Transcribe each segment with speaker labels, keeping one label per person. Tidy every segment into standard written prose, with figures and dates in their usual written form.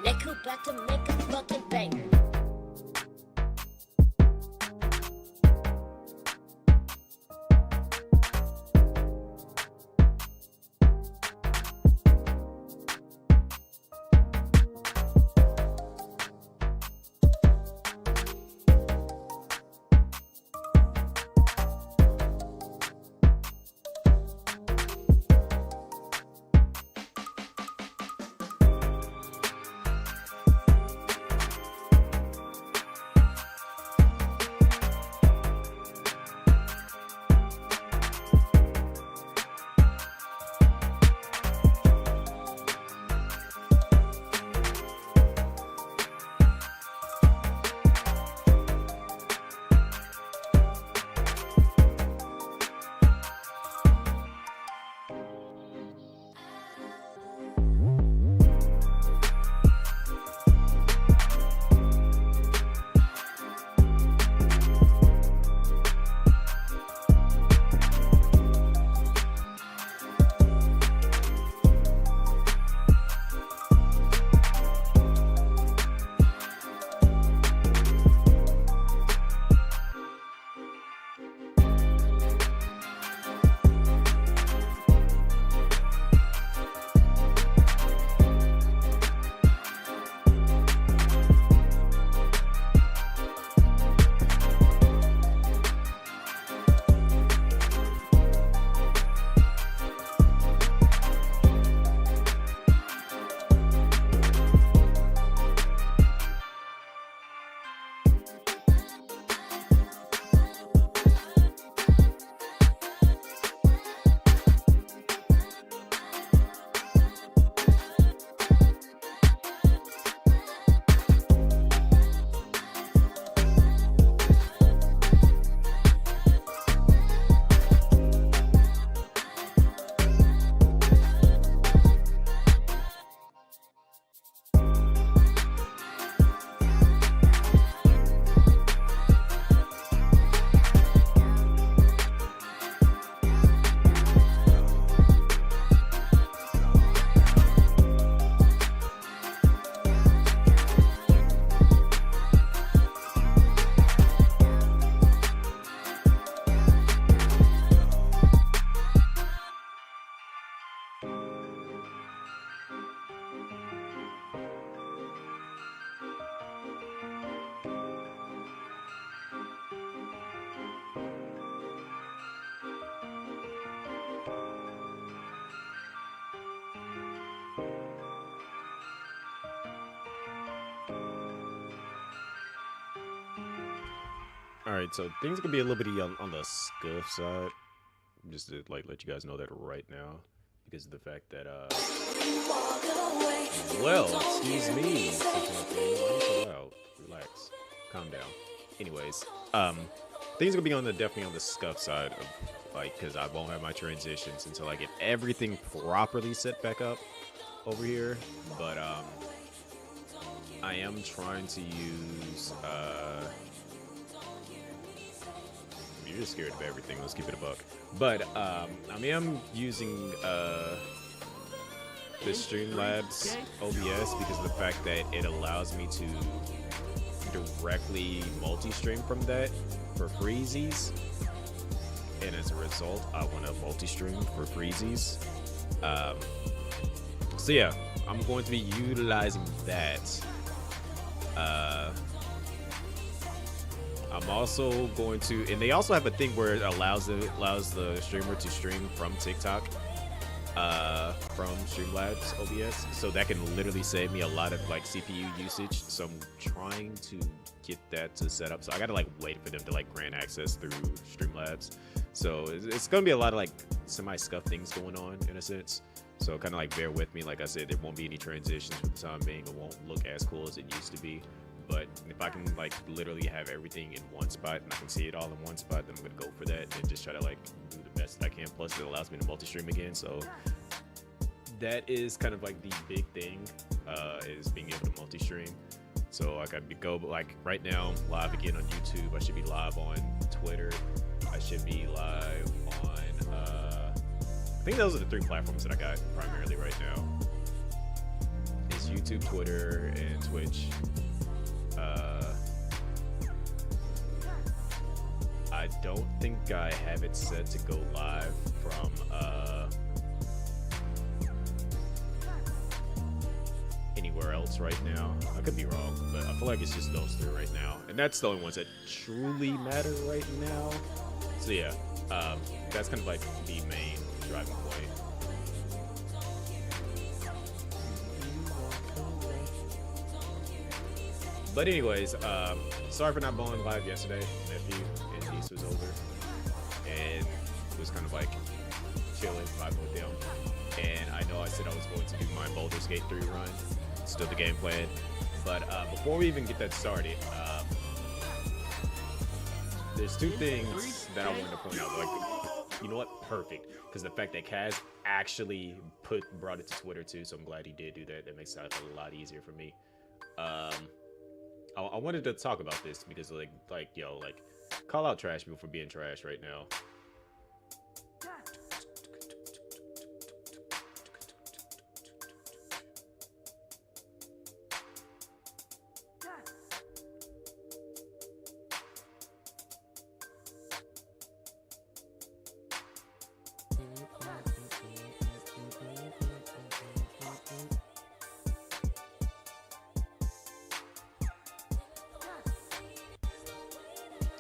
Speaker 1: Neko back to make a fucking banger.
Speaker 2: All right, so things can be a little bit on the scuff side. Just to like let you guys know that right now, because of the fact that well, excuse me, chill out, relax, calm down. Anyways, things gonna be on the definitely on the scuff side of like because I won't have my transitions until I get everything properly set back up over here. But I am trying to use you're just scared of everything. Let's keep it a buck. But I am using the Streamlabs OBS because of the fact that it allows me to directly multi-stream from that for freezies. And as a result, I want to multi-stream for freezies. So yeah, I'm going to be utilizing that. I'm also going to, and they also have a thing where it allows the streamer to stream from TikTok, from Streamlabs OBS, so that can literally save me a lot of like CPU usage. So I'm trying to get that to set up. So I gotta like wait for them to like grant access through Streamlabs. So it's gonna be a lot of like semi-scuff things going on in a sense. So kind of like bear with me. Like I said, there won't be any transitions for the time being. It won't look as cool as it used to be. But if I can like literally have everything in one spot and I can see it all in one spot, then I'm gonna go for that and just try to like do the best that I can. Plus, it allows me to multi-stream again, so that is kind of like the big thing, is being able to multi-stream. So I got to go, but like right now, I'm live again on YouTube. I should be live on Twitter. I should be live on, I think those are the 3 platforms that I got primarily right now. It's YouTube, Twitter, and Twitch. I don't think I have it set to go live from, anywhere else right now. I could be wrong, but I feel like it's just those 3 right now, and that's the only ones that truly matter right now. So yeah, that's kind of like the main driving point. But anyways, sorry for not going live yesterday. Nephew and niece was over, and it was kind of like chilling, vibing with them. And I know I said I was going to do my Baldur's Gate 3 run. Still the game plan. But before we even get that started, there's 2 things that I wanted to point out. Like, you know what? Perfect. Because the fact that Kaz actually brought it to Twitter too, so I'm glad he did do that. That makes life a lot easier for me. I wanted to talk about this because like call out trash people for being trash right now.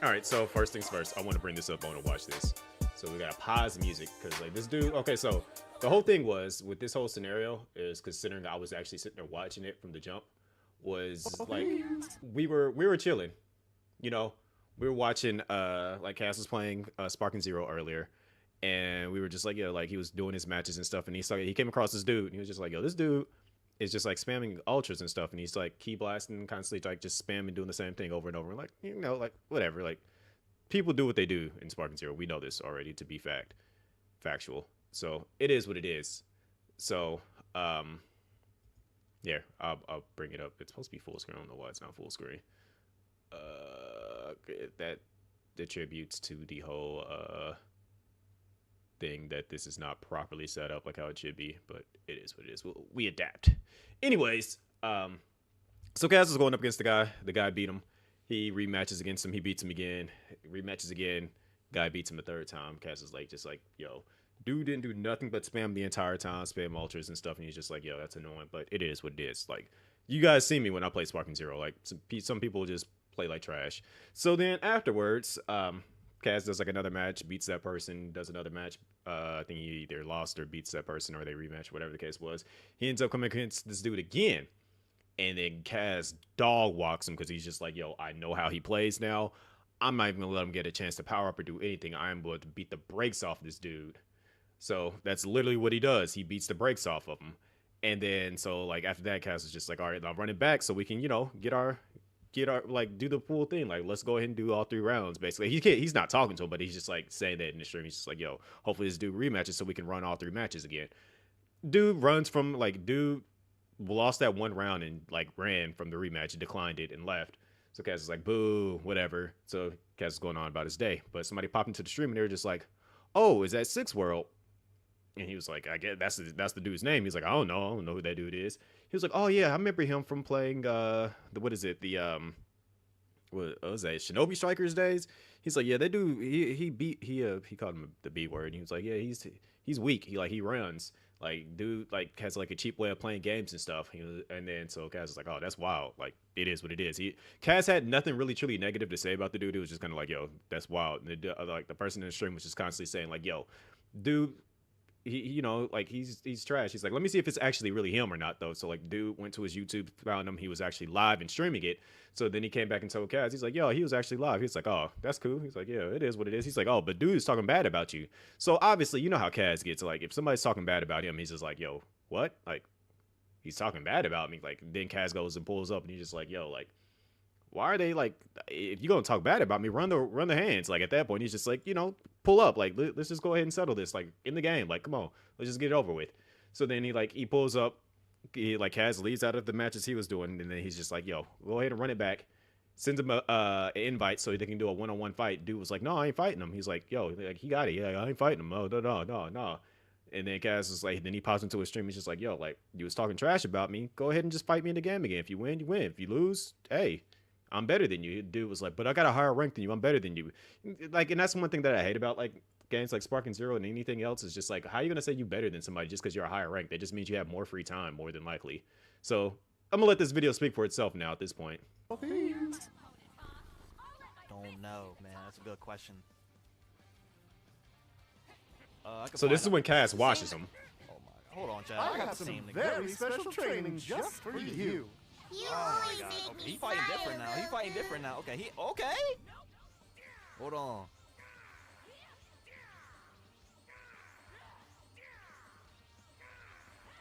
Speaker 2: All right, so first things first, I want to bring this up. I want to watch this. So we got to pause music because like this dude. Okay, so the whole thing was with this whole scenario is considering I was actually sitting there watching it from the jump was like we were chilling, you know, we were watching like Cass was playing Sparking Zero earlier, and we were just like like he was doing his matches and stuff, and he came across this dude, and he was just like this dude is just like spamming ultras and stuff, and he's like key blasting constantly, like just spamming doing the same thing over and over, like like whatever, like people do what they do in Sparking Zero. We know this already to be factual. So it is what it is. So yeah, I'll bring it up. It's supposed to be full screen. I don't know why it's not full screen. That attributes to the whole thing that this is not properly set up like how it should be, but it is what it is. We adapt. Anyways, so Cass is going up against the guy. The guy beat him. He rematches against him. He beats him again. Rematches again. Guy beats him a 3rd time. Cass is like, just like, dude didn't do nothing but spam the entire time, spam ultras and stuff, and he's just like, that's annoying, but it is what it is. Like, you guys see me when I play Sparking Zero. Like, some people just play like trash. So then afterwards, Kaz does like another match, beats that person, does another match. I think he either lost or beats that person, or they rematch, whatever the case was. He ends up coming against this dude again, and then Kaz dog walks him because he's just like, I know how he plays now. I'm not even gonna let him get a chance to power up or do anything. I am going to beat the brakes off this dude. So that's literally what he does. He beats the brakes off of him, and then so like after that, Kaz is just like, all right, I'm running back so we can get our like do the full thing, like let's go ahead and do all 3 rounds. Basically he's not talking to him, but he's just like saying that in the stream. He's just like, hopefully this dude rematches so we can run all 3 matches again. Dude runs from like dude lost that 1 round and like ran from the rematch, declined it and left. So Kaz is like, boo, whatever. So Kaz is going on about his day, but somebody popped into the stream and they were just like, oh, is that Six World? And he was like, I guess that's the dude's name. He's like, I don't know who that dude is. He was like, oh yeah, I remember him from playing what is it, the what was that, Shinobi Strikers days. He's like, yeah, that dude, he called him the B word. And he was like, yeah, he's weak. He runs. Like, dude, like, has like a cheap way of playing games and stuff. And then so Kaz is like, oh, that's wild. Like, it is what it is. Kaz had nothing really truly negative to say about the dude. It was just kind of like, that's wild. And like the person in the stream was just constantly saying like, dude, he like he's trash. He's like, let me see if it's actually really him or not though. So like dude went to his YouTube, found him, he was actually live and streaming it. So then he came back and told Kaz, he's like, he was actually live. He's like, oh, that's cool. He's like, yeah, it is what it is. He's like, oh, but dude's talking bad about you. So obviously you know how Kaz gets. Like if somebody's talking bad about him, he's just like, what? Like he's talking bad about me. Like then Kaz goes and pulls up and he's just like, like why are they like? If you're gonna talk bad about me, run the hands. Like at that point, he's just like, pull up. Like let's just go ahead and settle this. Like in the game. Like come on, let's just get it over with. So then he pulls up. Like Kaz leaves out of the matches he was doing, and then he's just like, yo, go ahead and run it back. Sends him an invite so they can do a one-on-one fight. Dude was like, no, I ain't fighting him. He's like, yo, like he got it. Yeah, I ain't fighting him. Oh, no. And then Kaz is like, then he pops into his stream. He's just like, yo, like you was talking trash about me. Go ahead and just fight me in the game again. If you win, you win. If you lose, hey, I'm better than you. Dude was like, but I got a higher rank than you. I'm better than you. Like, and that's one thing that I hate about like games like Sparking Zero and anything else is just like, how are you gonna say you better than somebody just because you're a higher rank? That just means you have more free time, more than likely. So I'm gonna let this video speak for itself now at this point.
Speaker 3: Don't know, man. That's a good question.
Speaker 2: So this is when Kaz washes him.
Speaker 3: Oh my! Hold on, Chad.
Speaker 4: I got some very special training just for you.
Speaker 3: Oh my God. Okay, he fighting different now. He fighting different now. Okay, okay. Hold on.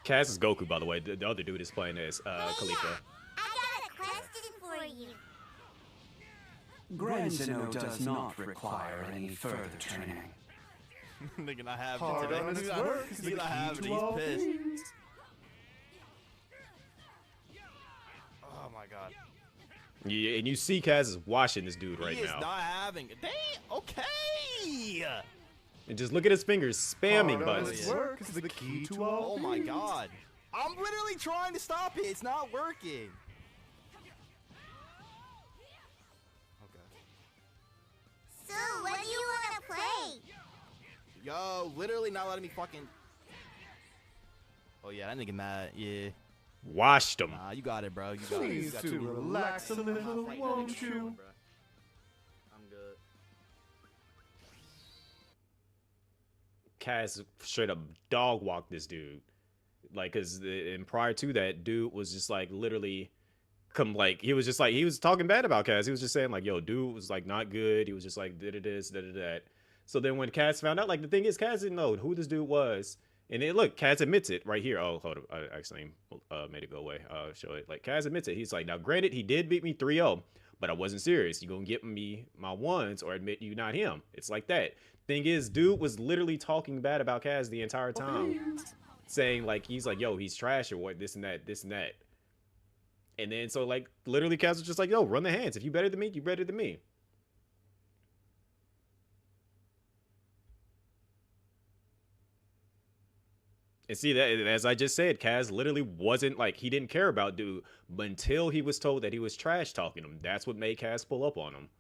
Speaker 2: Kaz is Goku, by the way. The other dude is playing as Khalifa.
Speaker 1: I got a question for you.
Speaker 5: Gran Zeno does not require any further training.
Speaker 3: Nigga not having
Speaker 4: Hard
Speaker 3: it
Speaker 4: on
Speaker 3: today.
Speaker 4: his work is
Speaker 3: He
Speaker 4: the
Speaker 3: not
Speaker 4: key
Speaker 3: having it.
Speaker 4: to
Speaker 3: He's
Speaker 4: all
Speaker 3: pissed.
Speaker 4: things.
Speaker 3: Oh my God.
Speaker 2: Yeah, and you see Kaz is washing this dude right
Speaker 3: He is
Speaker 2: now.
Speaker 3: not having it. Damn. Okay.
Speaker 2: And just look at his fingers spamming
Speaker 4: Hard on
Speaker 2: buttons.
Speaker 4: his work is the key to all
Speaker 3: Oh my
Speaker 4: things.
Speaker 3: God. I'm literally trying to stop it. It's not working. Okay.
Speaker 1: So, what do you want to play?
Speaker 3: Yo, literally not letting me fucking. Oh yeah, that nigga mad. Yeah.
Speaker 2: Washed him.
Speaker 3: Nah, you got it, bro. You got it. You
Speaker 4: Please
Speaker 3: got
Speaker 4: to
Speaker 3: two.
Speaker 4: relax a little, won't you?
Speaker 3: I'm good.
Speaker 2: Kaz straight up dog walked this dude. Like, cause and prior to that, dude was just like literally he was just like, he was talking bad about Kaz. He was just saying like, yo, dude was like not good. He was just like, did this, did that. So then when Kaz found out, like the thing is, Kaz didn't know who this dude was. And then look, Kaz admits it right here. Oh, hold up. I actually made it go away. Show it. Like Kaz admits it. He's like, now granted, he did beat me 3-0, but I wasn't serious. You gonna get me my ones or admit you not him. It's like that. Thing is, dude was literally talking bad about Kaz the entire time. Saying like, he's like, yo, he's trash or what, this and that. And then so like literally Kaz was just like, yo, run the hands. If you better than me, you better than me. And see that, as I just said, Kaz literally wasn't like, he didn't care about dude, but until he was told that he was trash talking him. That's what made Kaz pull up on him.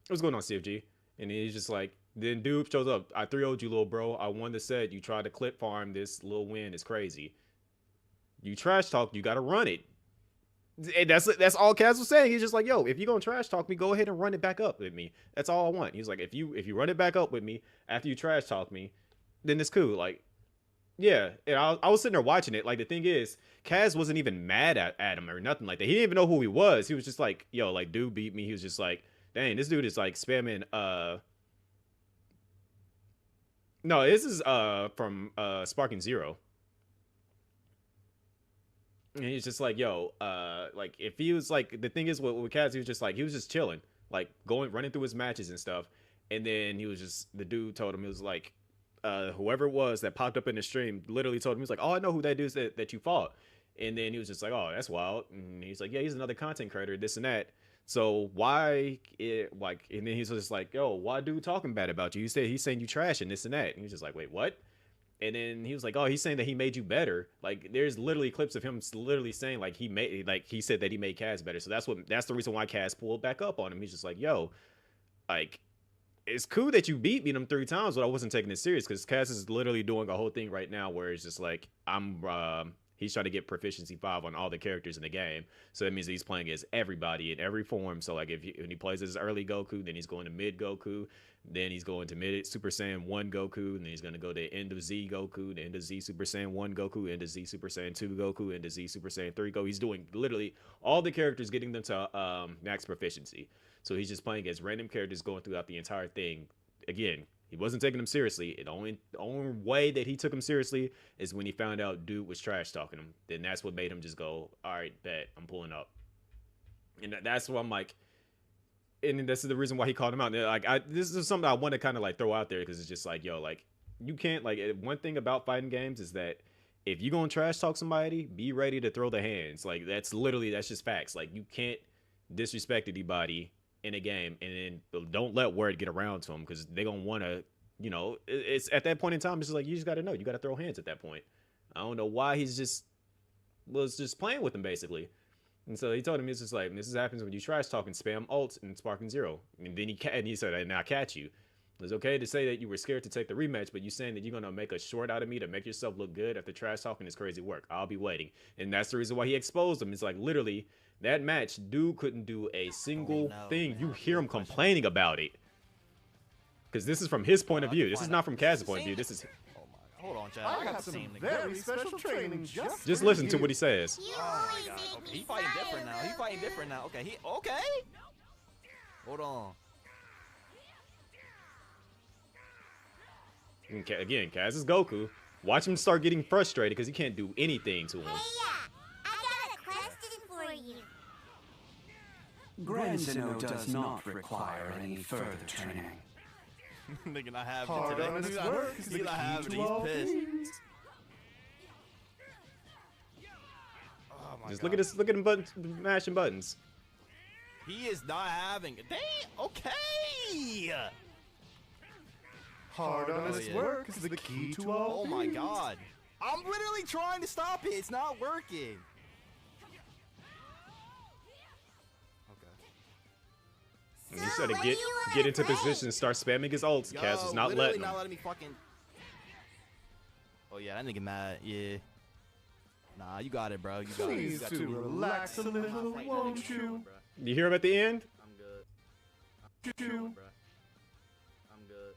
Speaker 2: What's going on, CFG? And he's just like, then dude shows up. I 3-0'd you, little bro. I won the set. You tried to clip farm this little win. It's crazy. You trash talk. You got to run it. And that's all Kaz was saying. He's just like, yo, if you're gonna trash talk me, go ahead and run it back up with me. That's all I want. He's like, if you run it back up with me after you trash talk me, then it's cool. Like, yeah. And I was sitting there watching it. Like, the thing is, Kaz wasn't even mad at him or nothing like that. He didn't even know who he was. He was just like, yo, like, dude beat me. He was just like, dang, this dude is like spamming. No, this is from Sparking Zero. And he's just like, yo, like, if he was like, the thing is with Kaz, he was just chilling, like running through his matches and stuff. And then the dude told him, he was like, whoever it was that popped up in the stream literally told him, he was like, oh, I know who that is that you fought. And then he was just like, oh, that's wild. And he's like, yeah, he's another content creator, this and that. So why and then he's just like, yo, why dude talking bad about you? He's saying you trash and this and that. And he's just like, wait, what? And then he was like, oh, he's saying that he made you better. Like, there's literally clips of him literally saying like he said that he made Kaz better. So that's the reason why Kaz pulled back up on him. He's just like, yo, like, it's cool that you beat me them 3 times, but I wasn't taking it serious, because Kaz is literally doing a whole thing right now where it's just like, he's trying to get proficiency 5 on all the characters in the game. So that means he's playing as everybody in every form. So like, when he plays as early Goku, then he's going to mid Goku, then he's going to mid Super Saiyan 1 Goku, and then he's going to go to end of Z Goku, the end of Z Super Saiyan 1 Goku, end of Z Super Saiyan 2 Goku, end of Z Super Saiyan 3 Goku. He's doing literally all the characters, getting them to max proficiency. So he's just playing as random characters going throughout the entire thing. Again, He wasn't taking him seriously. The only way that he took him seriously is when he found out dude was trash talking him. Then that's what made him just go, all right, bet, I'm pulling up. And that's why I'm like, and this is the reason why he called him out. Like, this is something I want to kind of like throw out there because it's just like, yo, like, you can't, like, one thing about fighting games is that if you're going to trash talk somebody, be ready to throw the hands. Like, that's just facts. Like, you can't disrespect anybody in a game and then don't let word get around to them because they're going to want to, you know, it's at that point in time, it's just like, you just got to know. You got to throw hands at that point. I don't know why was just playing with him, basically. And so he told him, it's just like, this happens when you trash talk and spam ult and Sparking Zero. And then he said, and I catch you. It's okay to say that you were scared to take the rematch, but you saying that you're going to make a short out of me to make yourself look good after trash talking is crazy work. I'll be waiting. And that's the reason why he exposed him. It's like, literally, that match, dude couldn't do a single thing. You hear him complaining about it. Because this is from his point of view. This is not from Kaz's point of view. This is...
Speaker 3: Hold on, Chad.
Speaker 4: I got some very special training
Speaker 2: just listen to what he says.
Speaker 3: Oh my god. Okay, he fighting different now. He fighting different now. Okay, okay. Hold on.
Speaker 2: Again, Kaz is Goku. Watch him start getting frustrated because he can't do anything to him.
Speaker 1: Hey, I got a question for you.
Speaker 5: Gran Zeno does not require any further training.
Speaker 3: Nigga not having it
Speaker 4: Hard
Speaker 3: today.
Speaker 4: on his work is the
Speaker 3: Nigga not
Speaker 4: key
Speaker 3: having it.
Speaker 4: to all
Speaker 3: He's pissed.
Speaker 4: things.
Speaker 3: Oh my
Speaker 2: Just
Speaker 3: god.
Speaker 2: look at him mashing buttons.
Speaker 3: He is not having it. Damn. Okay.
Speaker 4: Hard on his
Speaker 3: yeah.
Speaker 4: work is the key to all
Speaker 3: Oh my
Speaker 4: things.
Speaker 3: god. I'm literally trying to stop it. It's not working.
Speaker 2: And he said to get into position and start spamming his ults.
Speaker 3: Yo,
Speaker 2: Kaz was not
Speaker 3: literally
Speaker 2: letting him.
Speaker 3: not letting me fucking. Oh yeah, that nigga mad. Yeah. Nah, you got it, bro. You got it. You
Speaker 4: Please
Speaker 3: got
Speaker 4: to
Speaker 3: two.
Speaker 4: relax a little, won't you?
Speaker 2: You hear him at the end?
Speaker 3: I'm good.
Speaker 4: You.
Speaker 3: I'm good.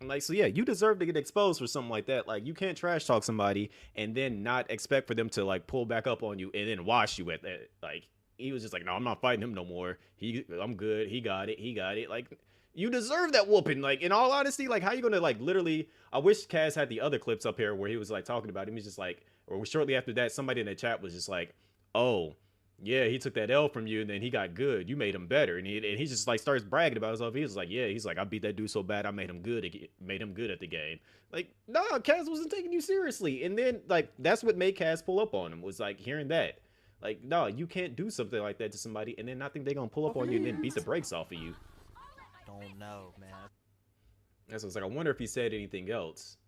Speaker 2: I'm like, so yeah, you deserve to get exposed for something like that. Like, you can't trash talk somebody and then not expect for them to like pull back up on you and then wash you at that. Like, he was just like, no, I'm not fighting him no more. I'm good. He got it. He got it. Like, you deserve that whooping. Like, in all honesty, like, how you gonna like literally? I wish Kaz had the other clips up here where he was like talking about him. He's just like, or shortly after that, somebody in the chat was just like, oh, yeah, he took that L from you and then he got good. You made him better, and he just like starts bragging about himself. He was like, yeah, he's like, I beat that dude so bad I made him good. Made him good at the game. Like, no, Kaz wasn't taking you seriously. And then like that's what made Kaz pull up on him, was like hearing that. Like, no, you can't do something like that to somebody and then not think they're gonna pull up on you and then beat the brakes off of you.
Speaker 3: Don't know, man.
Speaker 2: That's what's like. I wonder if he said anything else.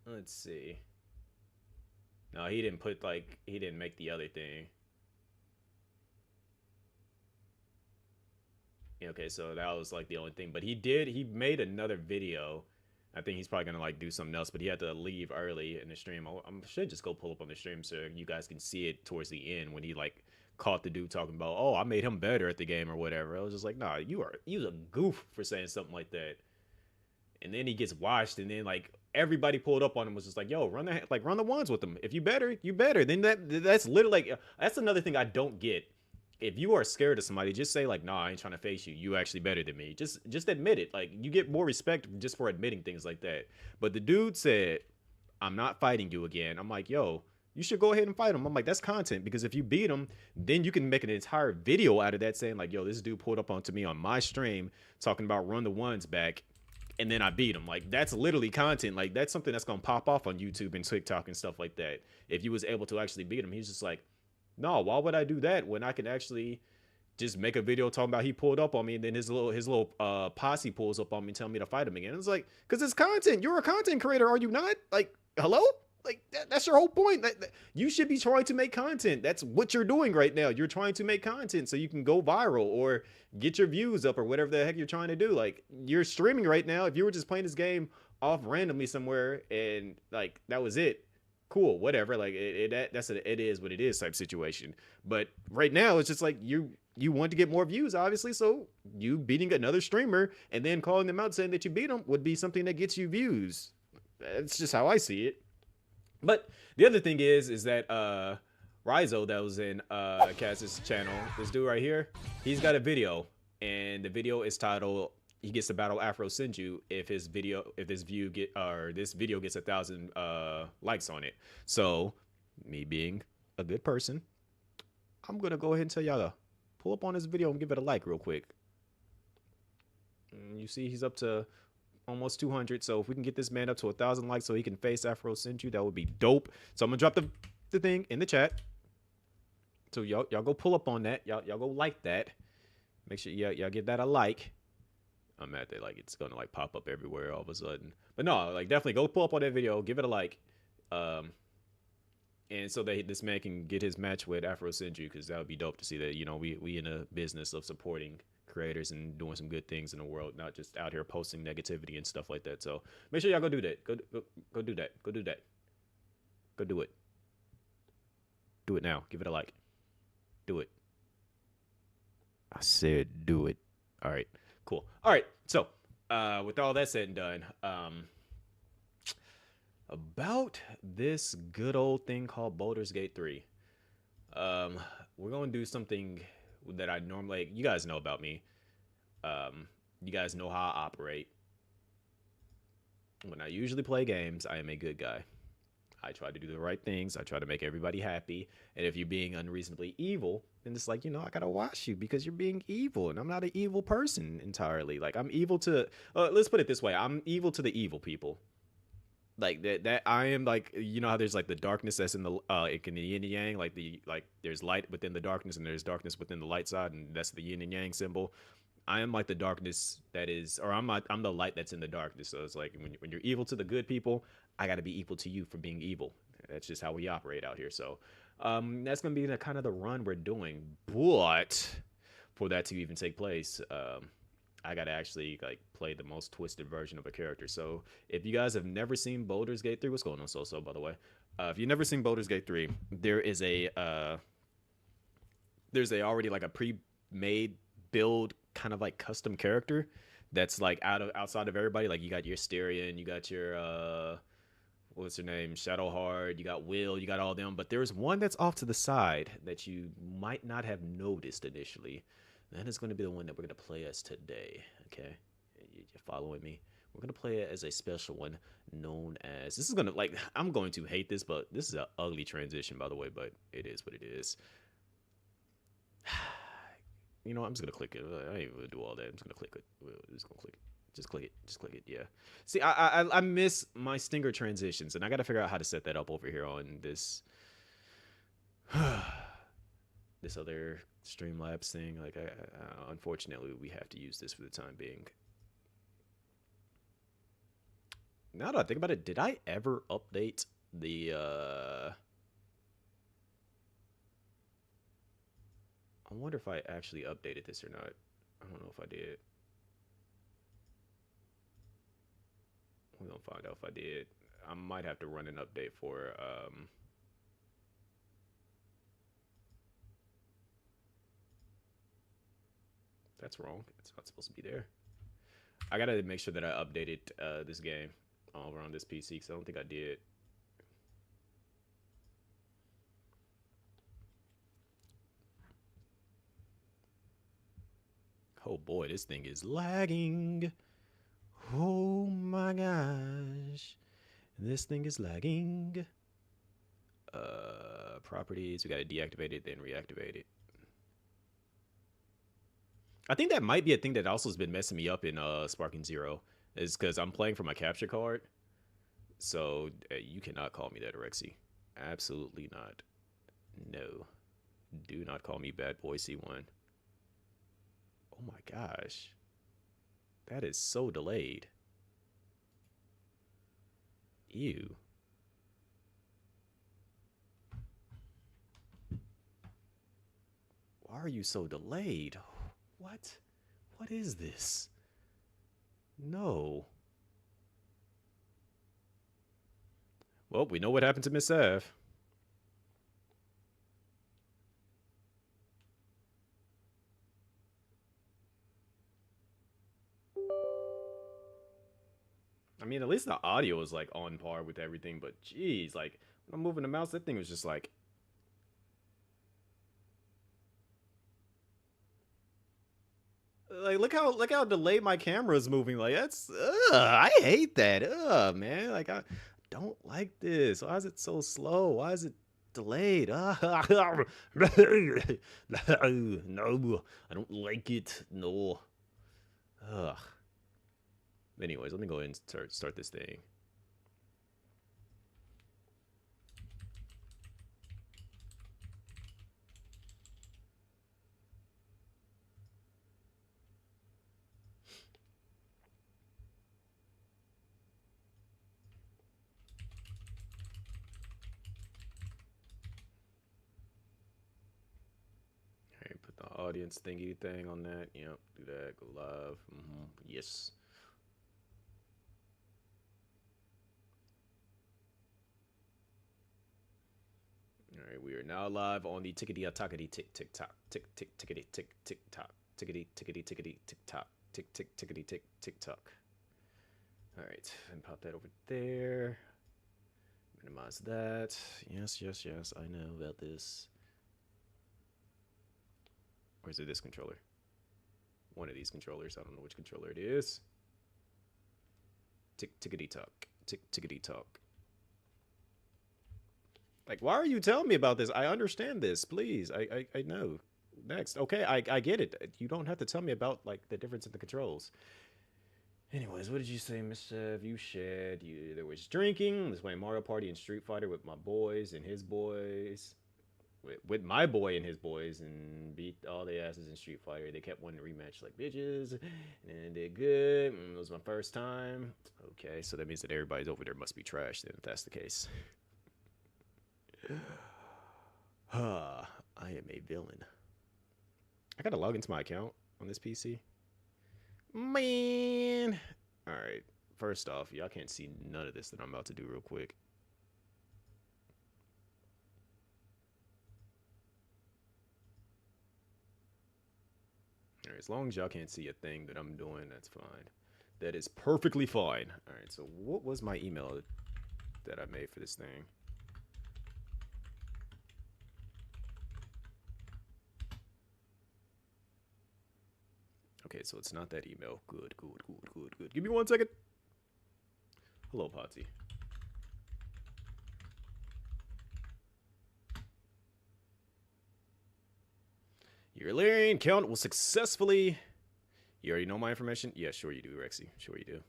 Speaker 2: Let's see. No, he didn't put like he didn't make the other thing. Yeah, okay, so that was like the only thing. But he made another video. I think he's probably gonna like do something else, but he had to leave early in the stream. I should just go pull up on the stream so you guys can see it towards the end when he like caught the dude talking about, oh, I made him better at the game or whatever. I was just like, nah, you was a goof for saying something like that. And then he gets washed, and then like everybody pulled up on him, was just like, yo, run the ones with him. If you better, you better. Then that's literally like, that's another thing I don't get. If you are scared of somebody, just say like, nah, I ain't trying to face you. You actually better than me. Just admit it. Like, you get more respect just for admitting things like that. But the dude said, I'm not fighting you again. I'm like, yo, you should go ahead and fight him. I'm like, that's content, because if you beat him, then you can make an entire video out of that saying like, yo, this dude pulled up onto me on my stream talking about run the ones back, and then I beat him. Like, that's literally content. Like, that's something that's gonna pop off on YouTube and TikTok and stuff like that. If you was able to actually beat him, he's just like, no, why would I do that when I can actually just make a video talking about he pulled up on me, and then his little posse pulls up on me and tell me to fight him again. It's like, because it's content. You're a content creator, are you not? Like, hello? Like, that's your whole point. You should be trying to make content. That's what you're doing right now. You're trying to make content so you can go viral or get your views up or whatever the heck you're trying to do. Like, you're streaming right now. If you were just playing this game off randomly somewhere and like that was it, cool, whatever. Like, it is what it is type situation. But right now it's just like you want to get more views, obviously, so you beating another streamer and then calling them out saying that you beat them would be something that gets you views. That's just how I see it. But the other thing is that Rizo that was in Cass's channel. This dude right here, he's got a video, and the video is titled "He Gets to Battle Afro Senju if this video gets 1,000 likes on it." So, me being a good person, I'm gonna go ahead and tell y'all to pull up on this video and give it a like real quick. You see, he's up to almost 200. So if we can get this man up to 1,000 likes so he can face Afro Senju, that would be dope. So I'm gonna drop the thing in the chat. So y'all go pull up on that. Y'all go like that. Make sure y'all give that a like. I'm mad that like it's gonna like pop up everywhere all of a sudden. But no, like definitely go pull up on that video, give it a like. And so that this man can get his match with Afro Senju, because that would be dope to see that, you know, we in a business of supporting creators and doing some good things in the world, not just out here posting negativity and stuff like that. So make sure y'all go do that. Go do that. Go do that. Go do it. Do it now. Give it a like. Do it. I said do it. All right. Cool. All right. So with all that said and done, about this good old thing called Baldur's Gate 3. We're going to do something that I normally, you guys know about me. You guys know how I operate. When I usually play games, I am a good guy. I try to do the right things. I try to make everybody happy. And if you're being unreasonably evil, then it's like, you know, I got to watch you because you're being evil. And I'm not an evil person entirely. Like, I'm evil to, let's put it this way. I'm evil to the evil people. Like that I am, like, you know how there's like the darkness that's in the in the yin and yang, like there's light within the darkness and there's darkness within the light side, and that's the yin and yang symbol. I am like the darkness that is, or I'm the light that's in the darkness. So it's like when you're evil to the good people, I got to be evil to you for being evil. That's just how we operate out here. So that's gonna be the kind of the run we're doing. But for that to even take place, I gotta actually like play the most twisted version of a character. So if you guys have never seen Baldur's Gate 3, what's going on, So by the way? If you've never seen Baldur's Gate 3, there is there's already like a pre-made build kind of like custom character that's like outside of everybody. Like you got your Styrian, you got your what's her name, Shadowheart, you got Will, you got all them, but there's one that's off to the side that you might not have noticed initially. That is going to be the one that we're going to play as today, okay? You're following me? We're going to play it as a special one known as... This is going to, like, I'm going to hate this, but this is an ugly transition, by the way, but it is what it is. You know what? I'm just going to click it. I ain't going to do all that. I'm just going to click it. We're just going to click it. Just click it. Just click it, yeah. See, I miss my Stinger transitions, and I got to figure out how to set that up over here on this... this other Streamlabs thing. Like, unfortunately, we have to use this for the time being. Now that I think about it, did I ever update the I wonder if I actually updated this or not. I don't know if I did. We're gonna find out if I did. I might have to run an update for that's wrong. It's not supposed to be there. I gotta make sure that I updated this game over on this PC, because I don't think I did. Oh boy, this thing is lagging. Oh my gosh. This thing is lagging. Properties, we gotta deactivate it, then reactivate it. I think that might be a thing that also has been messing me up in Sparking Zero, is because I'm playing from my capture card. So you cannot call me that, Rexy. Absolutely not. No. Do not call me Bad Boy C1. Oh my gosh. That is so delayed. Ew. Why are you so delayed? What? What is this? No. Well, we know what happened to Miss Av. I mean, at least the audio is like on par with everything, but geez, like when I'm moving the mouse, that thing was just like Like, look how delayed my camera is moving. Like, that's I hate that. Man. Like, I don't like this. Why is it so slow? Why is it delayed? No, I don't like it. No. Ugh. Anyways, let me go ahead and start this thing. Put the audience thingy thing on that. Yep, do that. Go live. Yes. All right, we are now live on the tickety tockety tick tick tock tick tick tickety tick tick tock tickety tickety tickety tick tock tick tick tickety tick tick tock. All right, and pop that over there. Minimize that. Yes, yes, yes. I know about this. Or is it this controller? One of these controllers. I don't know which controller it is. Tick tickety tock. Tick tickety tock. Like, why are you telling me about this? I understand this. Please. I know. Next. Okay, I get it. You don't have to tell me about, like, the difference in the controls. Anyways, what did you say, Mr. You said there was drinking. Was playing Mario Party and Street Fighter with my boys and his boys. With my boy and his boys, and beat all the asses in Street Fighter. They kept wanting to rematch like bitches, and did good. It was my first time. Okay, so that means that everybody's over there must be trash then, if that's the case. I am a villain. I gotta log into my account on this PC. Man. Alright, first off, y'all can't see none of this that I'm about to do real quick. Alright, as long as y'all can't see a thing that I'm doing, that's fine. That is perfectly fine. Alright, so what was my email that I made for this thing? Okay, so it's not that email. Good. Give me 1 second. Hello, Potsy. Your Illyrian count will successfully... You already know my information? Yeah, sure you do, Rexy. Sure you do.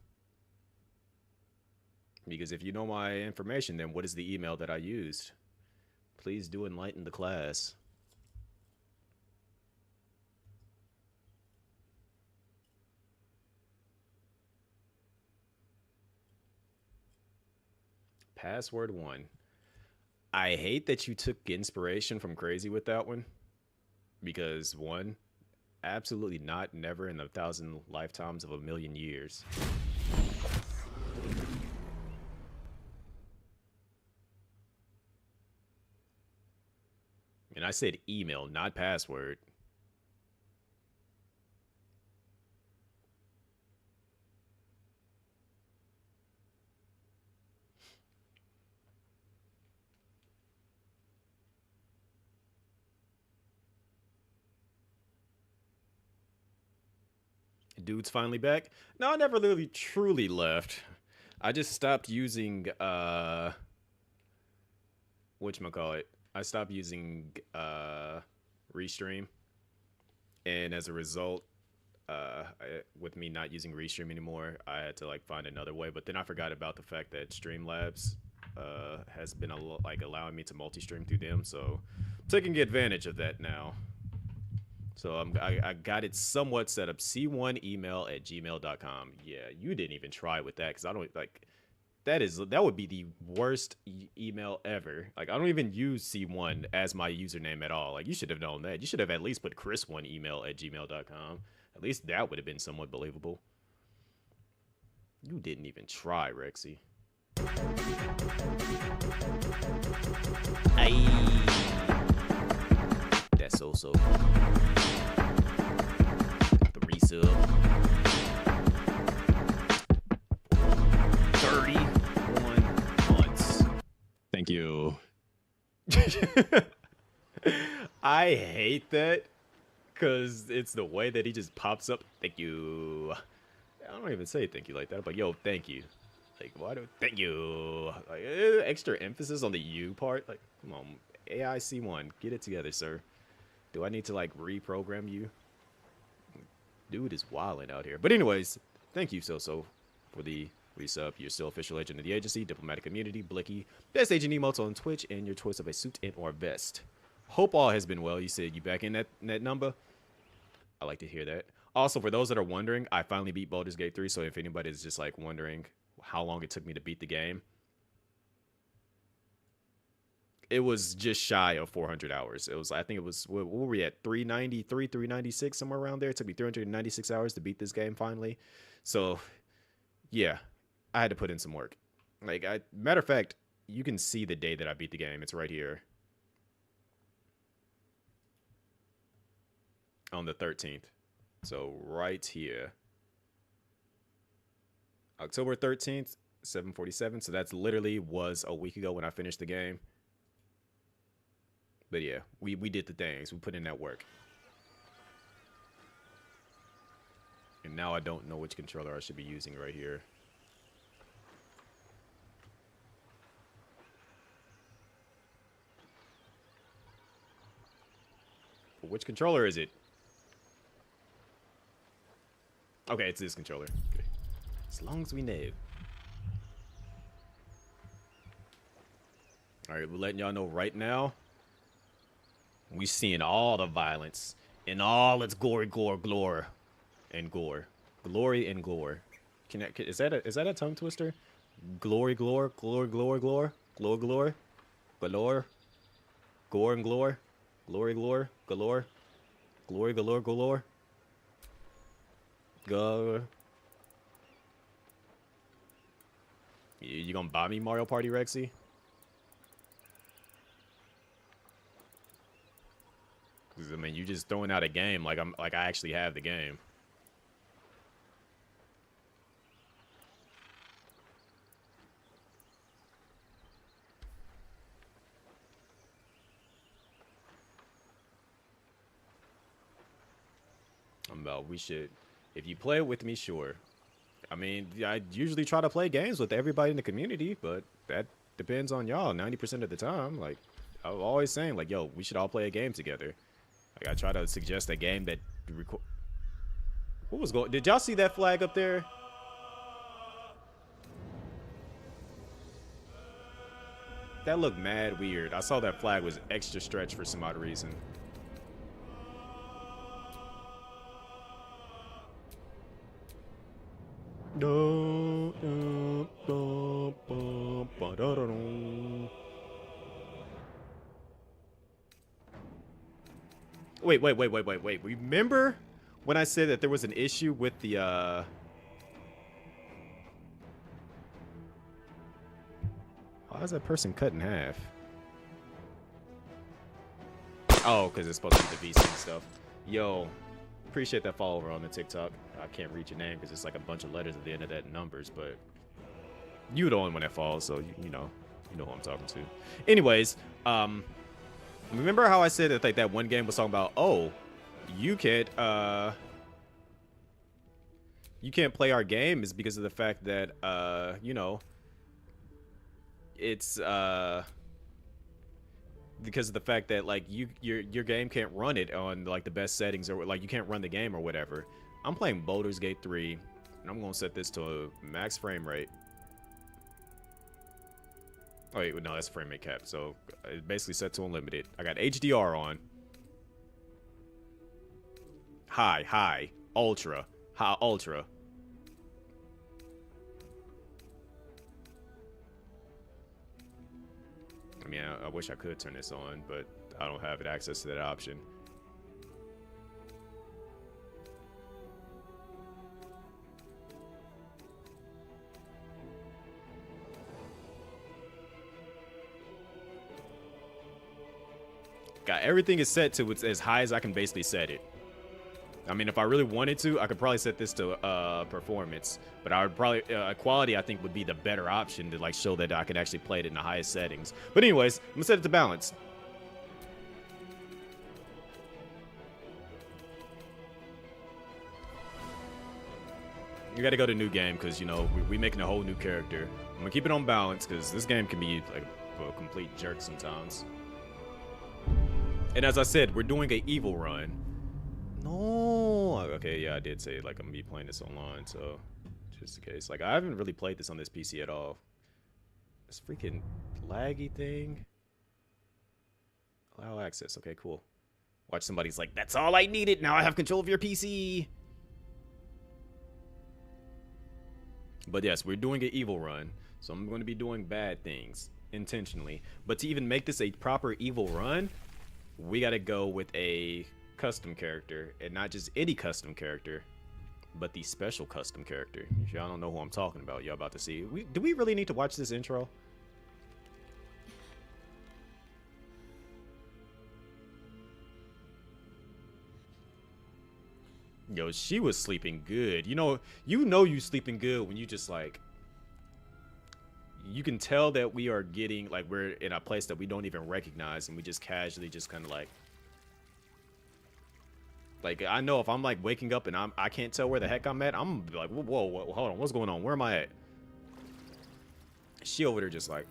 Speaker 2: Because if you know my information, then what is the email that I used? Please do enlighten the class. Password 1. I hate that you took inspiration from Crazy with that one. Because 1, absolutely not, never in 1,000 lifetimes of 1,000,000 years. And I said email, not password. Dude's finally back. No, I never really truly left. I just stopped using whatchamacallit. I stopped using Restream, and as a result, with me not using Restream anymore, I had to like find another way. But then I forgot about the fact that Streamlabs has been like allowing me to multi-stream through them, so I'm taking advantage of that now. So I got it somewhat set up. c1email@gmail.com. Yeah, you didn't even try with that because I don't like. That would be the worst email ever. Like, I don't even use C1 as my username at all. Like, you should have known that. You should have at least put chris1email@gmail.com. At least that would have been somewhat believable. You didn't even try, Rexy. Aye. That's so. 3 sub. 31 months.
Speaker 6: Thank you.
Speaker 2: I hate that Because it's the way that he just pops up. Thank you. I don't even say thank you like that. But yo, thank you. Like, why do thank you? Like, extra emphasis on the you part. Like, come on, AI C1, get it together, sir. Do I need to like reprogram you? Dude is wilding out here. But anyways, thank you, So for the resub. You're still official agent of the agency, diplomatic immunity, Blicky, best agent emotes on Twitch, and your choice of a suit and or vest. Hope all has been well. You said you back in that number. I like to hear that. Also, for those that are wondering, I finally beat Baldur's Gate 3. So if anybody's just like wondering how long it took me to beat the game, it was just shy of 400 hours. It was, I think it was, what were we at? 393, 396, somewhere around there. It took me 396 hours to beat this game finally. So yeah, I had to put in some work. Like, matter of fact, you can see the day that I beat the game. It's right here. On the 13th. So right here. October 13th, 7:47. So that's literally was a week ago when I finished the game. But yeah, we did the things. We put in that work. And now I don't know which controller I should be using right here. But which controller is it? Okay, it's this controller. Okay. As long as we know. Alright, we're letting y'all know right now. We seeing all the violence in all its glory, glory, and gore. Glory and gore. Is that a tongue twister? Glory, glory, glory, glory, glory, glory, glory, galore, gore and glory, glory, glory, galore, glory, galore, galore. Go. You gonna buy me Mario Party, Rexy? Cause I mean, you just throwing out a game like I actually have the game. We should. If you play it with me, sure. I mean, I usually try to play games with everybody in the community, but that depends on y'all 90% of the time. Like, I'm always saying, like, yo, we should all play a game together. Like, I try to suggest a game that what was going? Did y'all see that flag up there? That looked mad weird. I saw that flag was extra stretched for some odd reason. Wait. Remember when I said that there was an issue with the why is that person cut in half? Oh, because it's supposed to be the VC stuff. Yo, appreciate that follower on the TikTok. I can't read your name because it's like a bunch of letters at the end of that and numbers, but you're the only one that follows, so you know who I'm talking to. Anyways, remember how I said that like that one game was talking about, oh, you can't play our game is because of the fact that it's because of the fact that like your game can't run it on like the best settings, or like you can't run the game or whatever. I'm playing Baldur's Gate 3 and I'm gonna set this to a max frame rate. Oh wait, no, that's frame rate cap. So it's basically set to unlimited. I got HDR on. High, ultra, high, ultra. I mean, I wish I could turn this on, but I don't have access to that option. Got everything is set to as high as I can basically set it. I mean, if I really wanted to, I could probably set this to performance, but I would probably quality I think would be the better option to like show that I can actually play it in the highest settings. But anyways, I'm gonna set it to balance. You gotta go to new game because, you know, we making a whole new character. I'm gonna keep it on balance because this game can be like a complete jerk sometimes. And as I said, we're doing a evil run. No. Okay, yeah, I did say like I'm gonna be playing this online, so just in case. Like I haven't really played this on this PC at all. This freaking laggy thing. Allow access. Okay, cool. Watch somebody's like, that's all I needed. Now I have control of your PC. But yes, we're doing an evil run. So I'm going to be doing bad things intentionally. But to even make this a proper evil run, we got to go with a custom character. And not just any custom character, but the special custom character. If y'all don't know who I'm talking about, y'all about to see. Do we really need to watch this intro? Yo, she was sleeping good. You know you sleeping good when you just like, you can tell that we are getting, like we're in a place that we don't even recognize and we just casually just kind of like I know if I'm like waking up and I can't tell where the heck I'm at, I'm gonna be like, whoa, hold on, what's going on? Where am I at? She over there just like,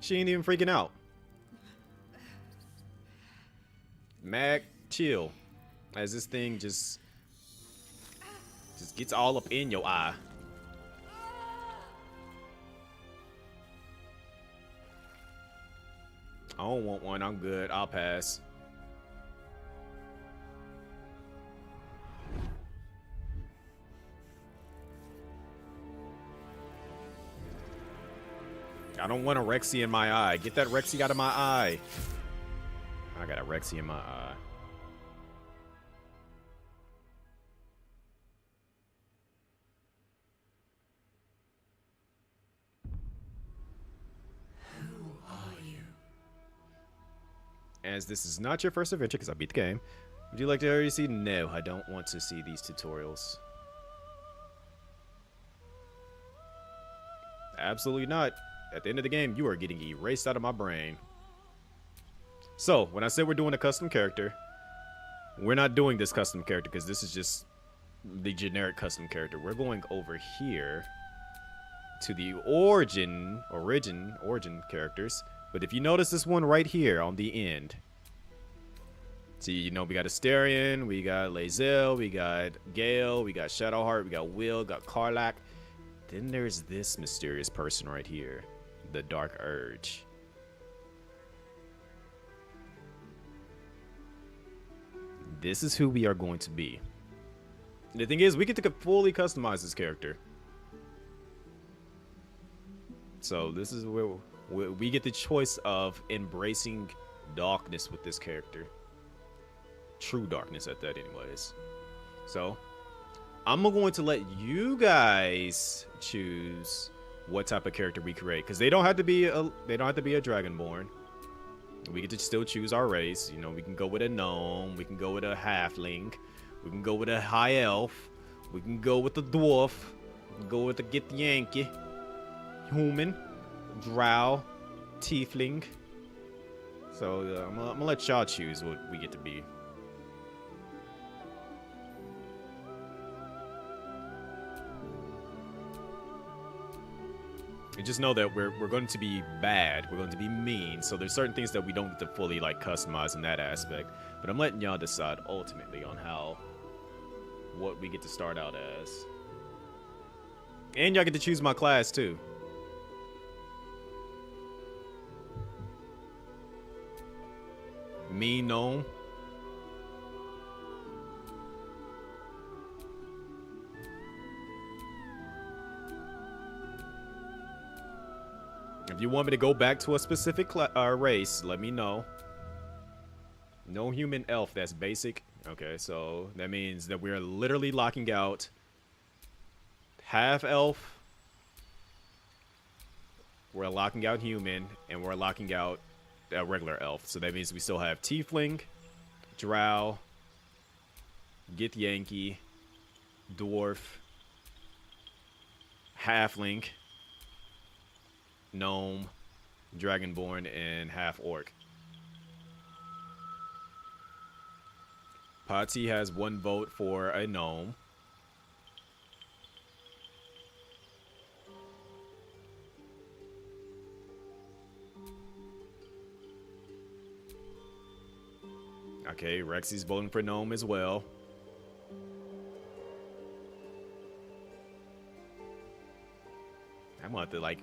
Speaker 2: she ain't even freaking out. Mag, chill. As this thing just gets all up in your eye. I don't want one. I'm good. I'll pass. I don't want a Rexy in my eye. Get that Rexy out of my eye. I got a Rexy in my eye.
Speaker 5: Who are you?
Speaker 2: As this is not your first adventure, because I beat the game, would you like to already see? No, I don't want to see these tutorials. Absolutely not. At the end of the game, you are getting erased out of my brain. So, when I said we're doing a custom character, we're not doing this custom character because this is just the generic custom character. We're going over here to the origin characters. But if you notice this one right here on the end, see, you know, we got Asterion, we got Lae'zel, we got Gale, we got Shadowheart, we got Will, got Karlach. Then there's this mysterious person right here, the Dark Urge. This is who we are going to be. The thing is, we get to fully customize this character. So this is where we get the choice of embracing darkness with this character. True darkness at that anyways. So I'm going to let you guys choose what type of character we create, because they don't have to be a Dragonborn. We get to still choose our race. You know, we can go with a gnome, we can go with a halfling, we can go with a high elf, we can go with a dwarf, we can go with a Githyanki, human, drow, tiefling. So I'm gonna let y'all choose what we get to be. And just know that we're going to be bad. We're going to be mean. So there's certain things that we don't get to fully like customize in that aspect. But I'm letting y'all decide ultimately on what we get to start out as. And y'all get to choose my class too. Mean gnome. If you want me to go back to a specific race, let me know. No human elf, that's basic. Okay, so that means that we're literally locking out half elf, we're locking out human, and we're locking out a regular elf. So that means we still have tiefling, drow, Githyanki, dwarf, halfling, gnome, Dragonborn, and half orc. Pati has 1 vote for a gnome. Okay, Rexy's voting for gnome as well. I'm gonna have to like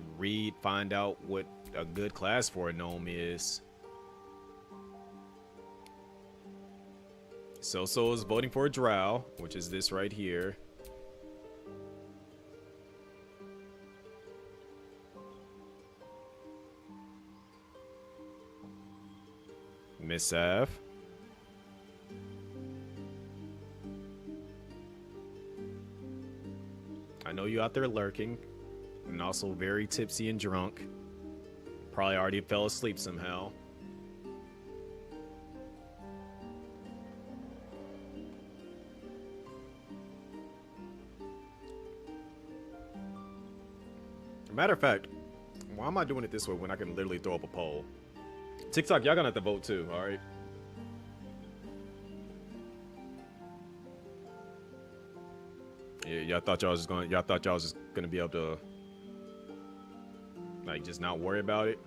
Speaker 2: find out what a good class for a gnome is. So is voting for a drow, which is this right here. Miss Sav. I know you out there lurking, and also very tipsy and drunk. Probably already fell asleep somehow. Matter of fact, why am I doing it this way when I can literally throw up a poll? TikTok, y'all gonna have to vote too, alright? Yeah, y'all thought y'all was just gonna be able to like just not worry about it.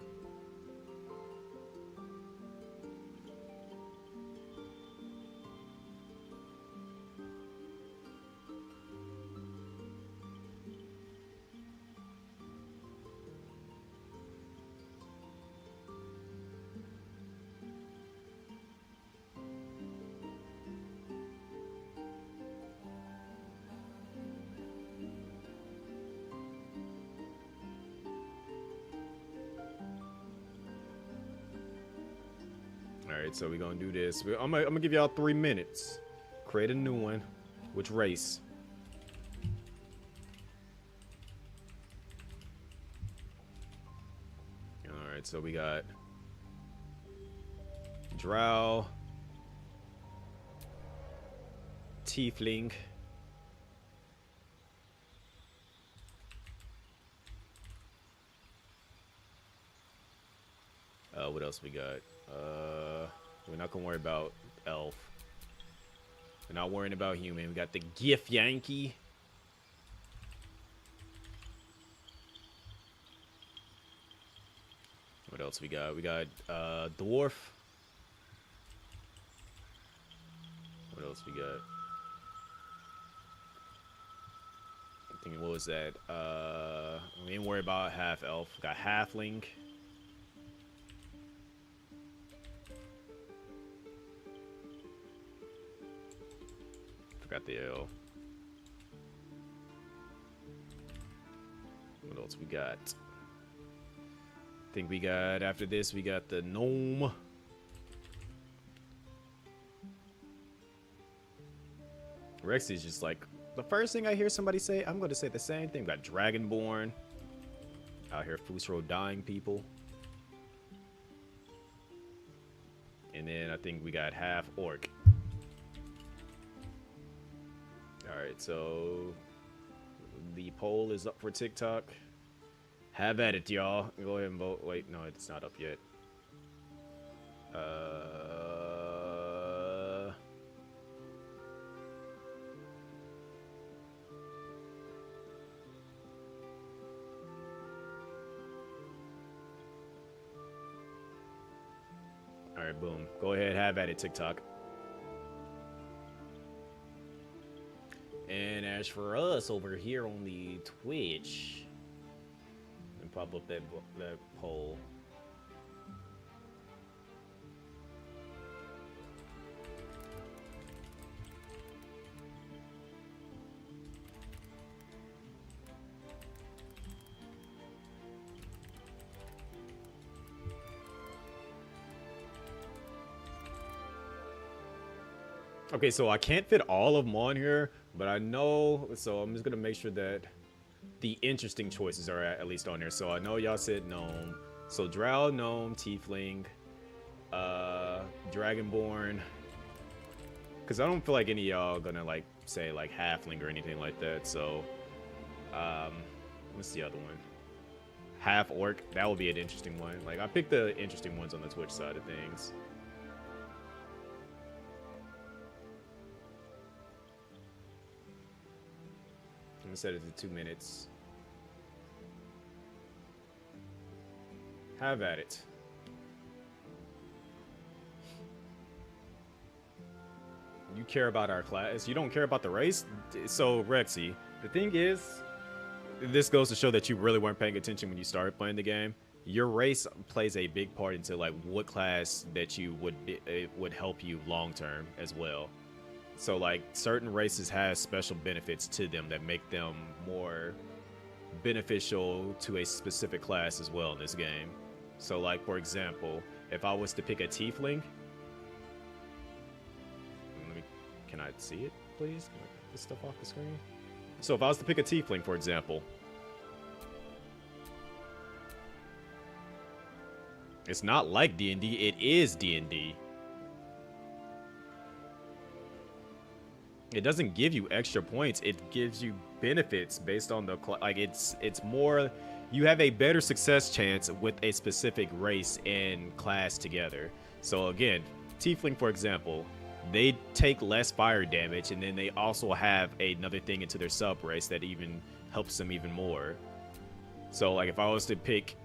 Speaker 2: Alright, so we're gonna do this. I'm gonna give y'all 3 minutes. Create a new one. Which race? Alright, so we got Drow, Tiefling, what else we got? We're not gonna worry about elf. We're not worrying about human. We got the Gif Yankee. What else we got? We got dwarf. What else we got? I'm thinking, what was that? We didn't worry about half elf. We got halfling. Forgot the L. What else we got? I think we got, after this, we got the gnome. Rexy's just like, the first thing I hear somebody say, I'm going to say the same thing. We got Dragonborn. Out here, Fusro dying people. And then I think we got half orc. Alright, so the poll is up for TikTok. Have at it, y'all. Go ahead and vote. Wait, no, it's not up yet. Alright, boom. Go ahead, have at it, TikTok. And as for us over here on the Twitch, and pop up that poll. Okay, so I can't fit all of them on here, but I know, so I'm just gonna make sure that the interesting choices are at least on there. So I know y'all said gnome, so drow, gnome, tiefling, dragonborn, because I don't feel like any of y'all gonna like say like halfling or anything like that. So what's the other one? half orc. That would be an interesting one. Like, I picked the interesting ones on the Twitch side of things. I'm gonna set it to 2 minutes. Have at it. You care about our class. You don't care about the race. So Rexy, the thing is, this goes to show that you really weren't paying attention when you started playing the game. Your race plays a big part into like what class that you would help you long term as well. So like certain races have special benefits to them that make them more beneficial to a specific class as well in this game. So like for example, if I was to pick a tiefling, can I see it please? Can I get this stuff off the screen? So if I was to pick a tiefling, for example, it's not like D&D, it is D&D. It doesn't give you extra points, it gives you benefits based on the like it's more, you have a better success chance with a specific race and class together. So again, tiefling for example, they take less fire damage, and then they also have another thing into their sub race that even helps them even more. So like if I was to pick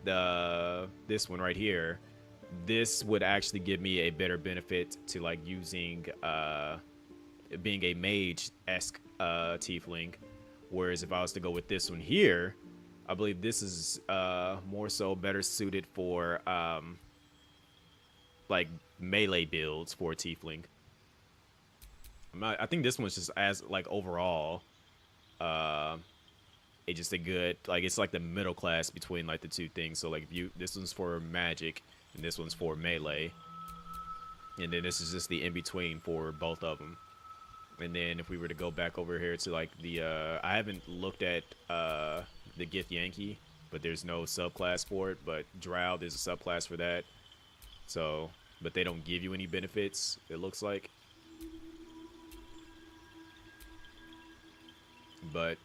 Speaker 2: this one right here, this would actually give me a better benefit to like using being a mage-esque tiefling, whereas if I was to go with this one here, I believe this is more so better suited for like melee builds for a tiefling. I think this one's just as like overall it's just a good, like it's like the middle class between like the two things. So like if you, this one's for magic and this one's for melee, and then this is just the in between for both of them. And then if we were to go back over here to like the I haven't looked at the Githyanki, but there's no subclass for it, but Drow, there's a subclass for that. So but they don't give you any benefits, it looks like. But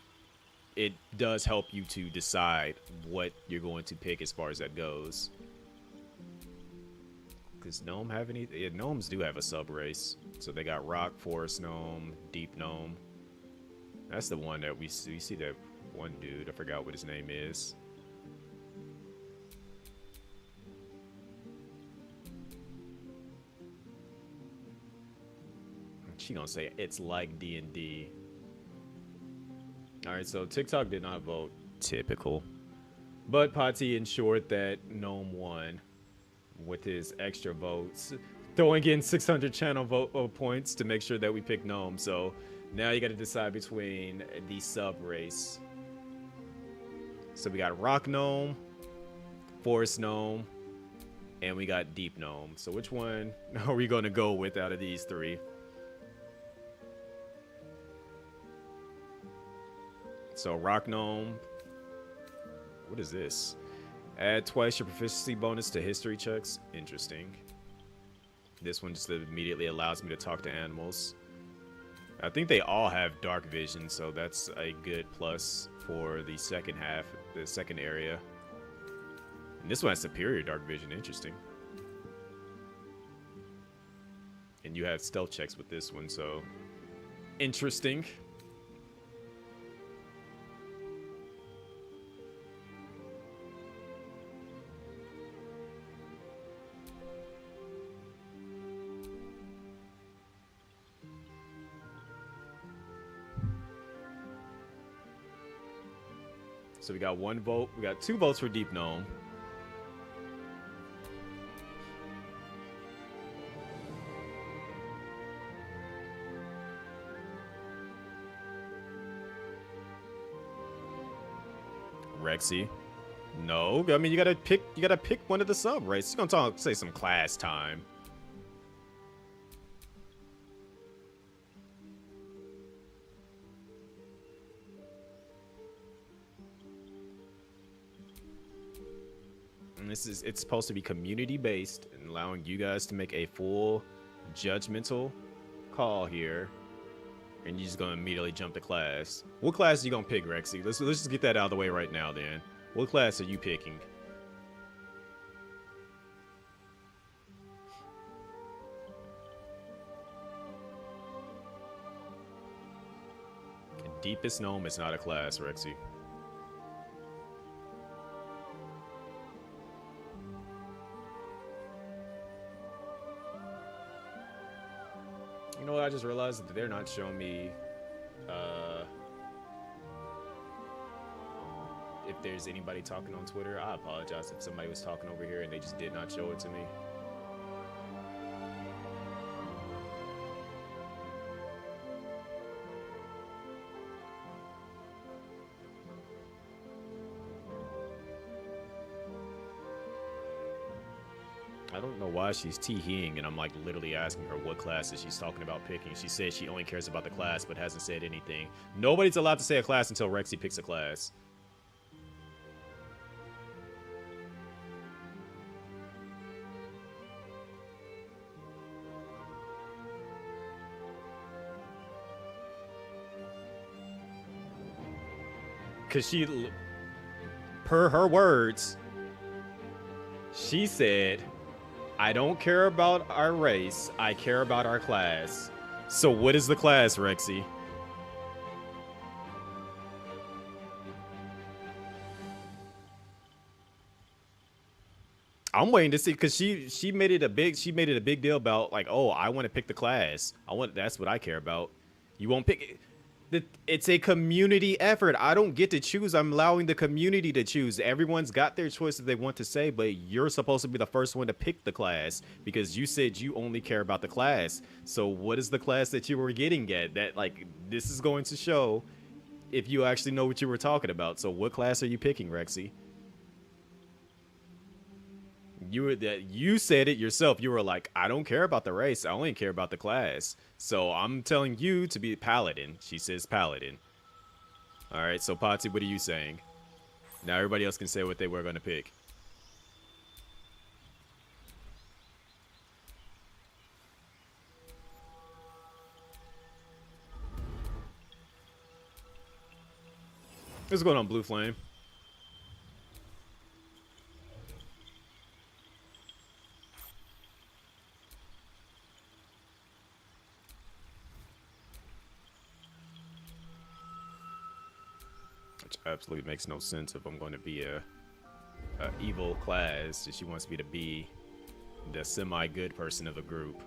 Speaker 2: it does help you to decide what you're going to pick as far as that goes. Does Gnome have any? Yeah, Gnomes do have a sub race. So they got Rock, Forest Gnome, Deep Gnome. That's the one that we see that one dude, I forgot what his name is. She gonna say it's like D&D. All right, so TikTok did not vote. Typical. But Pati ensured that Gnome won with his extra votes, throwing in 600 channel vote points to make sure that we pick Gnome. So now you got to decide between the sub race. So we got Rock Gnome, Forest Gnome, and we got Deep Gnome. So which one are we going to go with out of these three? So Rock Gnome, what is this? Add twice your proficiency bonus to history checks. Interesting. This one just immediately allows me to talk to animals. I think they all have dark vision, so that's a good plus for the second half, the second area. And this one has superior dark vision. Interesting. And you have stealth checks with this one, so interesting. So we got one vote. We got 2 votes for Deep Gnome. Rexy. No, I mean you gotta pick one of the sub races. You're gonna say some class time. It's supposed to be community based and allowing you guys to make a full judgmental call here, and you're just gonna immediately jump to class. What class are you gonna pick, Rexy? Let's just get that out of the way right now then. What class are you picking? Deepest Gnome is not a class, Rexy. You know what? I just realized that they're not showing me if there's anybody talking on Twitter. I apologize if somebody was talking over here and they just did not show it to me. I don't know why she's teeing and I'm like literally asking her what classes she's talking about picking. She says she only cares about the class but hasn't said anything. Nobody's allowed to say a class until Rexy picks a class. Cause she, per her words, she said, I don't care about our race, I care about our class. So what is the class, Rexy? I'm waiting to see, because she made it a big deal about like, oh, I want to pick the class. That's what I care about. You won't pick it. It's a community effort. I don't get to choose. I'm allowing the community to choose. Everyone's got their choice that they want to say, but you're supposed to be the first one to pick the class because you said you only care about the class. So what is the class that you were getting at? That like this is going to show if you actually know what you were talking about. So what class are you picking, Rexy? You said it yourself. You were like, I don't care about the race. I only care about the class. So I'm telling you to be Paladin. She says Paladin. All right, so Potsy, what are you saying? Now everybody else can say what they were going to pick. What's going on, Blue Flame? Absolutely makes no sense if I'm going to be a evil class. She wants me to be the semi-good person of the group.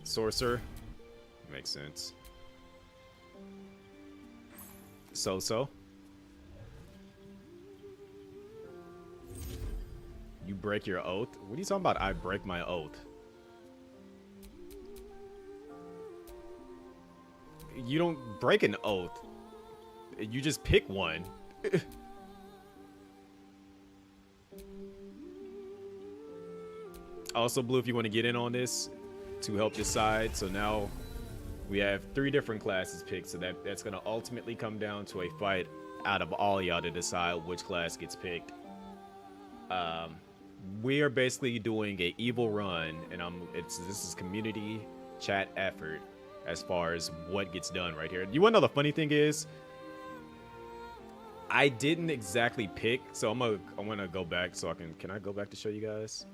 Speaker 2: Sorcerer makes sense. So you break your oath? What are you talking about? I break my oath. You don't break an oath. You just pick one. Also, Blue, if you want to get in on this to help decide. So now we have 3 different classes picked. So that's going to ultimately come down to a fight out of all y'all to decide which class gets picked. We are basically doing a evil run, and this is community chat effort. As far as what gets done right here. You want to know the funny thing is? I didn't exactly pick, so I want to go back so can I go back to show you guys?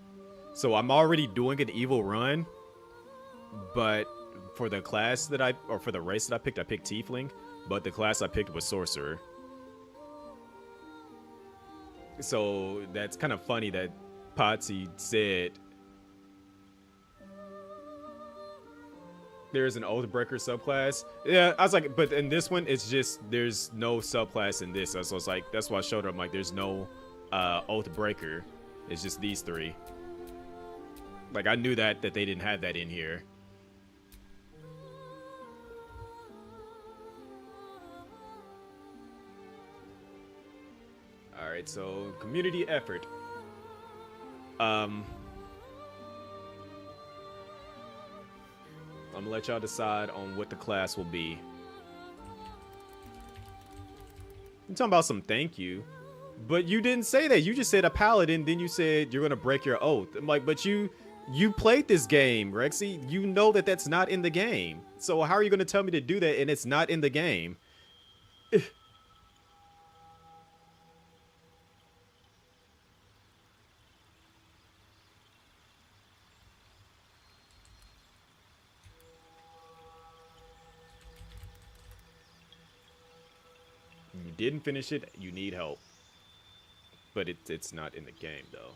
Speaker 2: So I'm already doing an evil run, but for the class that for the race that I picked Tiefling, but the class I picked was Sorcerer. So that's kind of funny that Potsy said there's an Oathbreaker subclass. Yeah, I was like, but in this one, it's just, there's no subclass in this. So it's like, that's why I showed her, I'm like, there's no Oathbreaker. It's just these 3. Like, I knew that they didn't have that in here. All right, so community effort. I'm gonna let y'all decide on what the class will be. I'm talking about some thank you, but you didn't say that. You just said a paladin, then you said you're gonna break your oath. I'm like, but you played this game, Rexy. You know that that's not in the game. So how are you gonna tell me to do that and it's not in the game? didn't finish it, you need help. But it's not in the game, though.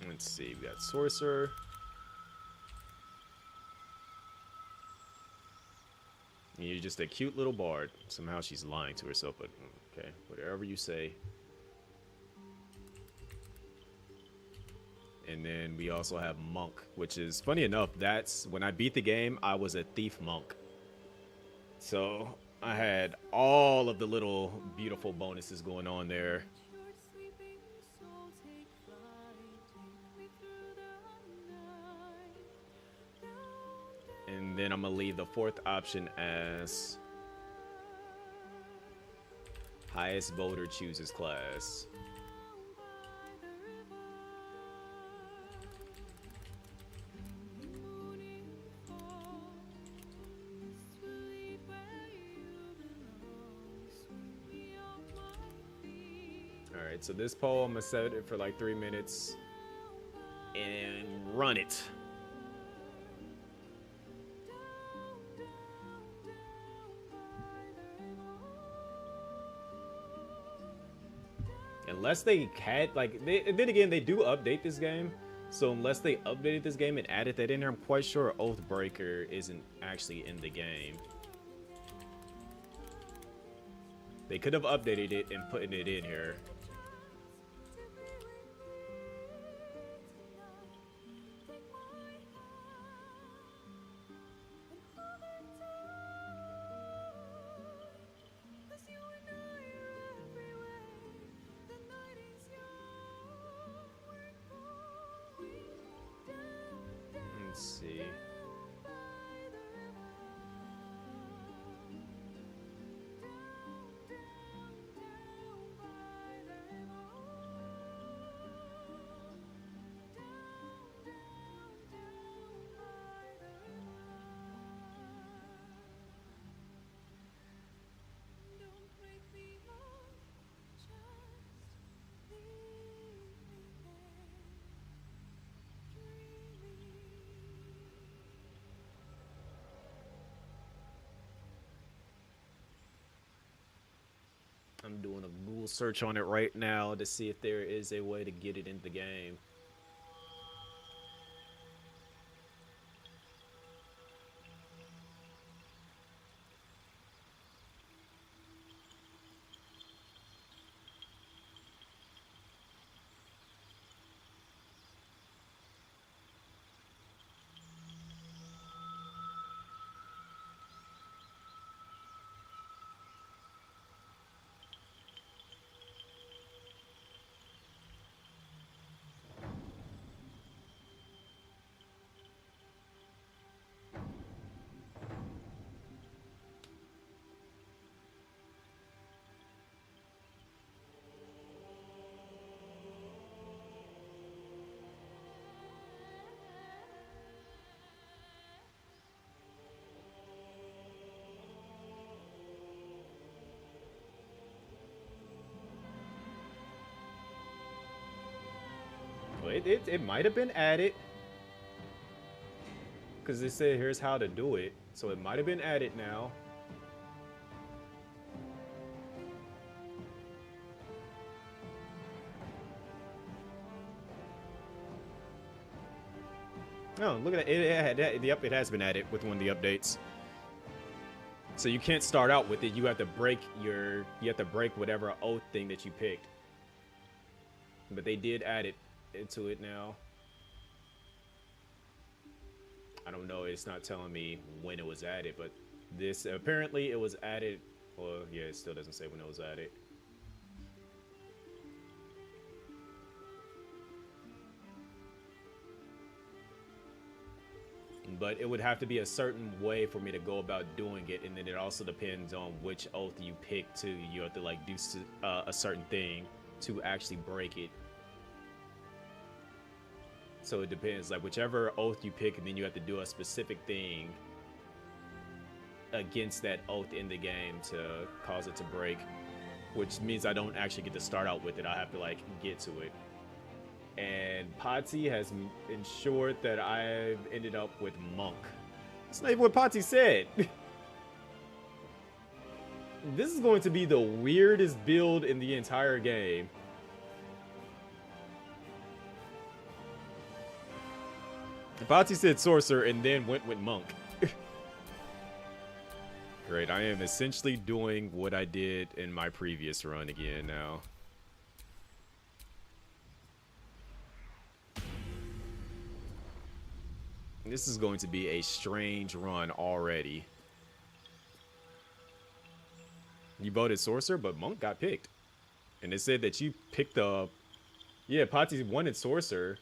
Speaker 2: Let's see, we got Sorcerer. You're just a cute little bard. Somehow she's lying to herself, but okay, whatever you say. And then we also have Monk, which is, funny enough, that's, when I beat the game, I was a Thief Monk. So, I had all of the little beautiful bonuses going on there. And then I'm gonna leave the fourth option as highest voter chooses class. Alright, so this poll, I'm gonna set it for like 3 minutes and run it. Unless they had, like, then again, they do update this game. So unless they updated this game and added that in there, I'm quite sure Oathbreaker isn't actually in the game. They could have updated it and putting it in here. Let's see. I'm doing a Google search on it right now to see if there is a way to get it in the game. It might have been added, because they said here's how to do it, so it might have been added now. Oh, look at that! Yep, it has been added with one of the updates. So you can't start out with it. You have to break whatever oath thing that you picked. But they did add it into it now. I don't know, it's not telling me when it was added, but this, apparently it was added. Well, yeah, it still doesn't say when it was added. But it would have to be a certain way for me to go about doing it, and then it also depends on which oath you pick too. You have to like do a certain thing to actually break it. So it depends, like whichever oath you pick, and then you have to do a specific thing against that oath in the game to cause it to break, which means I don't actually get to start out with it. I have to like get to it. And Pati has ensured that I've ended up with Monk. That's not even what Pati said. This is going to be the weirdest build in the entire game. Pati said Sorcerer and then went with Monk. Great, I am essentially doing what I did in my previous run again now. This is going to be a strange run already. You voted Sorcerer, but Monk got picked. And it said that you picked up... Yeah, Pati wanted Sorcerer.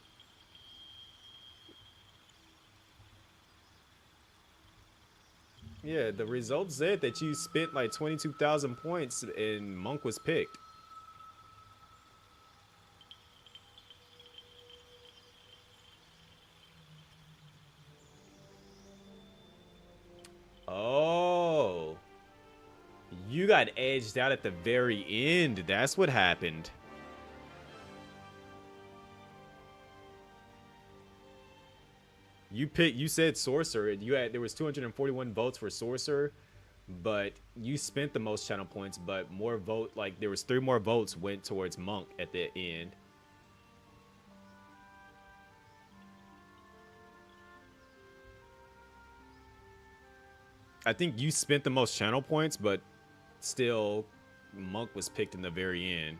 Speaker 2: Yeah, the results said that you spent like 22,000 points and Monk was picked. Oh. You got edged out at the very end. That's what happened. You said Sorcerer. There was 241 votes for Sorcerer, but you spent the most channel points, but there was 3 more votes went towards Monk at the end. I think you spent the most channel points, but still Monk was picked in the very end.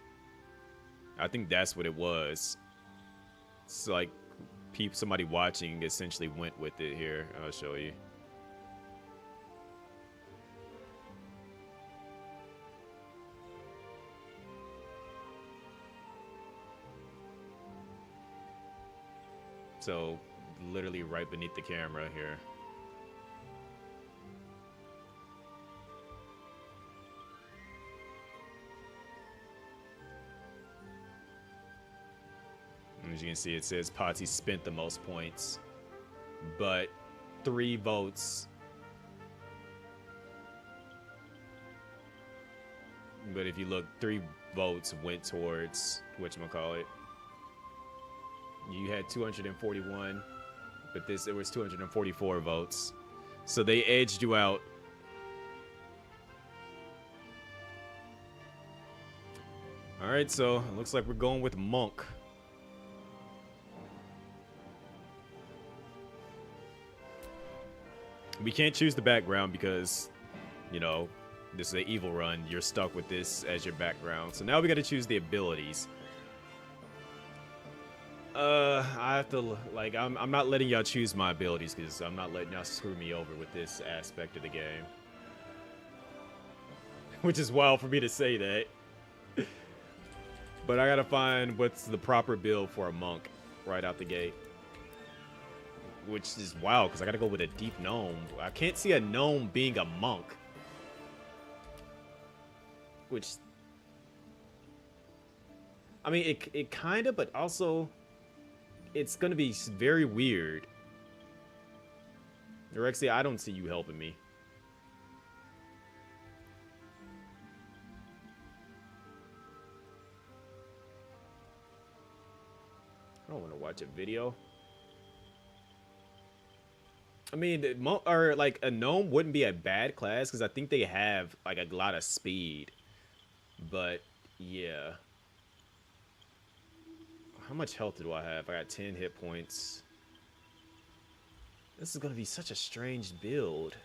Speaker 2: I think that's what it was. It's like somebody watching essentially went with it here. I'll show you. So literally right beneath the camera here. As you can see, it says Pati spent the most points, but 3 votes. But if you look, 3 votes went towards whatchamacallit. You had 241, but it was 244 votes. So they edged you out. All right, so it looks like we're going with Monk. We can't choose the background because, you know, this is an evil run. You're stuck with this as your background. So now we got to choose the abilities. I have to, like, I'm not letting y'all choose my abilities because I'm not letting y'all screw me over with this aspect of the game. Which is wild for me to say that. But I got to find what's the proper build for a Monk right out the gate. Which is wild, because I gotta go with a deep gnome. I can't see a gnome being a monk. Which... I mean, it kind of, but also... It's gonna be very weird. Orexia, I don't see you helping me. I don't want to watch a video. I mean, like a gnome wouldn't be a bad class because I think they have like a lot of speed. But yeah, how much health do I have? I got 10 hit points. This is gonna be such a strange build.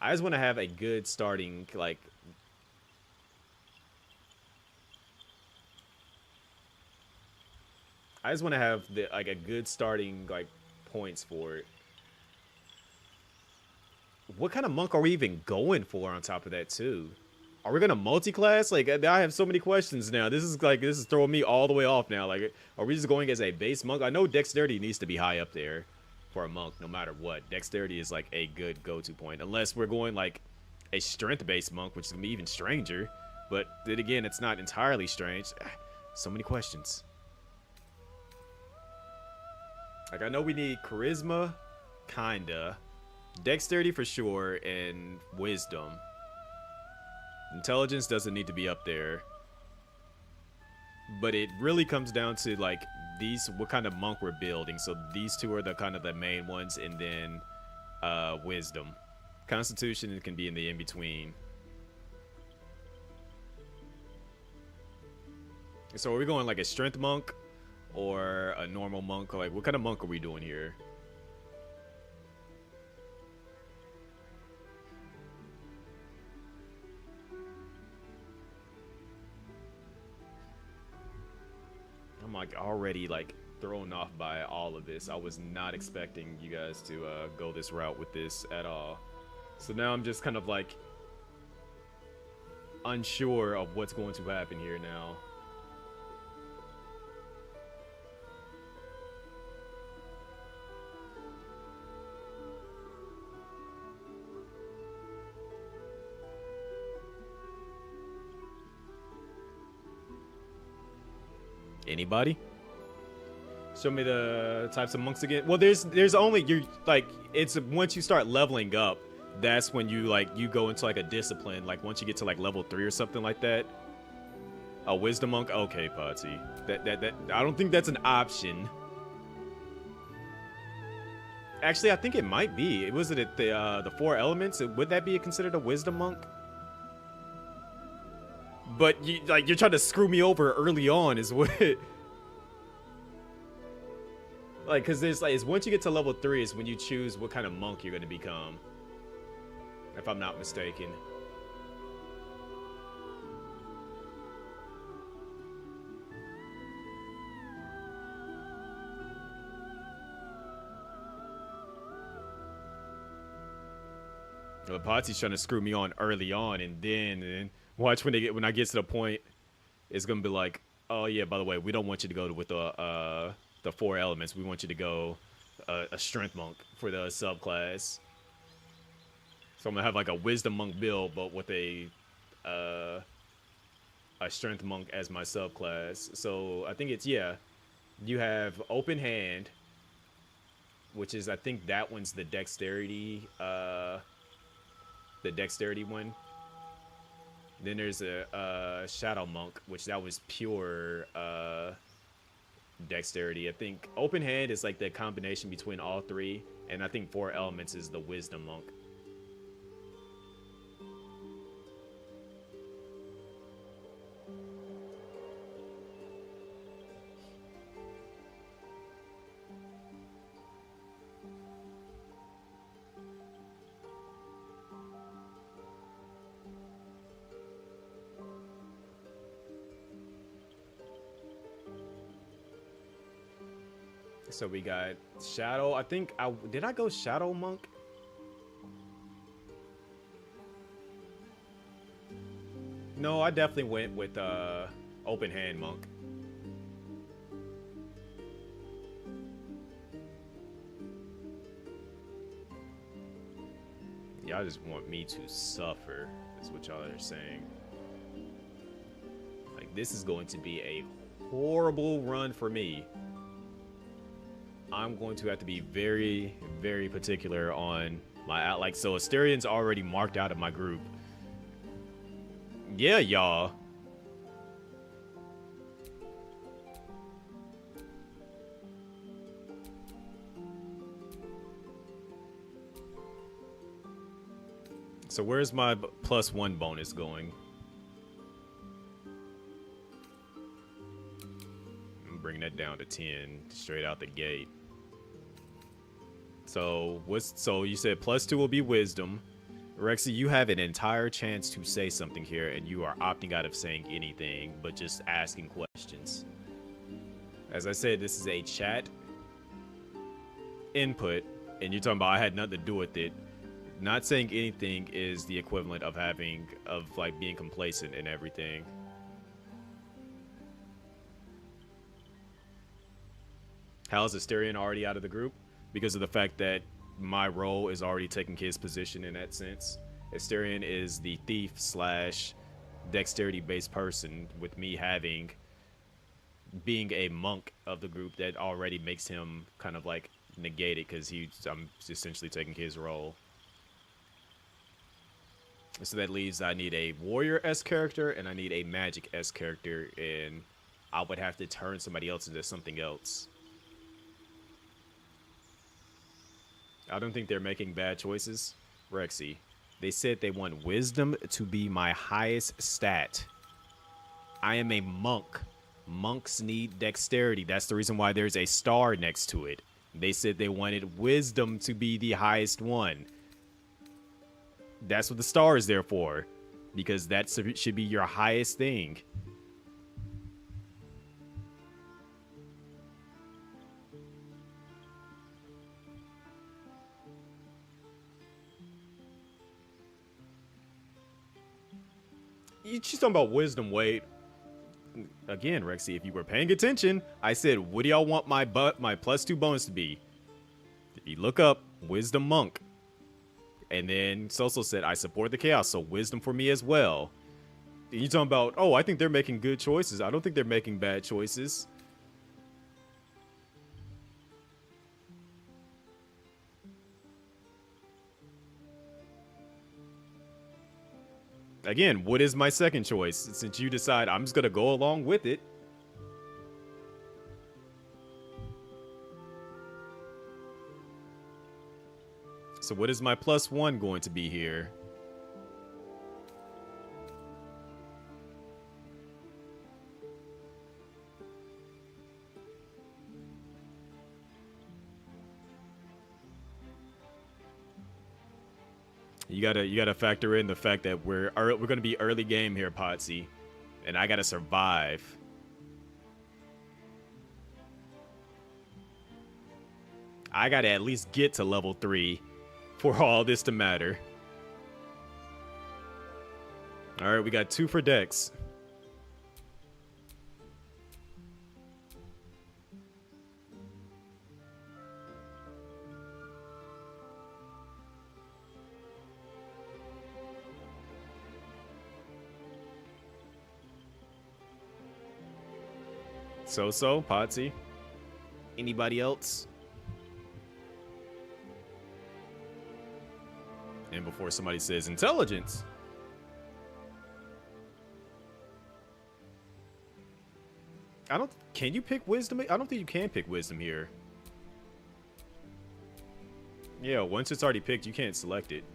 Speaker 2: I just want to have a good starting like. I just want to have like a good starting like points for it. What kind of monk are we even going for on top of that too? Are we gonna multi-class? Like I have so many questions now. This is throwing me all the way off now. Like, are we just going as a base monk? I know dexterity needs to be high up there for a monk, no matter what. Dexterity is like a good go-to point, unless we're going like a strength-based monk, which is gonna be even stranger. But then again, it's not entirely strange. So many questions. Like, I know we need charisma, kinda, dexterity for sure, and wisdom. Intelligence doesn't need to be up there. but it really comes down to like what kind of monk we're building. So these two are the kind of the main ones, and then wisdom. Constitution can be in the in-between. So are we going like a strength monk or a normal monk? Or like what kind of monk are we doing here? I'm like already like thrown off by all of this. I was not expecting you guys to go this route with this at all. So now I'm just kind of like unsure of what's going to happen here now. Anybody? Show me the types of monks again. Well, there's only you like it's once you start leveling up, that's when you like you go into like a discipline. Like once you get to like level 3 or something like that. A wisdom monk. Okay, Patsy. That I don't think that's an option. Actually, I think it might be. Was it the 4 elements? Would that be considered a wisdom monk? But you're trying to screw me over early on, is what. Like, cause there's like, once you get to level 3 is when you choose what kind of monk you're gonna become. If I'm not mistaken. Well, Patsy's trying to screw me on early on, and then watch when I get to the point, it's gonna be like, oh yeah, by the way, we don't want you to go with the 4 elements. We want you to go a strength monk for the subclass. So I'm gonna have like a wisdom monk build, but with a strength monk as my subclass. So I think it's you have open hand, which is I think that one's the dexterity. The dexterity one. Then there's a shadow monk, which that was pure dexterity. I think open hand is like the combination between all 3, and I think 4 elements is the wisdom monk. So we got Shadow. I think did I go Shadow Monk? No, I definitely went with Open Hand Monk. Y'all just want me to suffer, is what y'all are saying. Like, this is going to be a horrible run for me. I'm going to have to be very, very particular on my like. So Asterian's already marked out of my group. Yeah, y'all. So where's my +1 bonus going? I'm bringing that down to 10 straight out the gate. So you said +2 will be wisdom. Rexy, you have an entire chance to say something here, and you are opting out of saying anything, but just asking questions. As I said, this is a chat input, and you're talking about I had nothing to do with it. Not saying anything is the equivalent of like being complacent and everything. How is Asterion already out of the group? Because of the fact that my role is already taking his position in that sense. Asterion is the thief / dexterity-based person, with me being a monk of the group that already makes him kind of like negated, because I'm essentially taking his role. So that leaves I need a warrior-esque character and I need a magic-esque character in I would have to turn somebody else into something else. I don't think they're making bad choices. Rexy, they said they want wisdom to be my highest stat. I am a monk. Monks need dexterity. That's the reason why there's a star next to it. They said they wanted wisdom to be the highest one. That's what the star is there for. Because that should be your highest thing. She's talking about wisdom, Wade. Again, Rexy, if you were paying attention, I said, what do y'all want my +2 bonus to be? If you look up, wisdom monk. And then Soso said, I support the chaos, so wisdom for me as well. You talking about, oh, I think they're making good choices. I don't think they're making bad choices. Again, what is my second choice? Since you decide I'm just going to go along with it. So what is my +1 going to be here? You gotta factor in the fact that we're gonna be early game here, Potsy, and I gotta survive. I gotta at least get to level 3 for all this to matter. All right, we got 2 for Dex. So, Potsy. Anybody else? And before somebody says intelligence. Can you pick wisdom? I don't think you can pick wisdom here. Yeah, once it's already picked, you can't select it.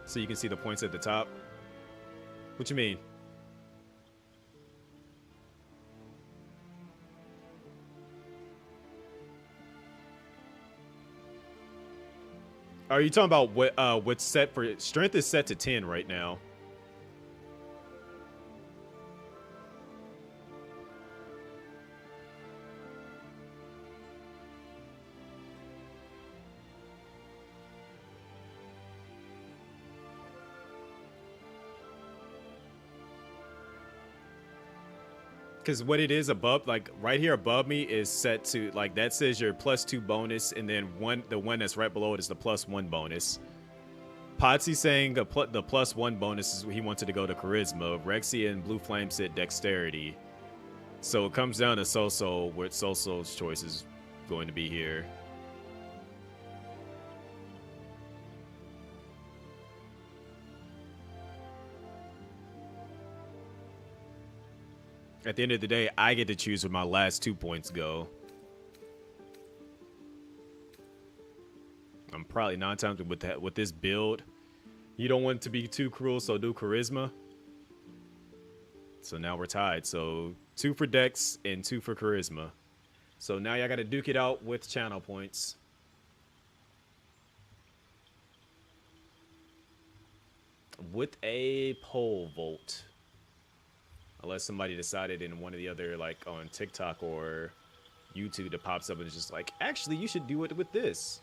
Speaker 2: So you can see the points at the top. What you mean? Are you talking about what's set for strength is set to 10 right now? Because what it is above, like right here above me is set to, like that says your +2 bonus, and then the one that's right below it is the +1 bonus. Potsy saying the +1 bonus is he wanted to go to charisma. Rexy and Blue Flame said dexterity. So it comes down to Soso, where Soso's choice is going to be here. At the end of the day, I get to choose where my last 2 points go. I'm probably 9 times with this build. You don't want it to be too cruel, so do charisma. So now we're tied. So 2 for Dex and 2 for charisma. So now y'all got to duke it out with channel points. With a pole vault. Unless somebody decided in one of the other, like on TikTok or YouTube, that pops up and it's just like, actually, you should do it with this.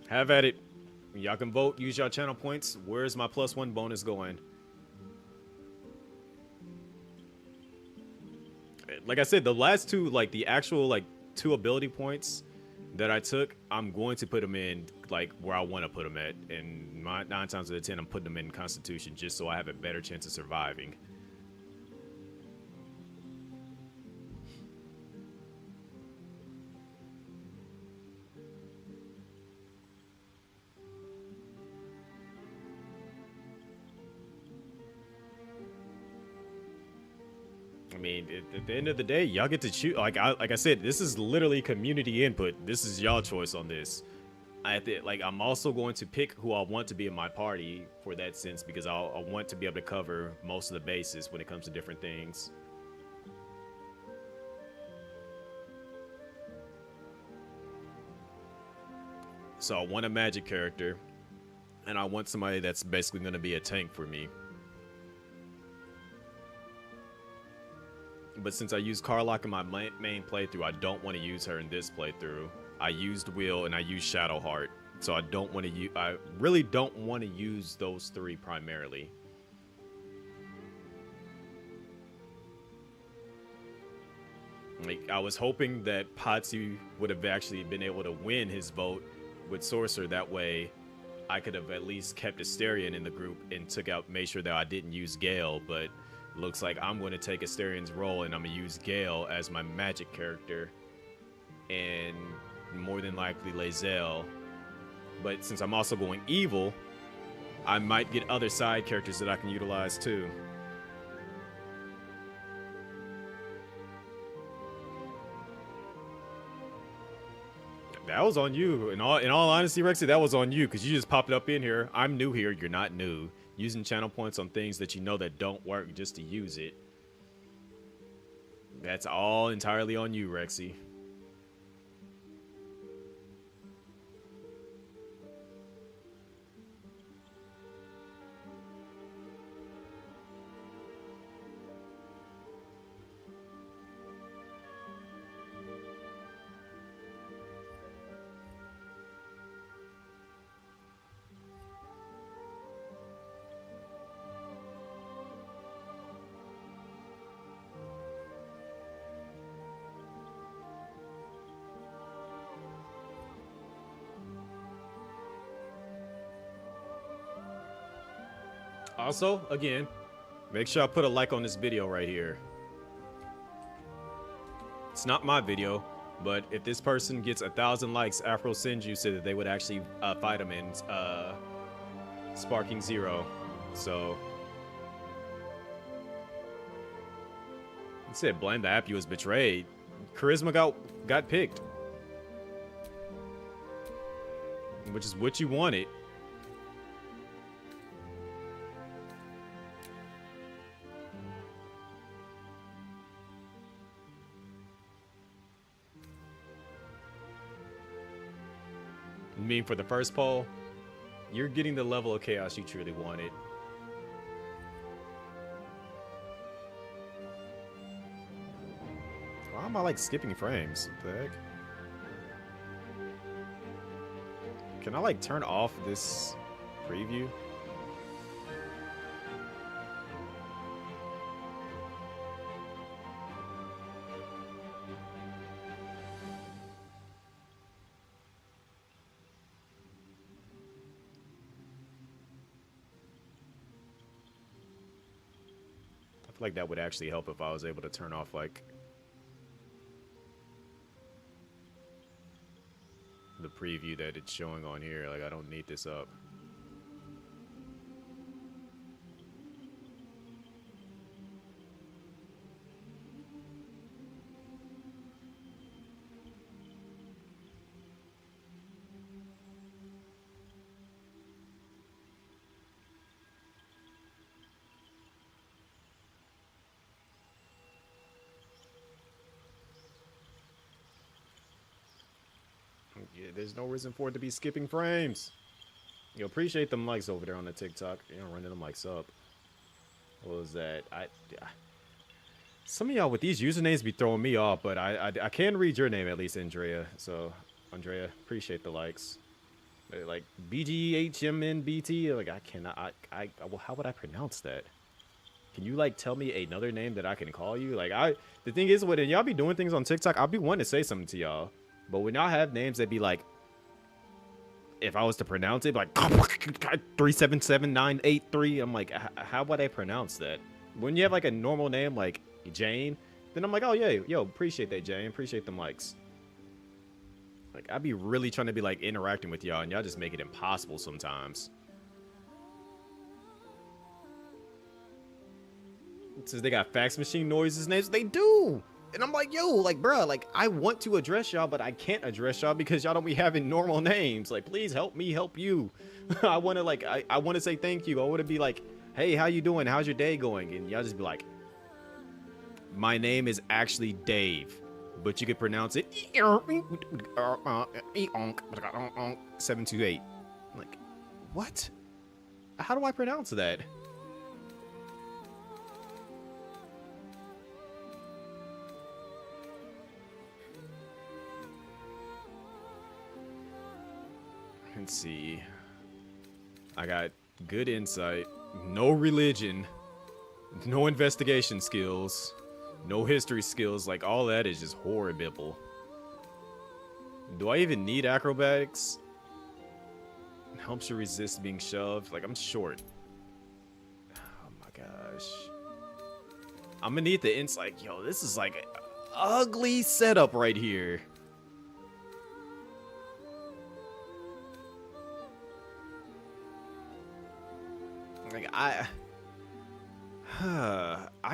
Speaker 2: Have at it. Y'all can vote. Use y'all channel points. Where's my +1 bonus going? like I said, the last two, like the actual like 2 ability points that I took, I'm going to put them in like where I want to put them at, and 9 times out of 10, I'm putting them in Constitution just so I have a better chance of surviving. I mean, at the end of the day, y'all get to choose. Like I said, this is literally community input. This is y'all choice on this. I'm also going to pick who I want to be in my party for that sense, because I want to be able to cover most of the bases when it comes to different things. So I want a magic character, and I want somebody that's basically going to be a tank for me. But since I used Karlach in my main playthrough, I don't want to use her in this playthrough. I used Will and I used Shadowheart, so I don't want to use. I really don't want to use those 3 primarily. Like, I was hoping that Potsy would have actually been able to win his vote with Sorcerer. That way, I could have at least kept Asterion in the group and made sure that I didn't use Gale. But looks like I'm going to take Asterion's role, and I'm going to use Gale as my magic character, and more than likely Lae'zel. But since I'm also going evil, I might get other side characters that I can utilize too. That was on you. In all honesty, Rexy, that was on you, because you just popped up in here. I'm new here. You're not new. Using channel points on things that you know that don't work just to use it. That's all entirely on you, Rexy. Also, again, make sure I put a like on this video right here. It's not my video, but if this person gets 1,000 likes, Afro Senju said that they would actually fight him in Sparking Zero. So, he said blame the app you was betrayed. Charisma got picked, which is what you wanted. I mean, for the first poll, you're getting the level of chaos you truly wanted. Why am I like skipping frames? What the heck? Can I like turn off this preview? I feel like that would actually help if I was able to turn off like the preview that it's showing on here. Like, I don't need this up. Yeah, there's no reason for it to be skipping frames. You appreciate them likes over there on the TikTok. You know, running them likes up. What was that? Some of y'all with these usernames be throwing me off, but I can read your name at least, Andrea. So, Andrea, appreciate the likes. Like BGHMNBT. Like, I cannot. Well, how would I pronounce that? Can you like tell me another name that I can call you? Like the thing is, when y'all be doing things on TikTok, I'll be wanting to say something to y'all. But when y'all have names that be like, if I was to pronounce it, like 377983, I'm like, how would I pronounce that? When you have like a normal name like Jane, then I'm like, oh yeah, yo, appreciate that, Jane. Appreciate them likes. Like, I'd be really trying to be like interacting with y'all, and y'all just make it impossible sometimes. It says they got fax machine noises names. They do. And I'm like, yo, like, bruh, like, I want to address y'all, but I can't address y'all because y'all don't be having normal names. Like, please help me help you. I want to, like, I want to say thank you. I want to be like, hey, how you doing? How's your day going? And y'all just be like, my name is actually Dave, but you could pronounce it 728. Like, what? How do I pronounce that? Let's see. I got good insight, no religion, no investigation skills, no history skills. Like, all that is just horrible. Do I even need acrobatics? Helps you resist being shoved. Like, I'm short. Oh my gosh. I'm gonna need the insight. Yo, this is like an ugly setup right here. Like, I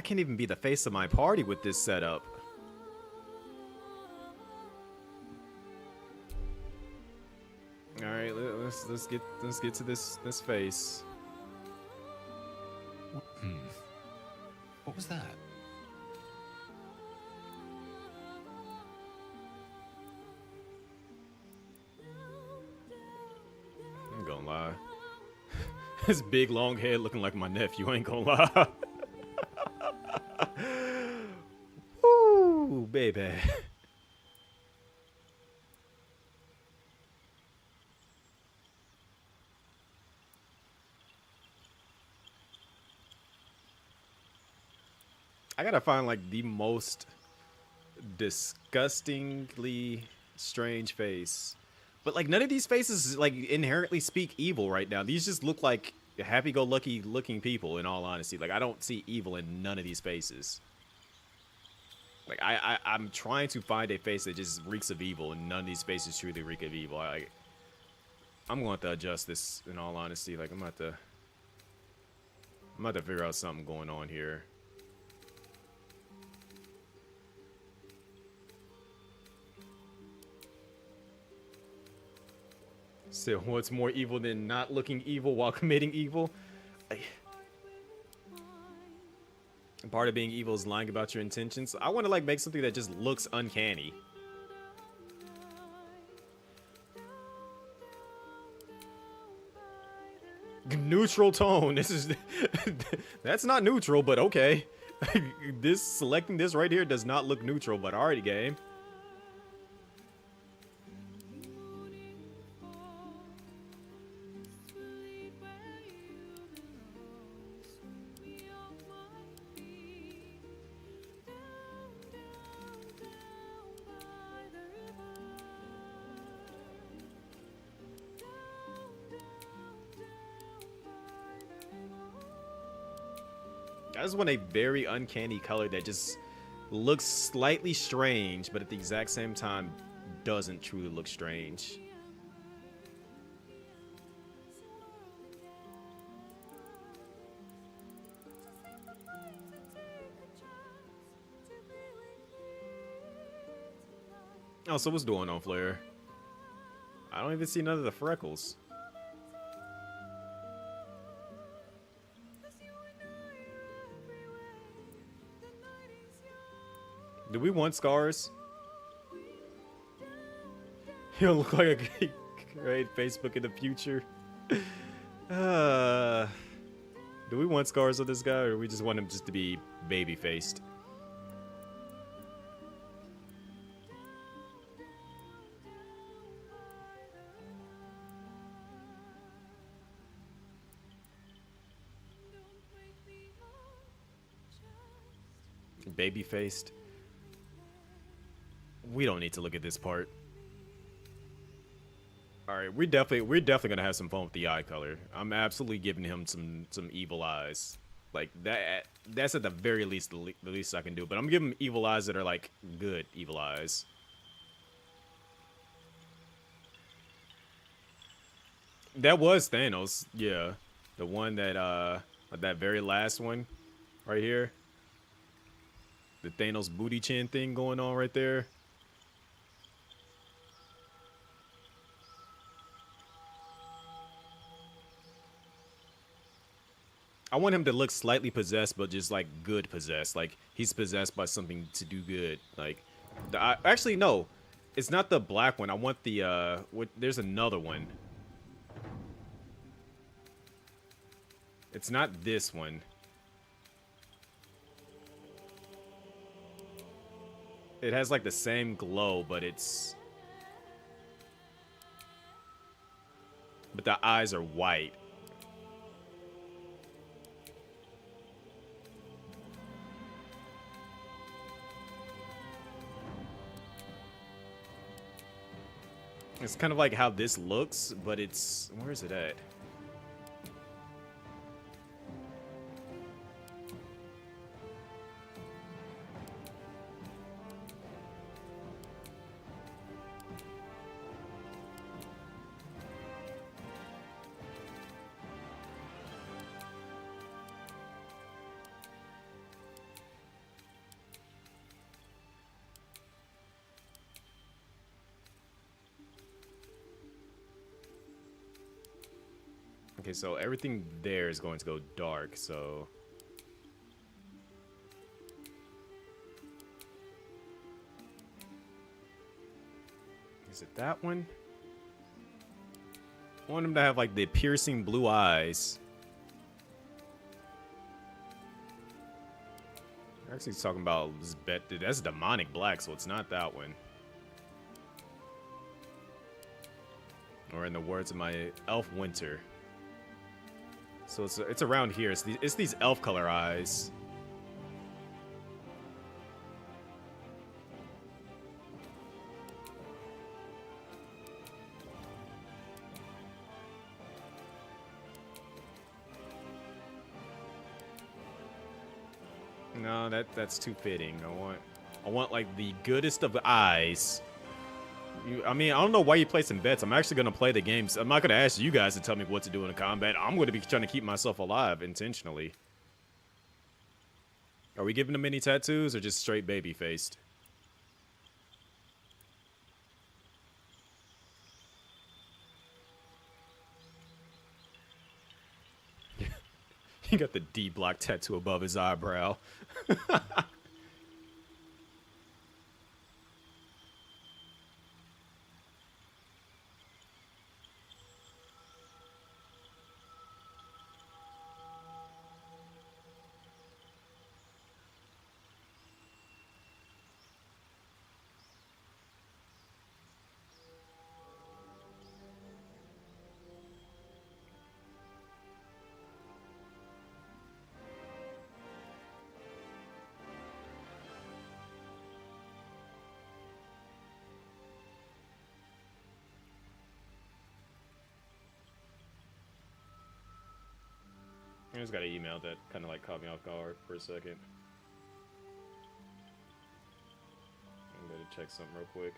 Speaker 2: can't even be the face of my party with this setup. All right, let's get to this face.
Speaker 5: What was that?
Speaker 2: I'm gonna lie. His big long head looking like my nephew, I ain't gonna lie. Woo, baby. I gotta find like the most disgustingly strange face. But like none of these faces like inherently speak evil right now. These just look like happy-go-lucky looking people, in all honesty. Like, I don't see evil in none of these faces. Like, I'm trying to find a face that just reeks of evil, and none of these faces truly reek of evil. I'm going to have to adjust this, in all honesty. Like, I'm going to figure out something going on here. So what's more evil than not looking evil while committing evil? Part of being evil is lying about your intentions. I want to like make something that just looks uncanny. Neutral tone. This is that's not neutral, but okay. Selecting this right here does not look neutral, but alrighty, game. I just want a very uncanny color that just looks slightly strange, but at the exact same time doesn't truly look strange. Oh, so what's going on, Flair? I don't even see none of the freckles. Do we want scars? He'll look like a great Facebook in the future. Do we want scars on this guy, or do we just want him just to be baby-faced? Baby faced. We don't need to look at this part. All right, we're definitely gonna have some fun with the eye color. I'm absolutely giving him some evil eyes, like that. That's at the very least the least I can do. But I'm giving him evil eyes that are like good evil eyes. That was Thanos, yeah, the one that very last one, right here. The Thanos booty chin thing going on right there. I want him to look slightly possessed, but just like good possessed. Like he's possessed by something to do good. Like, actually no, it's not the black one. I want the there's another one. It's not this one. It has like the same glow, but the eyes are white. It's kind of like how this looks, but where is it at? Okay, so everything there is going to go dark, so... Is it that one? I want him to have, like, the piercing blue eyes. Actually, he's talking about that's demonic black, so it's not that one. Or in the words of my elf Winter. So it's around here. It's these elf color eyes. No, that's too fitting. I want like the goodest of eyes. I mean, I don't know why you play some bets. I'm actually going to play the games. I'm not going to ask you guys to tell me what to do in combat. I'm going to be trying to keep myself alive intentionally. Are we giving them any tattoos or just straight baby-faced? He got the D block tattoo above his eyebrow. I just got an email that kind of like caught me off guard for a second. I'm gonna check something real quick.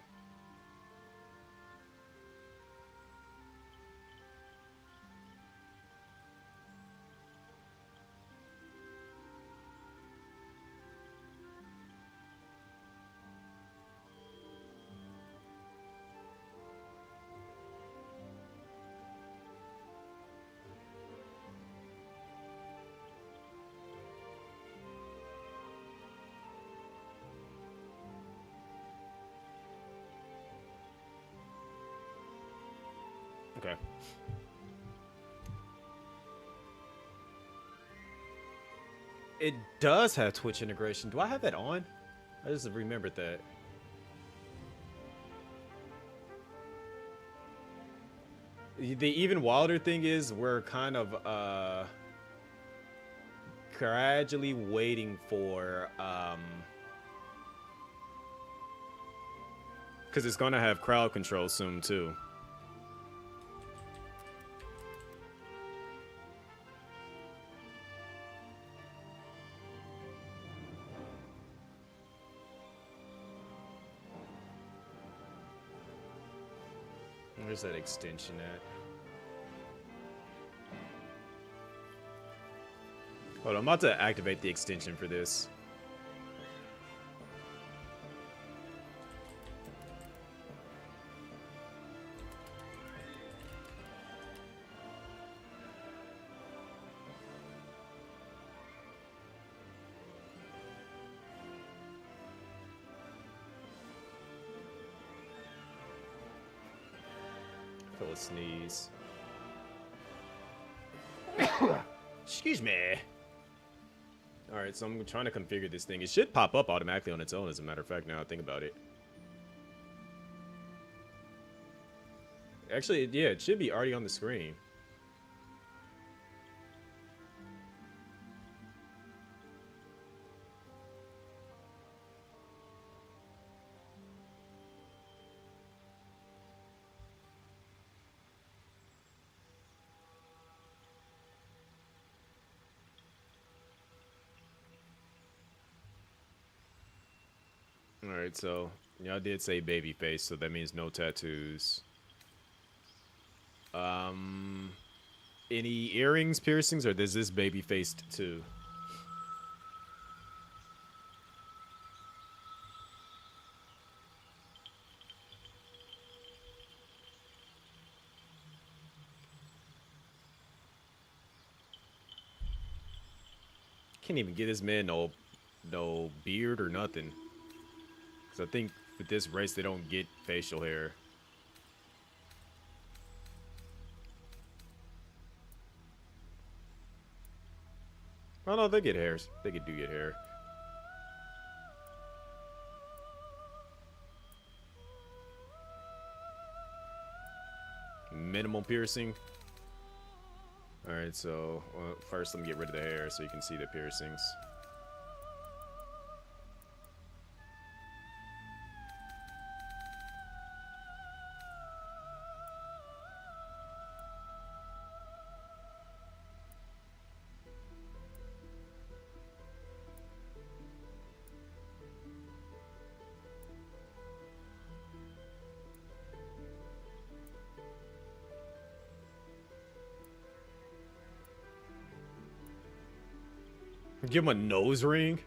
Speaker 2: Okay. It does have Twitch integration. Do I have that on? I just remembered that. The even wilder thing is we're kind of gradually waiting for because it's gonna have crowd control soon too. Where's that extension at? Hold on, I'm about to activate the extension for this. Feel a sneeze. Excuse me. Alright, so I'm trying to configure this thing. It should pop up automatically on its own, as a matter of fact, now I think about it. Actually, yeah, it should be already on the screen. Alright, so y'all did say baby face, so that means no tattoos. Any earrings, piercings, or is this baby faced too? Can't even get this man no beard or nothing. Because I think with this race, they don't get facial hair. Oh no, they get hairs. They do get hair. Minimal piercing. Alright, so first let me get rid of the hair so you can see the piercings. Give him a nose ring?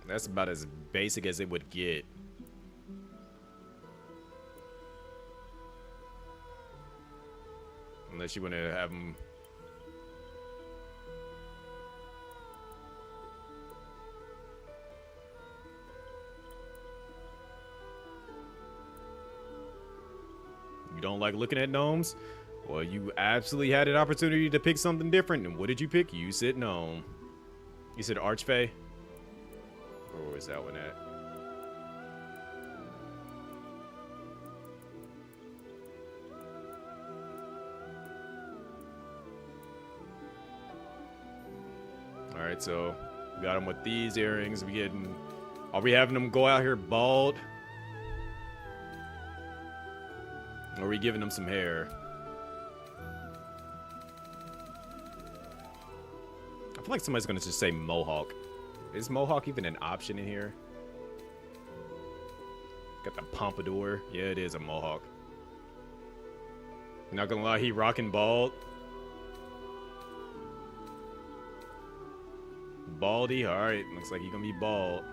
Speaker 2: That's about as basic as it would get. Unless you want to have him... You don't like looking at gnomes? Well, you absolutely had an opportunity to pick something different, and what did you pick? You said gnome. You said archfey? Where was that one at? Alright, so we got him with these earrings. Are we having them go out here bald? Or are we giving them some hair? I feel like somebody's gonna just say mohawk. Is mohawk even an option in here? Got the pompadour. Yeah, it is a mohawk. Not gonna lie, he rocking bald. Baldy, alright. Looks like he's gonna be bald.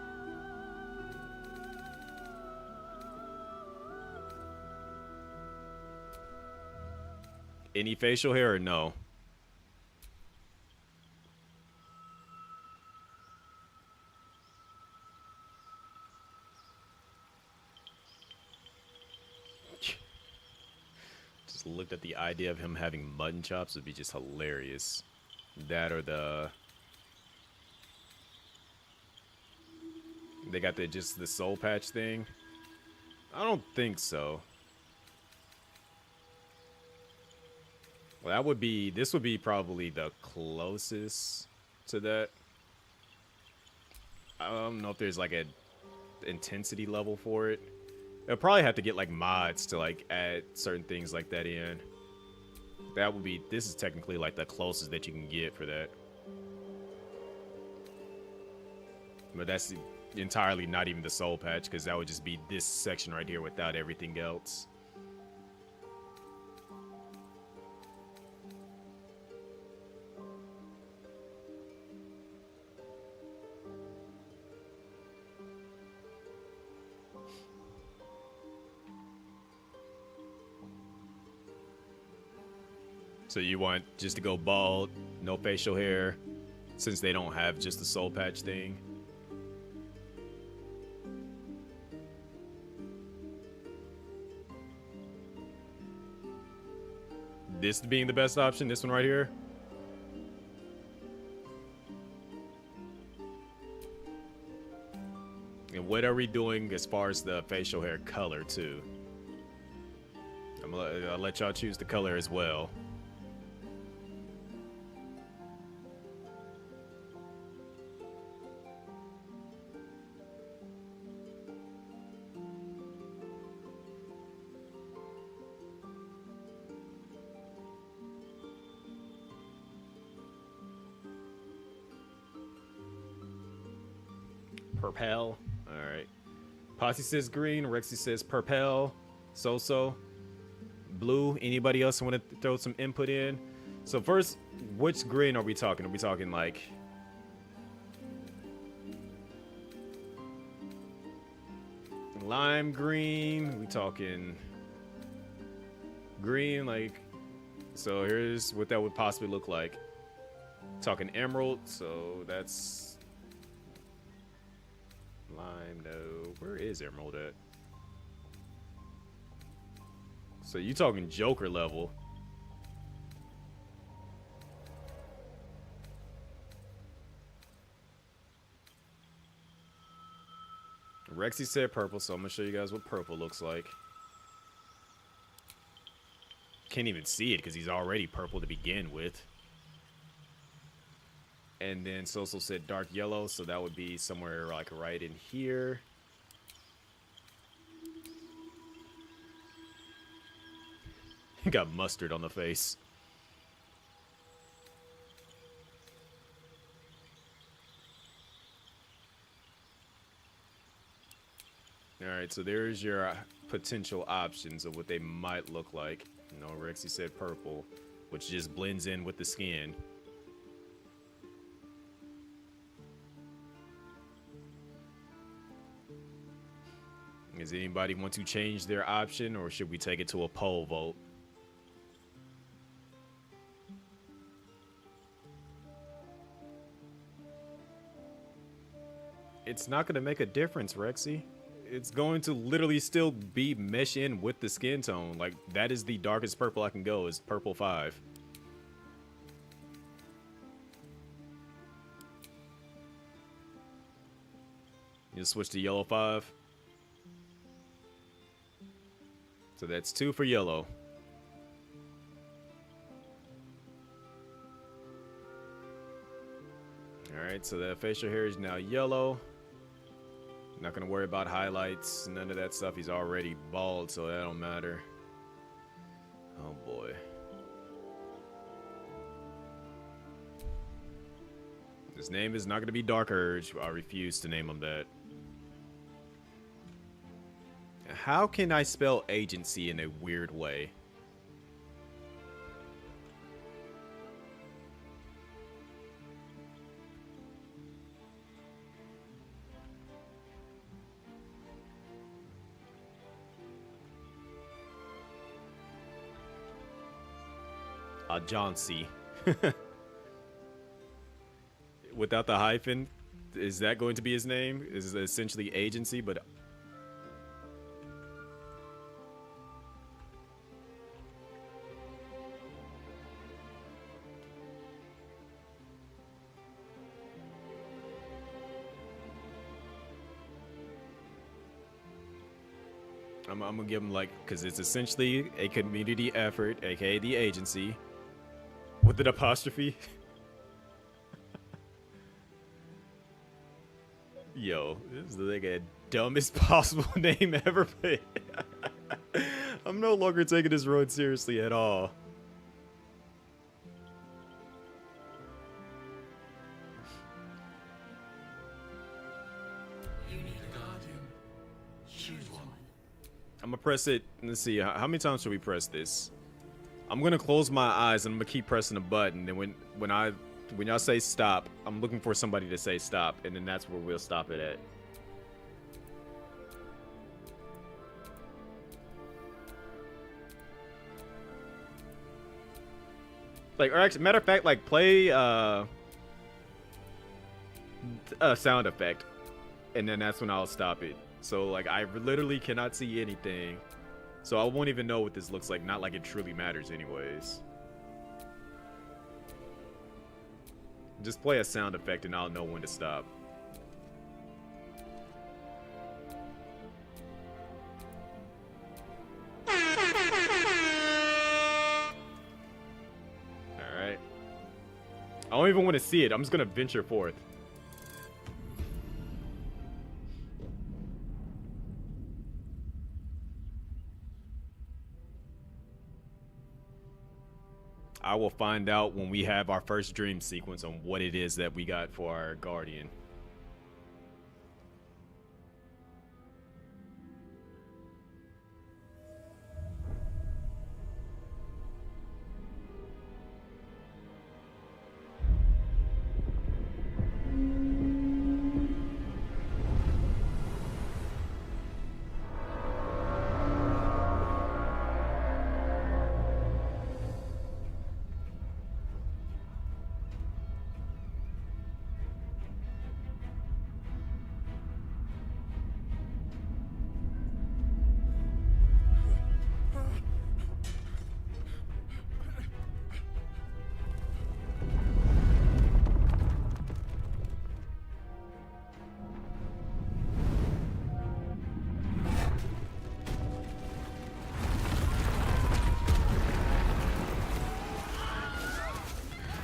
Speaker 2: Any facial hair or no? Just looked at the idea of him having mutton chops would be just hilarious. That or they got just the soul patch thing. I don't think so. Well, that would be, this would be probably the closest to that. I don't know if there's like a intensity level for it. They'll probably have to get like mods to like add certain things like that in. That would be, this is technically like the closest that you can get for that. But that's entirely not even the soul patch, because that would just be this section right here without everything else. So you want just to go bald, no facial hair, since they don't have just the soul patch thing? This being the best option, this one right here? And what are we doing as far as the facial hair color too? I'll let y'all choose the color as well. Purple. Alright. Posse says green. Rexy says purple. So. Blue. Anybody else want to throw some input in? So first, which green are we talking? Are we talking like... lime green? We talking... green? Like... So here's what that would possibly look like. Talking emerald. So that's... lime, no. Where is emerald at? So you talking Joker level. Rexy said purple, so I'm gonna show you guys what purple looks like. Can't even see it because he's already purple to begin with. And then Soso said dark yellow, so that would be somewhere like right in here. He got mustard on the face. Alright, so there's your potential options of what they might look like. You know, Rexy said purple, which just blends in with the skin. Does anybody want to change their option, or should we take it to a poll vote? It's not going to make a difference, Rexy. It's going to literally still be mesh in with the skin tone. Like, that is the darkest purple I can go, is purple 5. You switch to yellow 5. So that's 2 for yellow. Alright, so that facial hair is now yellow. Not gonna worry about highlights, none of that stuff. He's already bald, so that don't matter. Oh boy. His name is not gonna be Dark Urge. I refuse to name him that. How can I spell agency in a weird way? Agency. Without the hyphen, is that going to be his name? Is it essentially agency, but... I'm gonna give him like, because it's essentially a community effort, aka the agency. With an apostrophe. Yo, this is like a dumbest possible name ever played. I'm no longer taking this road seriously at all.
Speaker 5: You need a guardian. Choose one.
Speaker 2: I'm gonna press it. Let's see. How many times should we press this? I'm gonna close my eyes and I'm gonna keep pressing the button. And when y'all say stop, I'm looking for somebody to say stop, and then that's where we'll stop it at. Like, or actually, matter of fact, like play a sound effect, and then that's when I'll stop it. So like, I literally cannot see anything, so I won't even know what this looks like. Not like it truly matters, anyways. Just play a sound effect, and I'll know when to stop. Alright. I don't even want to see it. I'm just gonna venture forth. I will find out when we have our first dream sequence on what it is that we got for our guardian.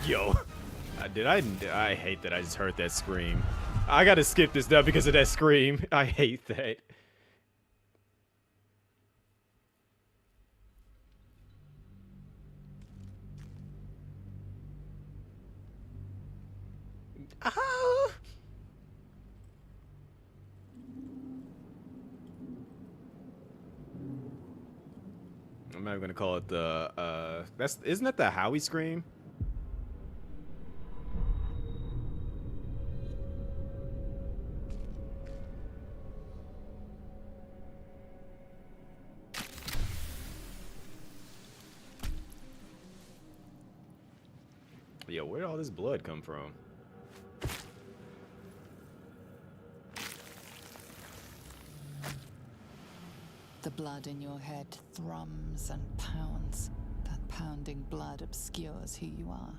Speaker 2: Yo, I hate that I just heard that scream. I gotta skip this now because of that scream. I hate that. Ah. I'm not even gonna call it the isn't that the Howie scream? Yo, where did all this blood come from?
Speaker 6: The blood in your head thrums and pounds. That pounding blood obscures who you are.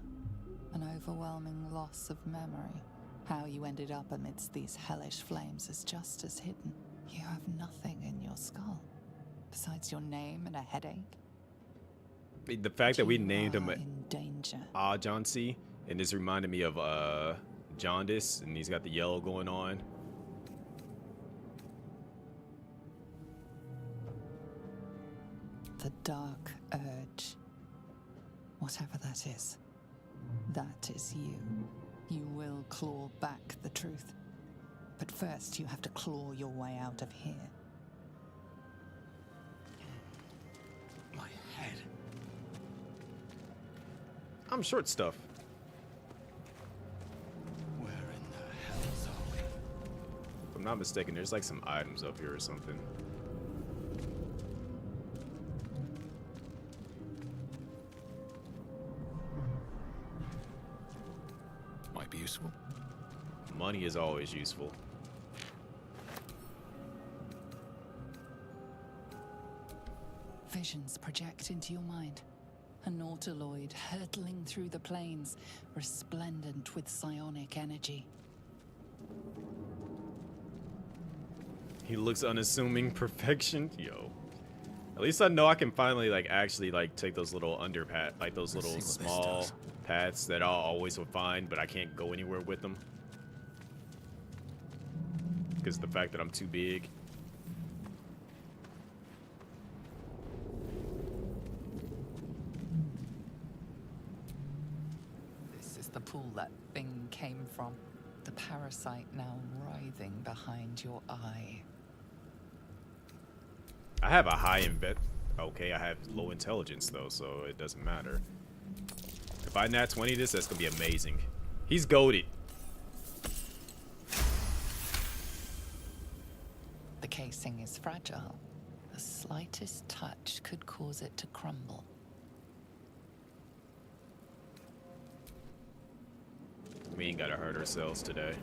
Speaker 6: An overwhelming loss of memory. How you ended up amidst these hellish flames is just as hidden. You have nothing in your skull, besides your name and a headache.
Speaker 2: The fact that we named him
Speaker 6: in danger.
Speaker 2: John C, and this reminded me of Jaundice, and he's got the yellow going on.
Speaker 6: The dark urge. Whatever that is you. You will claw back the truth. But first you have to claw your way out of here.
Speaker 5: My head.
Speaker 2: I'm short stuff.
Speaker 5: Where in the hells are we?
Speaker 2: If I'm not mistaken, there's like some items up here or something.
Speaker 5: Might be useful.
Speaker 2: Money is always useful.
Speaker 6: Visions project into your mind. A nautiloid hurtling through the plains, resplendent with psionic energy.
Speaker 2: He looks unassuming perfection. Yo. At least I know I can finally like actually like take those little underpat, like those little small paths that I'll always will find, but I can't go anywhere with them. Because of the fact that I'm too big.
Speaker 6: This is the pool that thing came from. The parasite now writhing behind your eye.
Speaker 2: I have a high invent. Okay, I have low intelligence though, so it doesn't matter. If I nat 20 this, that's gonna be amazing. He's goated.
Speaker 6: The casing is fragile. The slightest touch could cause it to crumble.
Speaker 2: We ain't gotta hurt ourselves today.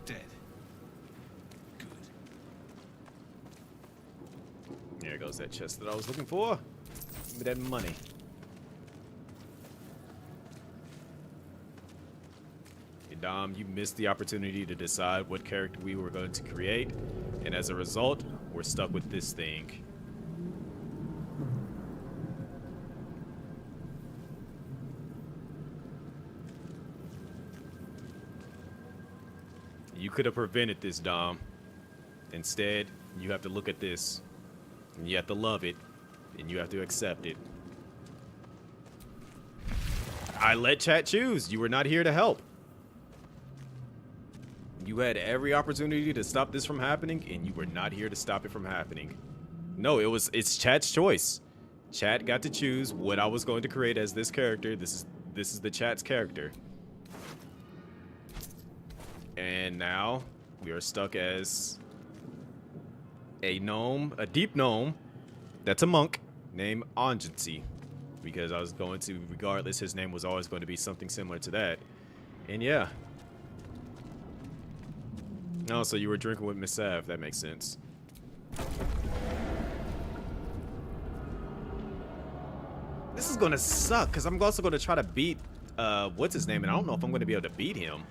Speaker 5: Dead. Good.
Speaker 2: There goes that chest that I was looking for. Give me that money. Hey, Dom, you missed the opportunity to decide what character we were going to create, and as a result, we're stuck with this thing. You could have prevented this, Dom. Instead, you have to look at this. And you have to love it. And you have to accept it. I let chat choose. You were not here to help. You had every opportunity to stop this from happening, and you were not here to stop it from happening. No, it's chat's choice. Chat got to choose what I was going to create as this character. This is the chat's character. And now we are stuck as a gnome, a deep gnome that's a monk named Anjansi. Because I was going to, regardless, his name was always going to be something similar to that. And yeah. Oh, so you were drinking with Miss Sav. That makes sense. This is gonna suck, because I'm also gonna try to beat, what's his name? And I don't know if I'm gonna be able to beat him.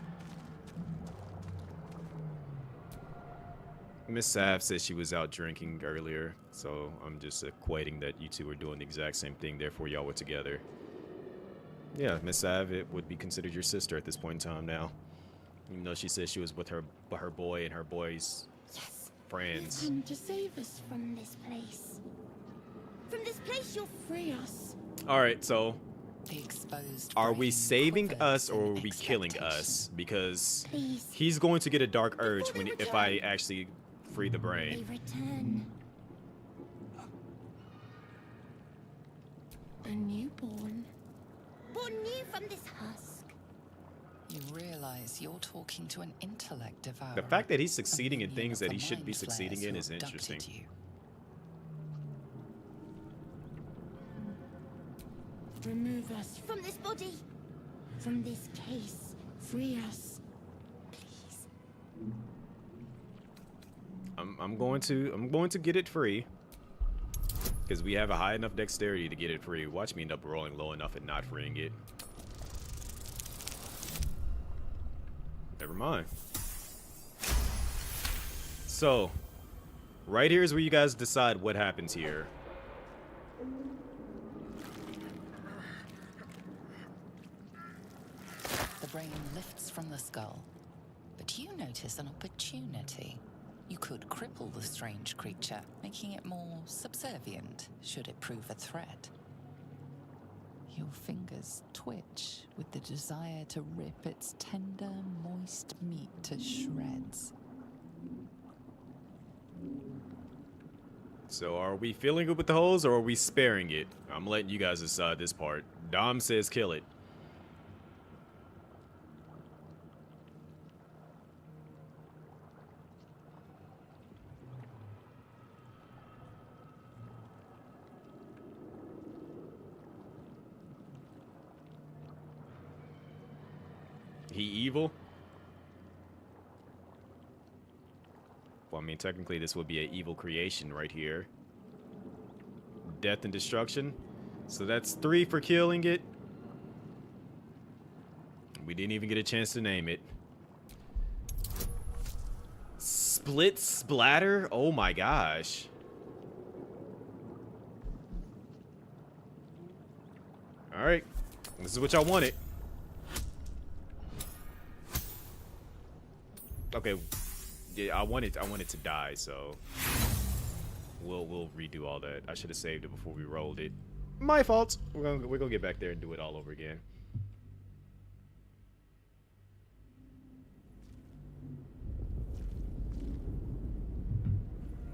Speaker 2: Miss Sav said she was out drinking earlier, so I'm just equating that you two were doing the exact same thing, therefore y'all were together. Yeah, Miss Sav, it would be considered your sister at this point in time now. Even though she said she was with her boy and her boy's friends.
Speaker 1: You've come to save us from this place. From this place, you'll free us.
Speaker 2: Alright, so
Speaker 6: The exposed
Speaker 2: are we
Speaker 6: brain
Speaker 2: saving
Speaker 6: quivers
Speaker 2: us or
Speaker 6: in
Speaker 2: are we killing
Speaker 6: expectation.
Speaker 2: us? Because
Speaker 1: Please.
Speaker 2: he's going to get a dark urge
Speaker 1: Before
Speaker 2: when
Speaker 1: we
Speaker 2: if I
Speaker 1: return.
Speaker 2: actually free the
Speaker 1: They
Speaker 2: brain.
Speaker 1: return. A newborn. Born new from this husk.
Speaker 6: You realize you're talking to an intellect devourer.
Speaker 2: The fact that he's
Speaker 6: a
Speaker 2: succeeding in
Speaker 6: minion
Speaker 2: things
Speaker 6: of
Speaker 2: that
Speaker 6: the
Speaker 2: he shouldn't be
Speaker 6: mind flayers
Speaker 2: succeeding in
Speaker 6: who
Speaker 2: is
Speaker 6: abducted
Speaker 2: interesting.
Speaker 6: you.
Speaker 1: Remove us from this body. From this case. Free us. Please.
Speaker 2: I'm going to get it free. Because we have a high enough dexterity to get it free. Watch me end up rolling low enough and not freeing it. Never mind. So, right here is where you guys decide what happens here.
Speaker 6: The brain lifts from the skull, but you notice an opportunity. You could cripple the strange creature, making it more subservient should it prove a threat. Your fingers twitch with the desire to rip its tender, moist meat to shreds.
Speaker 2: So are we filling it with the holes or are we sparing it? I'm letting you guys decide this part. Dom says kill it. He evil? Well, I mean, technically this would be an evil creation right here. Death and destruction. So that's 3 for killing it. We didn't even get a chance to name it. split splatter? Oh my gosh. All right, this is what y'all wanted. Okay, yeah, I wanted to die, so we'll redo all that. I should have saved it before we rolled it. My fault. We're gonna get back there and do it all over again.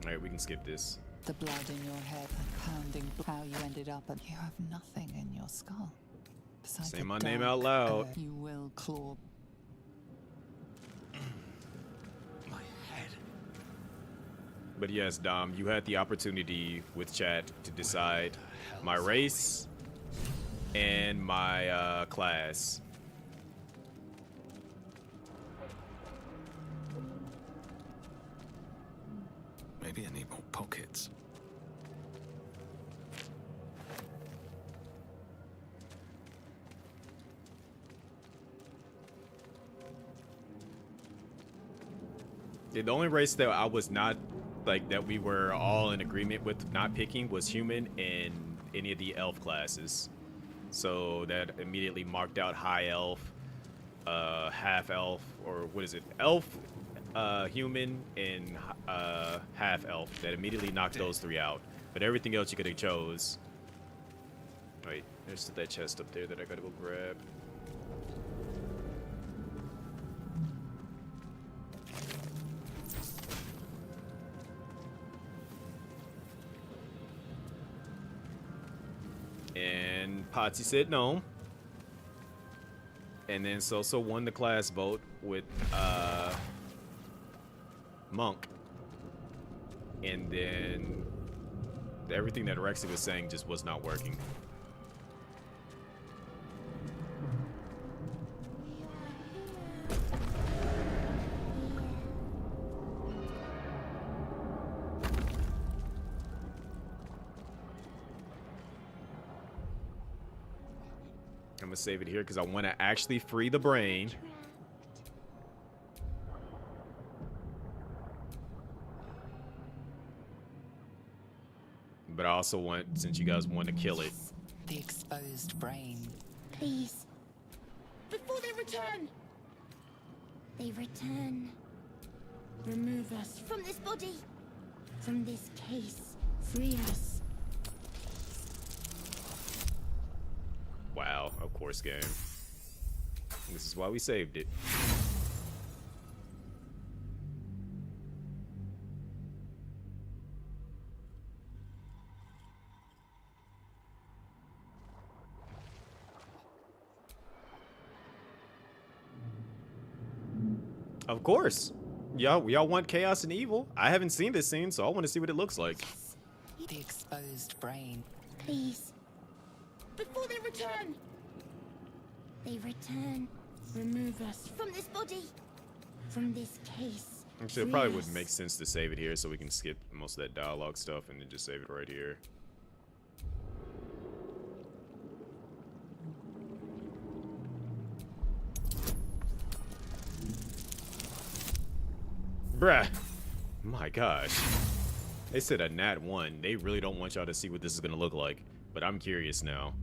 Speaker 2: All right, we can skip this.
Speaker 6: The blood in your head, pounding. How you ended up, and you have nothing in your skull. Besides
Speaker 2: Say
Speaker 6: a
Speaker 2: my name
Speaker 6: dark
Speaker 2: out loud.
Speaker 6: earth. You will claw.
Speaker 5: My head.
Speaker 2: But yes, Dom, you had the opportunity with chat to decide my race and my class.
Speaker 5: Maybe I need more pockets.
Speaker 2: Yeah, the only race that I was not, like, that we were all in agreement with not picking was human in any of the elf classes. So that immediately marked out high elf, half elf, or what is it? Elf, human, and half elf. That immediately knocked those three out. But everything else you could have chose. Wait, there's that chest up there that I gotta go grab. And Potsy said no. And then Soso won the class vote with Monk. And then everything that Rexy was saying just was not working. I'm gonna save it here because I want to actually free the brain. But I also want, since you guys want to kill it.
Speaker 6: The exposed brain.
Speaker 1: Please. Before they return. They return. Remove us from this body. From this case. Free us.
Speaker 2: Wow, of course, game. This is why we saved it. Of course. Y'all want chaos and evil. I haven't seen this scene, so I want to see what it looks like.
Speaker 6: The exposed brain.
Speaker 1: Please. Before they return. They return. Remove us from this body. From this case.
Speaker 2: Actually, it
Speaker 1: Free
Speaker 2: probably
Speaker 1: us.
Speaker 2: would make sense to save it here so we can skip most of that dialogue stuff and then just save it right here. Bruh. My gosh. They said a nat 1. They really don't want y'all to see what this is going to look like. But I'm curious now.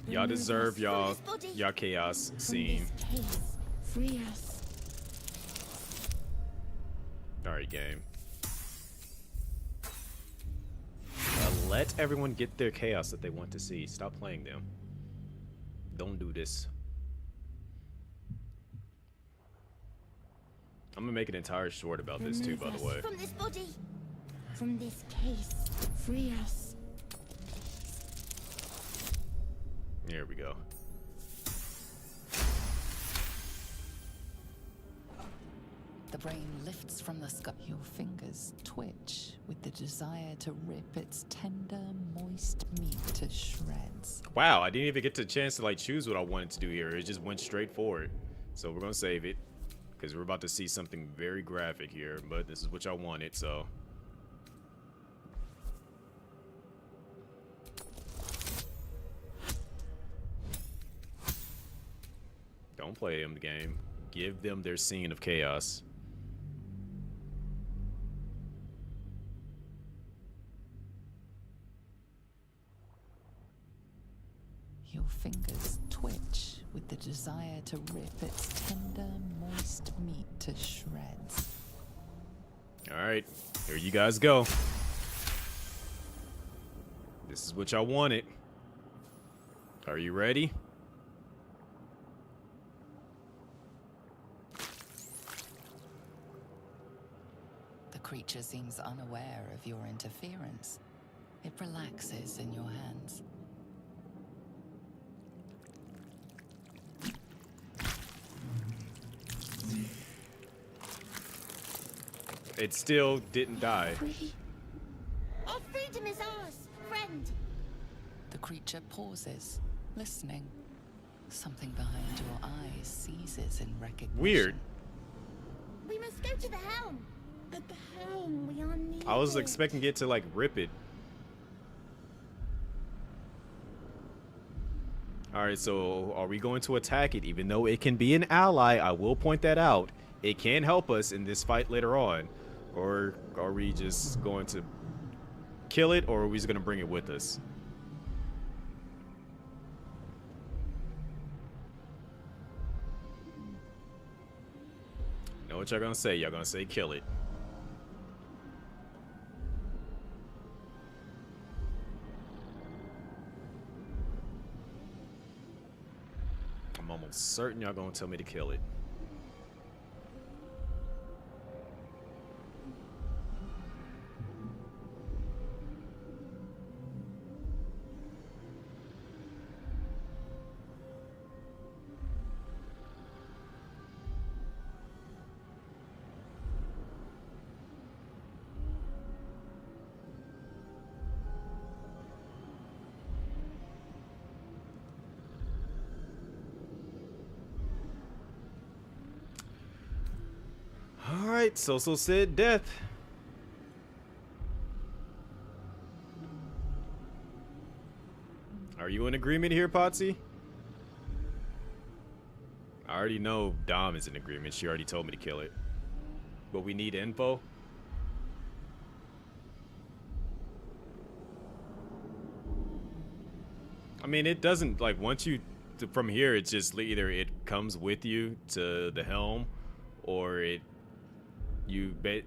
Speaker 2: Y'all
Speaker 1: Remove
Speaker 2: deserve
Speaker 1: us from
Speaker 2: y'all
Speaker 1: this body.
Speaker 2: chaos
Speaker 1: From
Speaker 2: scene.
Speaker 1: this case. Free us.
Speaker 2: Alright, game. Let everyone get their chaos that they want to see. Stop playing them. Don't do this. I'm gonna make an entire short about this too, by the
Speaker 1: Remove us
Speaker 2: way.
Speaker 1: From this body. From this case. Free us.
Speaker 2: Here we go.
Speaker 6: The brain lifts from the skull. Your fingers twitch with the desire to rip its tender, moist meat to shreds.
Speaker 2: Wow, I didn't even get the chance to like choose what I wanted to do here. It just went straight forward. So we're gonna save it because we're about to see something very graphic here. But this is what y'all wanted, so. Don't play them the game. Give them their scene of chaos.
Speaker 6: Your fingers twitch with the desire to rip its tender, moist meat to shreds.
Speaker 2: Alright, here you guys go. This is what y'all wanted. Are you ready?
Speaker 6: The creature seems unaware of your interference. It relaxes in your hands.
Speaker 2: It still didn't die.
Speaker 1: Free. Our freedom is ours, friend.
Speaker 6: The creature pauses, listening. Something behind your eyes seizes in recognition.
Speaker 2: Weird.
Speaker 1: We must go to the helm. At the helm, we are needed.
Speaker 2: I was expecting it to like rip it. Alright, so are we going to attack it? Even though it can be an ally, I will point that out. It can help us in this fight later on. Or are we just going to kill it, or are we just going to bring it with us? Know what y'all gonna say? Y'all gonna say kill it. I'm almost certain y'all gonna tell me to kill it. Alright, so said death. Are you in agreement here, Potsy? I already know Dom is in agreement. She already told me to kill it. But we need info. I mean, it doesn't, like, once you, from here, it's just either it comes with you to the helm, or it,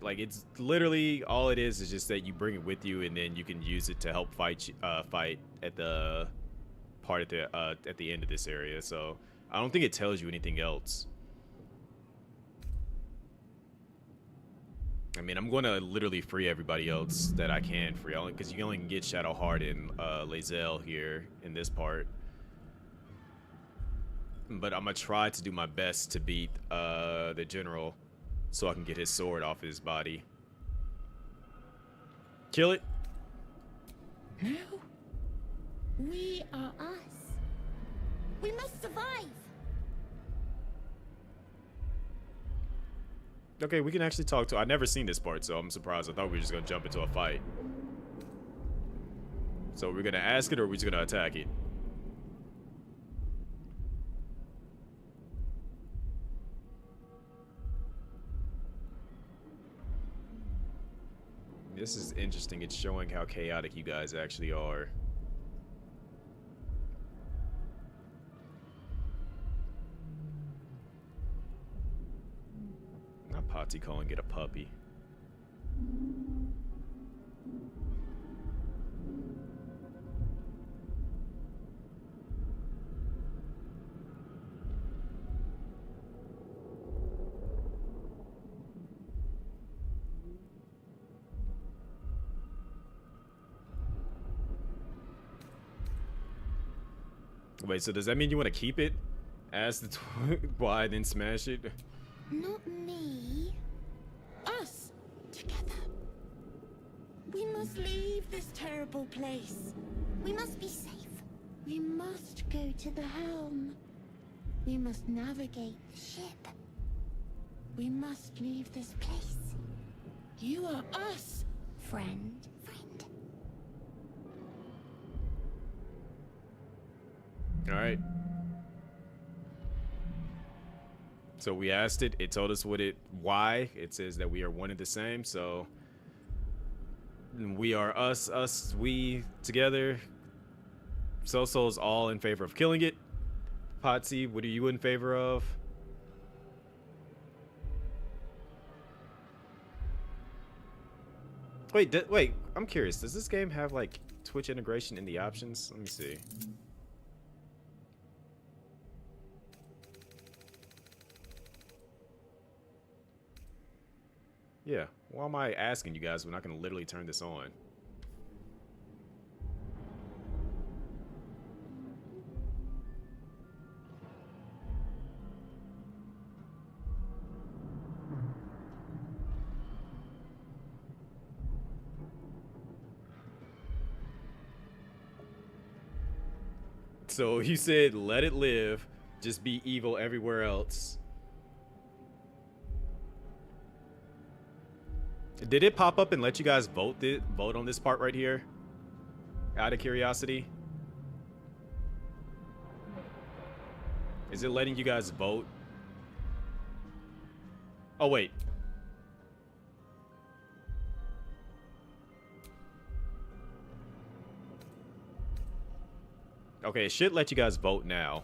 Speaker 2: like, it's literally, all it is just that you bring it with you, and then you can use it to help fight at the part at the end of this area. So I don't think it tells you anything else. I mean, I'm going to literally free everybody else that I can free, because you only can get Shadowheart and Lae'zel here in this part. But I'm going to try to do my best to beat the general so I can get his sword off his body. Kill it.
Speaker 1: No. We are us. We must survive.
Speaker 2: Okay, we can actually talk to... I've never seen this part, so I'm surprised. I thought we were just going to jump into a fight. So we're going to ask it, or we're just going to attack it? This is interesting. It's showing how chaotic you guys actually are. Not Potsy calling it a puppy. Wait, so does that mean you want to keep it as the why then smash it?
Speaker 1: Not me. Us. Together. We must leave this terrible place. We must be safe. We must go to the helm. We must navigate the ship. We must leave this place. You are us, friend. Friend.
Speaker 2: All right. So we asked it. It told us why. It says that we are one and the same. So we are us, we together. Soul's all in favor of killing it. Potsy, what are you in favor of? Wait, I'm curious. Does this game have like Twitch integration in the options? Let me see. Yeah, why am I asking you guys when I can literally turn this on? So you said let it live, just be evil everywhere else. Did it pop up and let you guys vote on this part right here? Out of curiosity. Is it letting you guys vote? Oh wait. Okay, it should let you guys vote now.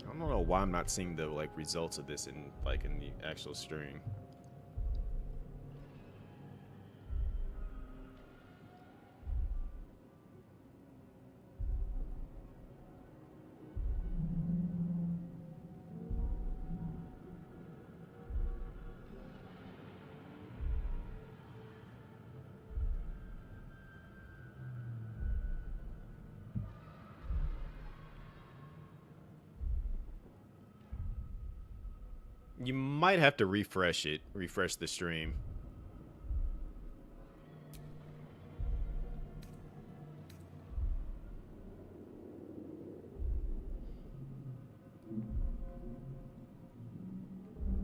Speaker 2: I don't know why I'm not seeing the like results of this in the actual stream. You might have to refresh the stream.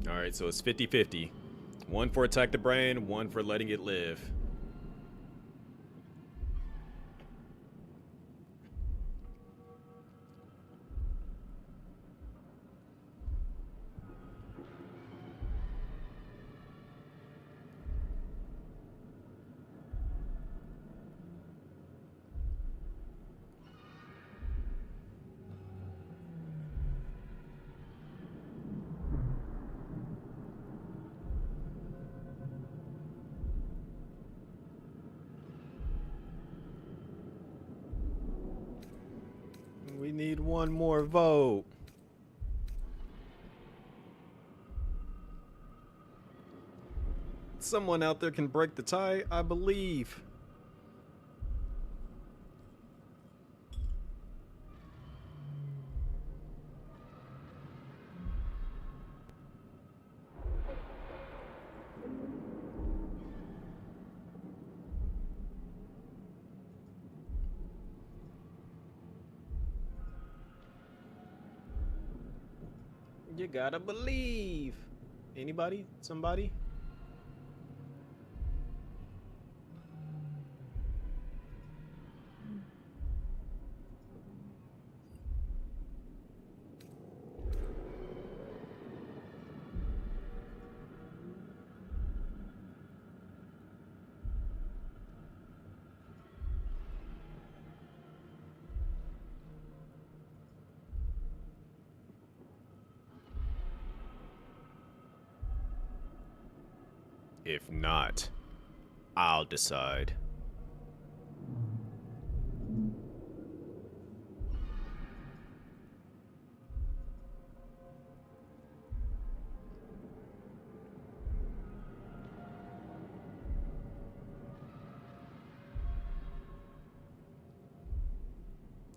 Speaker 2: All right, so it's 50-50. One for attack the brain, one for letting it live. We need one more vote. Someone out there can break the tie, I believe. You gotta believe. Anybody? Somebody? If not, I'll decide.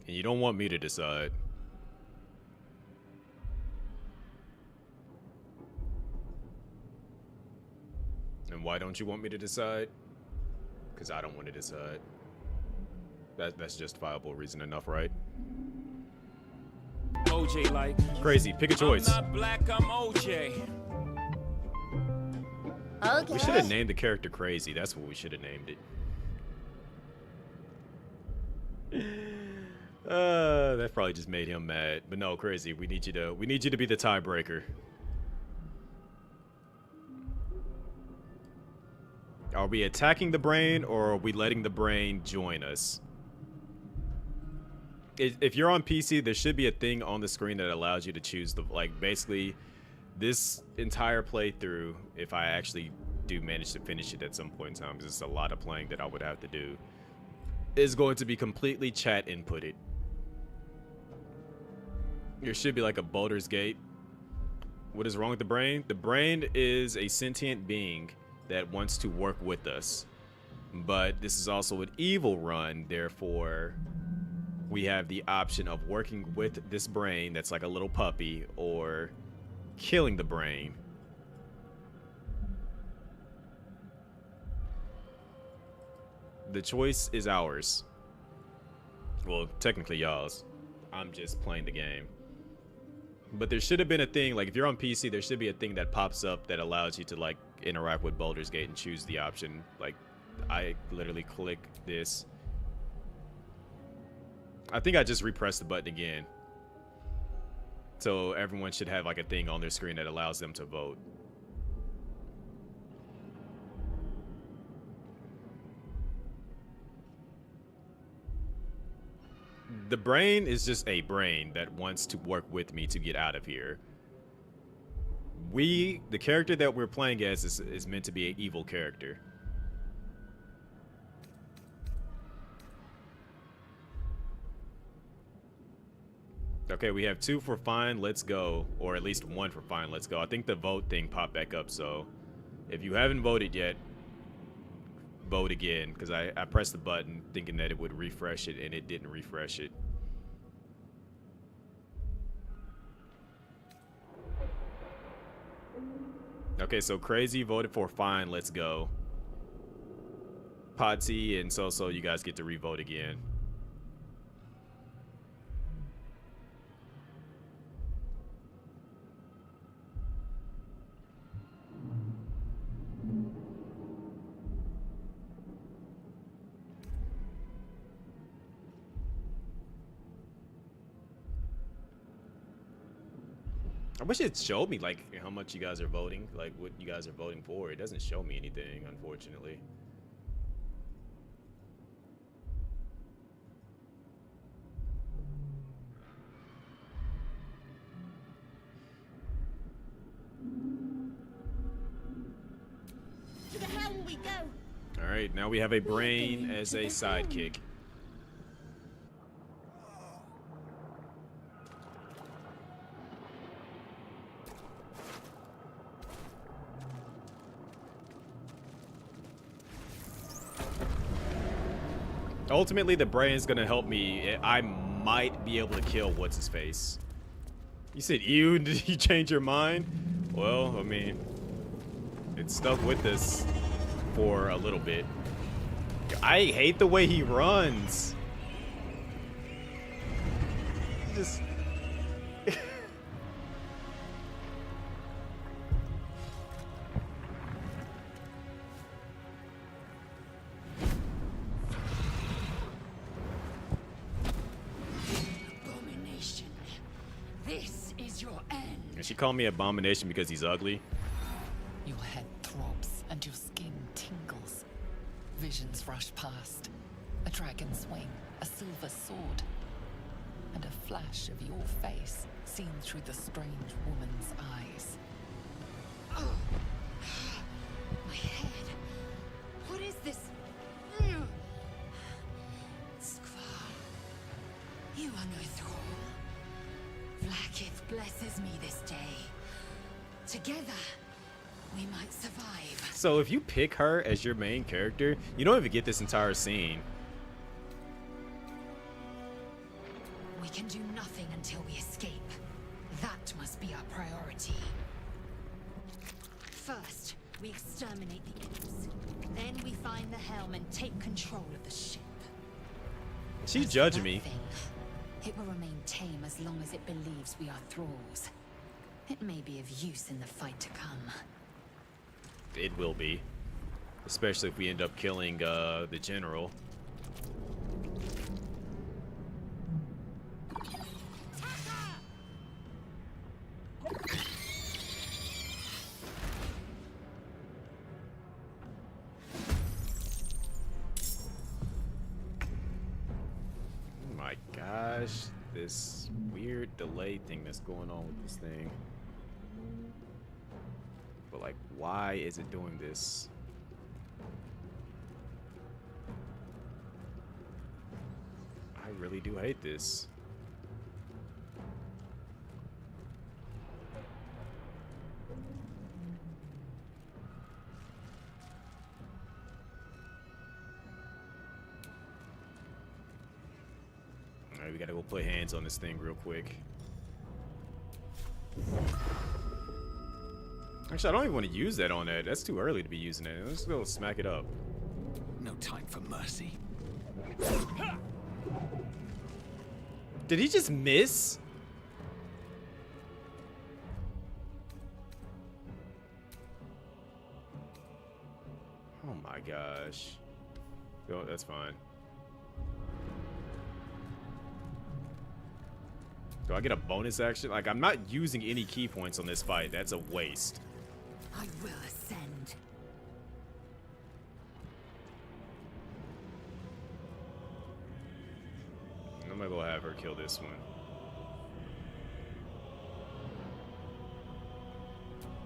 Speaker 2: And you don't want me to decide. And why don't you want me to decide? Because I don't want to decide. That's justifiable reason enough, right?
Speaker 7: OJ like
Speaker 2: Crazy. Pick a choice.
Speaker 7: I'm not black, I'm OJ.
Speaker 1: Okay.
Speaker 2: We should have named the character Crazy. That's what we should have named it. That probably just made him mad. But no, Crazy. We need you to be the tiebreaker. Are we attacking the brain or are we letting the brain join us? If you're on PC, there should be a thing on the screen that allows you to choose the, like, basically this entire playthrough, if I actually do manage to finish it at some point in time, because it's a lot of playing that I would have to do, is going to be completely chat inputted. There should be like a Baldur's Gate. What is wrong with the brain? The brain is a sentient being that wants to work with us. But this is also an evil run, therefore we have the option of working with this brain that's like a little puppy or killing the brain. The choice is ours. Well, technically y'all's. I'm just playing the game. But there should have been a thing, like if you're on PC, there should be a thing that pops up that allows you to like interact with Baldur's Gate and choose the option. Like I literally click this. I think I just repressed the button again. So everyone should have like a thing on their screen that allows them to vote. The brain is just a brain that wants to work with me to get out of here. The character that we're playing as is meant to be an evil character. Okay, we have 2 for fine, let's go. Or at least 1 for fine, let's go. I think the vote thing popped back up, so if you haven't voted yet, vote again, because I pressed the button thinking that it would refresh it, and it didn't refresh it. Okay, so Crazy voted for fine, let's go. Podsy and So, you guys get to re-vote again. I wish it showed me like how much you guys are voting, like what you guys are voting for. It doesn't show me anything, unfortunately.
Speaker 1: To the helm we go.
Speaker 2: All right, now we have a brain as a sidekick. Ultimately, the brain's gonna help me. I might be able to kill what's-his-face. You said ew, did you change your mind? Well, I mean, it stuck with us for a little bit. I hate the way he runs. Just... She called me abomination because he's ugly.
Speaker 6: Your head throbs and your skin tingles. Visions rush past. A dragon's wing, a silver sword, and a flash of your face seen through the strange woman's eyes.
Speaker 1: Oh, my head. What is this? Skvar, you are no thrall. Vlaakith blesses me this day. Together, we might survive.
Speaker 2: So if you pick her as your main character, you don't even get this entire scene.
Speaker 1: We can do nothing until we escape. That must be our priority. First, we exterminate the imps. Then we find the helm and take control of the ship.
Speaker 2: She's
Speaker 8: As for
Speaker 2: judging
Speaker 8: that
Speaker 2: me.
Speaker 8: thing, it will remain tame as long as it believes we are thralls. It may be of use in the fight to come.
Speaker 2: It will be. Especially if we end up killing the general. Oh my gosh, this weird delay thing that's going on with this thing. But like, why is it doing this? I really do hate this. Alright, we gotta go put hands on this thing real quick. Actually, I don't even want to use that on that. That's too early to be using it. Let's go smack it up.
Speaker 5: No time for mercy.
Speaker 2: Did he just miss? Oh my gosh. Oh, that's fine. Do I get a bonus action? Like, I'm not using any key points on this fight. That's a waste.
Speaker 8: I will ascend.
Speaker 2: I'm gonna go have her kill this one.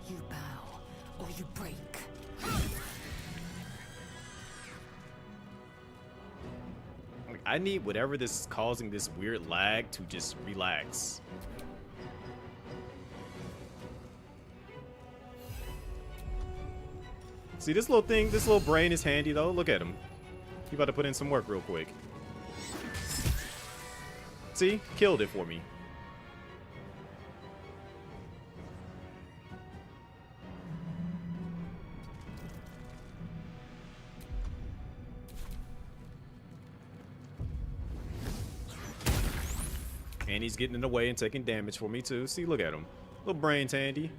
Speaker 8: You bow, or you break.
Speaker 2: Like, I need whatever this is causing this weird lag to just relax. See, this little thing, this little brain is handy though. Look at him. He about to put in some work real quick. See? Killed it for me. And he's getting in the way and taking damage for me too. See, look at him. Little brain's handy.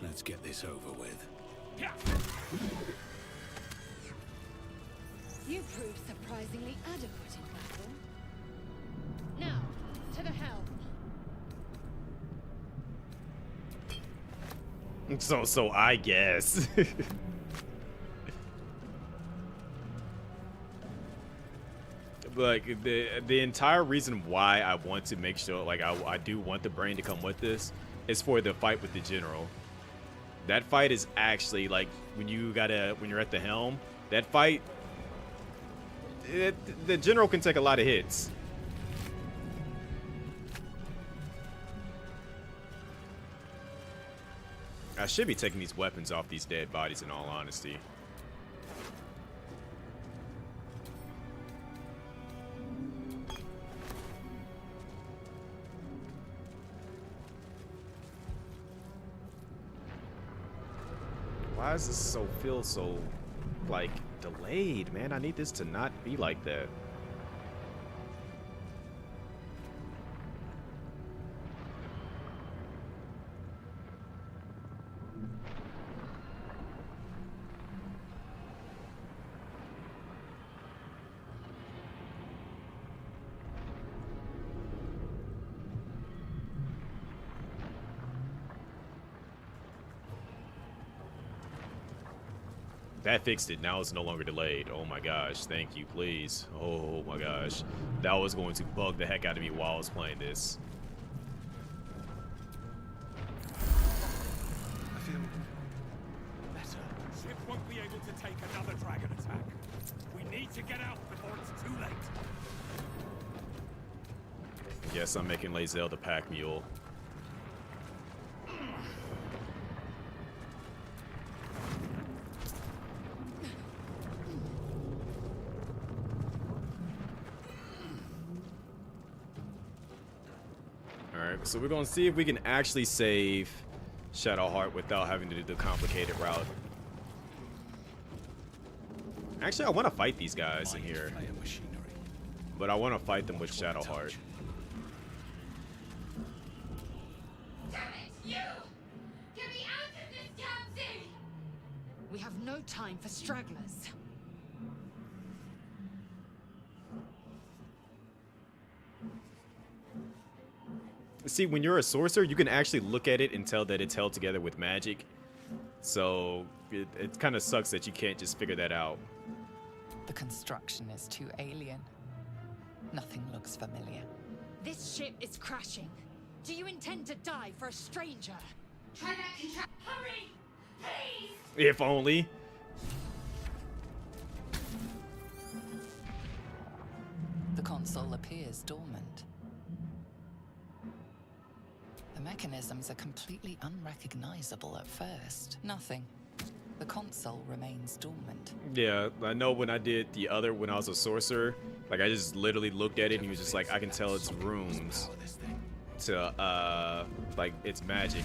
Speaker 5: Let's get this over with.
Speaker 1: You proved surprisingly adequate in battle. Now, to the helm.
Speaker 2: So I guess. Like the entire reason why I want to make sure, like I do want the brain to come with this, is for the fight with the general. That fight is actually like when you're at the helm. That fight, the general can take a lot of hits. I should be taking these weapons off these dead bodies in all honesty. Why does this feel so like delayed, man? I need this to not be like that. That fixed it. Now it's no longer delayed. Oh my gosh. Thank you, please. Oh my gosh. That was going to bug the heck out of me while I was playing this.
Speaker 5: I feel better.
Speaker 7: Ship won't be able to take another dragon attack. We need to get out before it's too late.
Speaker 2: Yes, I'm making Lae'zel the pack mule. Alright, so we're gonna see if we can actually save Shadowheart without having to do the complicated route. Actually, I want to fight these guys in here.
Speaker 5: Mind flayer machinery.
Speaker 2: But I want to fight them with Shadowheart.
Speaker 8: Damn it, you! Get me out of this damn thing! We have no time for stragglers.
Speaker 2: See, when you're a sorcerer, you can actually look at it and tell that it's held together with magic. So it kind of sucks that you can't just figure that out.
Speaker 6: The construction is too alien. Nothing looks familiar.
Speaker 8: This ship is crashing. Do you intend to die for a stranger? Try that contract. Hurry! Please!
Speaker 2: If only.
Speaker 6: The console appears dormant. The mechanisms are completely unrecognizable at first. Nothing. The console remains dormant.
Speaker 2: Yeah, I know when I did the other, when I was a sorcerer, like I just literally looked at it and he was just like, I can tell it's runes to, like it's magic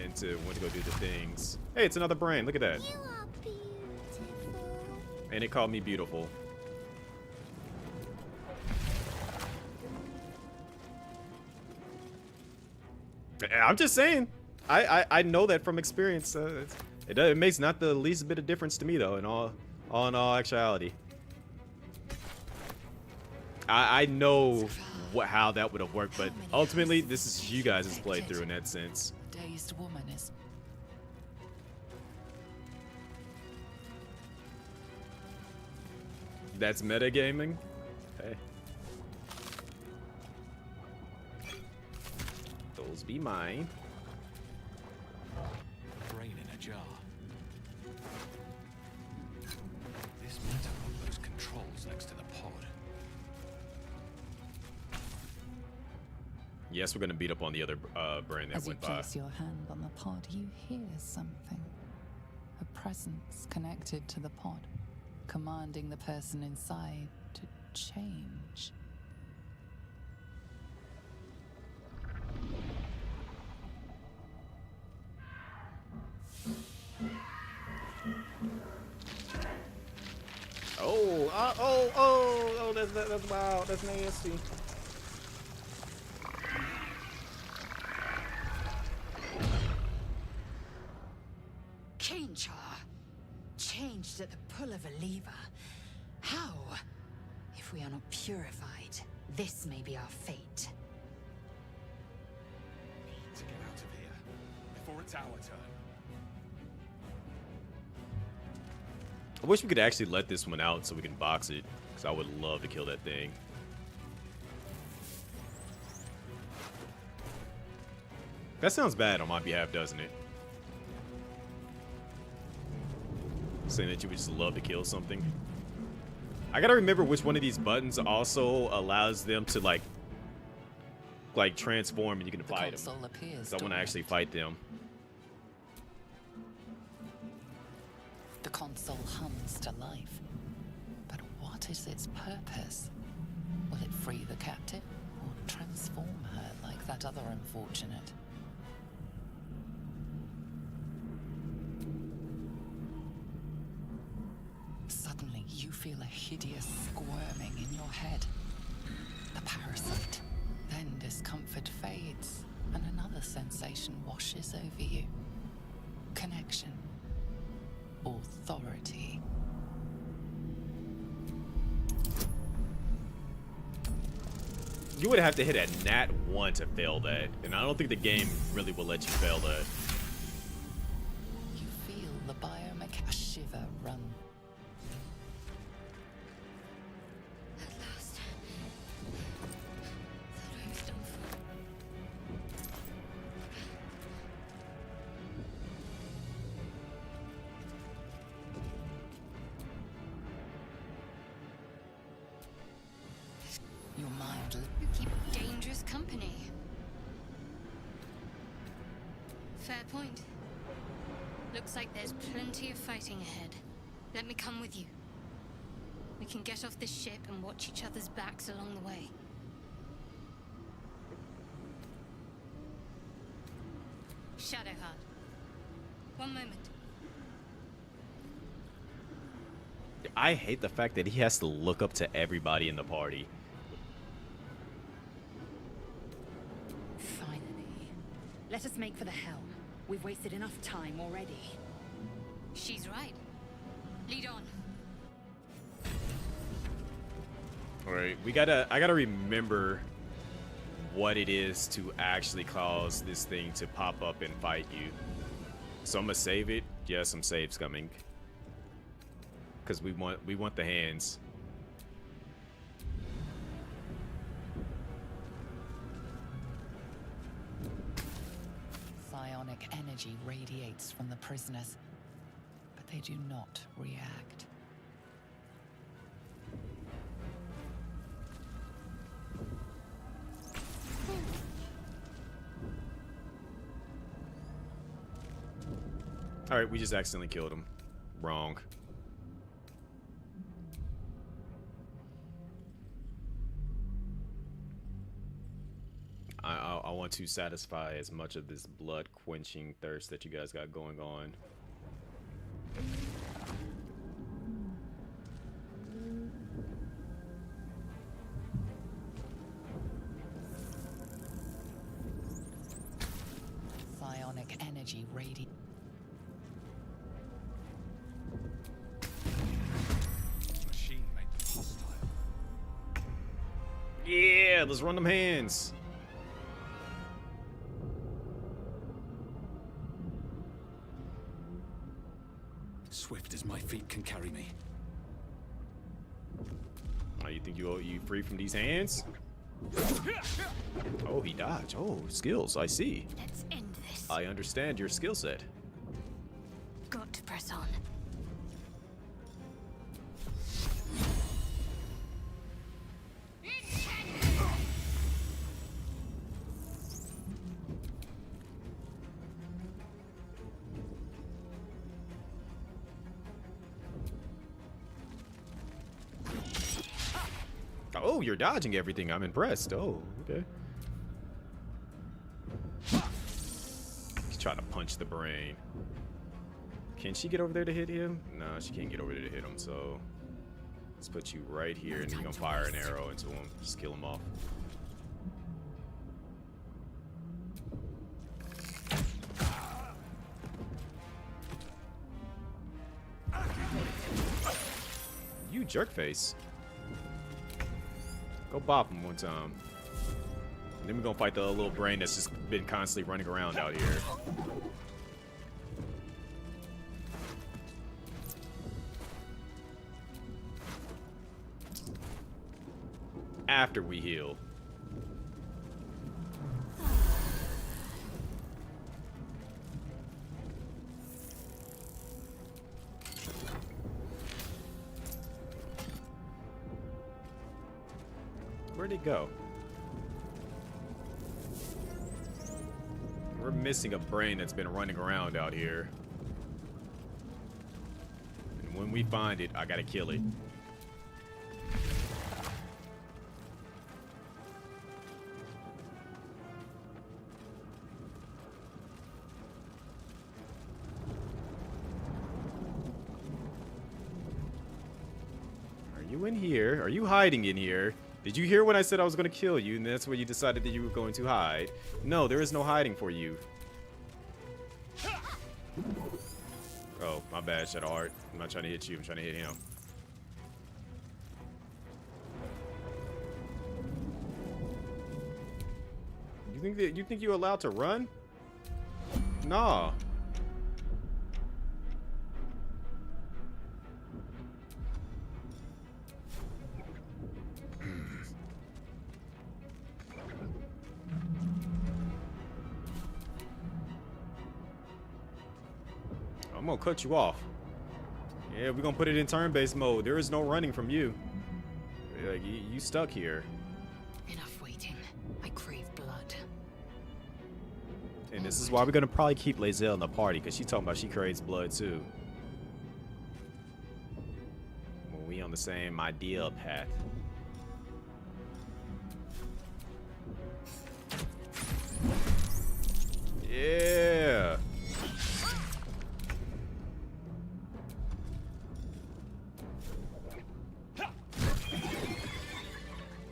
Speaker 2: and to when to go do the things. Hey, it's another brain. Look at that.
Speaker 1: You are beautiful.
Speaker 2: And it called me beautiful. I'm just saying. I know that from experience. It makes not the least bit of difference to me though. In all actuality, I know how that would have worked, but ultimately this is you guys' playthrough in that sense.
Speaker 6: The dazed woman is.
Speaker 2: That's metagaming. Hey. Those be mine.
Speaker 7: Brain in a jar. This meter room those controls next to the pod.
Speaker 2: Yes, we're gonna beat up on the other brain that
Speaker 6: As you
Speaker 2: went by.
Speaker 6: place your hand on the pod, you hear something. A presence connected to the pod, commanding the person inside to change.
Speaker 2: Oh, that's wild. That's nasty.
Speaker 8: Cainchar. Changed at the pull of a lever. How? If we are not purified, this may be our fate.
Speaker 7: Need to get out of here before it's our turn.
Speaker 2: I wish we could actually let this one out so we can box it, because I would love to kill that thing. That sounds bad on my behalf, doesn't it? Saying that you would just love to kill something. I gotta remember which one of these buttons also allows them to like transform and you can fight them.
Speaker 6: console appears
Speaker 2: So I want to actually fight them.
Speaker 6: The console hums to life. But what is its purpose? Will it free the captive or transform her like that other unfortunate? Suddenly, you feel a hideous squirming in your head. The parasite. Then discomfort fades, and another sensation washes over you. Connection. Authority.
Speaker 2: You would have to hit a nat 1 to fail that, and I don't think the game really will let you fail that.
Speaker 6: You feel the biomech shiver run.
Speaker 8: At last. Thought I was done for.
Speaker 6: Your mind.
Speaker 9: You keep dangerous company. Fair point. Looks like there's plenty of fighting ahead. Let me come with you. We can get off this ship and watch each other's backs along the way. Shadowheart. One moment.
Speaker 2: I hate the fact that he has to look up to everybody in the party.
Speaker 8: Let us make for the helm. We've wasted enough time already.
Speaker 9: She's right. Lead on.
Speaker 2: All right, I gotta remember what it is to actually cause this thing to pop up and fight you. So I'm gonna save it. Yeah, some saves coming. Cause we want the hands.
Speaker 6: Psionic energy radiates from the prisoners, but they do not react.
Speaker 2: All right, we just accidentally killed him. Wrong. I want to satisfy as much of this blood quenching thirst that you guys got going on.
Speaker 6: Psionic energy radiates.
Speaker 7: Machine made them hostile.
Speaker 2: Yeah, let's run them hands.
Speaker 7: Swift as my feet can carry me.
Speaker 2: Oh, you think you free from these hands? Oh, he dodged. Oh, skills. I see.
Speaker 9: Let's end this.
Speaker 2: I understand your skill set.
Speaker 9: Got to press on.
Speaker 2: Oh, you're dodging everything. I'm impressed. Oh, okay. He's trying to punch the brain. Can she get over there to hit him? No, she can't get over there to hit him, so let's put you right here and you're gonna fire an arrow into him. Just kill him off. You jerkface. Go bop him one time. And then we're gonna fight the little brain that's just been constantly running around out here. After we heal. Where'd he go? We're missing a brain that's been running around out here. And when we find it, I gotta kill it. Are you in here? Are you hiding in here? Did you hear when I said I was going to kill you, and that's when you decided that you were going to hide? No, there is no hiding for you. Oh, my bad, Shadowheart. I'm not trying to hit you, I'm trying to hit him. You think you're allowed to run? Nah. I'm gonna cut you off. Yeah, we're gonna put it in turn-based mode. There is no running from you. Like, you stuck here.
Speaker 8: Enough waiting. I crave blood.
Speaker 2: And this is why we're gonna probably keep Lae'zel in the party, because she's talking about she craves blood too. Well, we on the same ideal path. Yeah.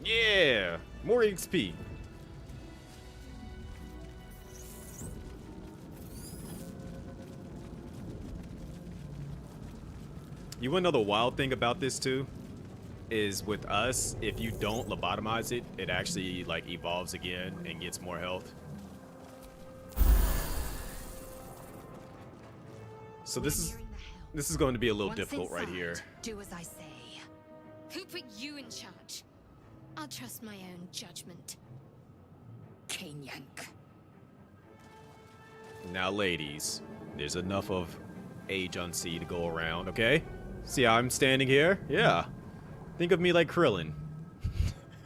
Speaker 2: Yeah, more XP. You wanna know the wild thing about this too? Is with us, if you don't lobotomize it, it actually like evolves again and gets more health. So this is going to be a little difficult right here.
Speaker 8: Do as I say.
Speaker 9: Who put you in charge? I'll trust my own judgment.
Speaker 8: Cane yank.
Speaker 2: Now, ladies, there's enough of age on sea to go around, okay? See how I'm standing here? Yeah. Think of me like Krillin.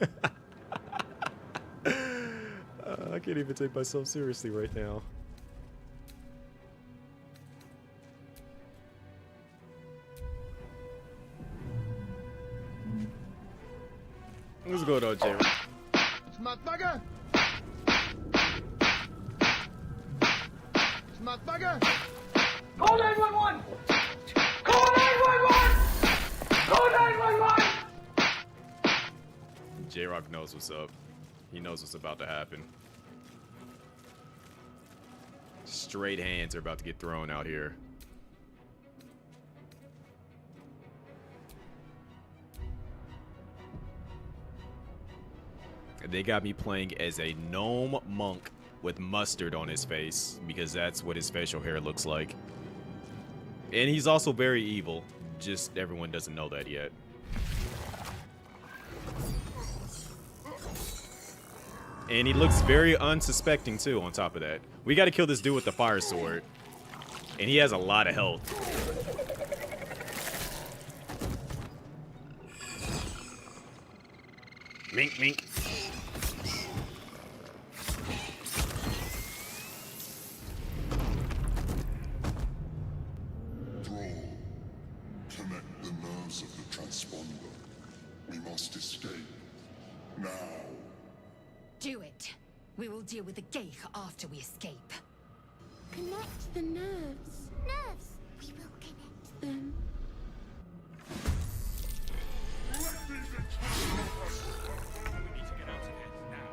Speaker 2: I can't even take myself seriously right now. What's going on, Jerry?
Speaker 4: Motherfucker! Motherfucker!
Speaker 10: Call 911! Call 911! Call 911!
Speaker 2: J-Rock knows what's up. He knows what's about to happen. Straight hands are about to get thrown out here. They got me playing as a gnome monk with mustard on his face because that's what his facial hair looks like. And he's also very evil. Just everyone doesn't know that yet. And he looks very unsuspecting too on top of that. We got to kill this dude with the fire sword. And he has a lot of health. Mink, mink.
Speaker 11: Connect the nerves of the transponder. We must escape. Now.
Speaker 8: Do it. We will deal with the Geich after we escape.
Speaker 1: Connect the nerves. Nerves. We will connect them.
Speaker 7: We need to get out of here now.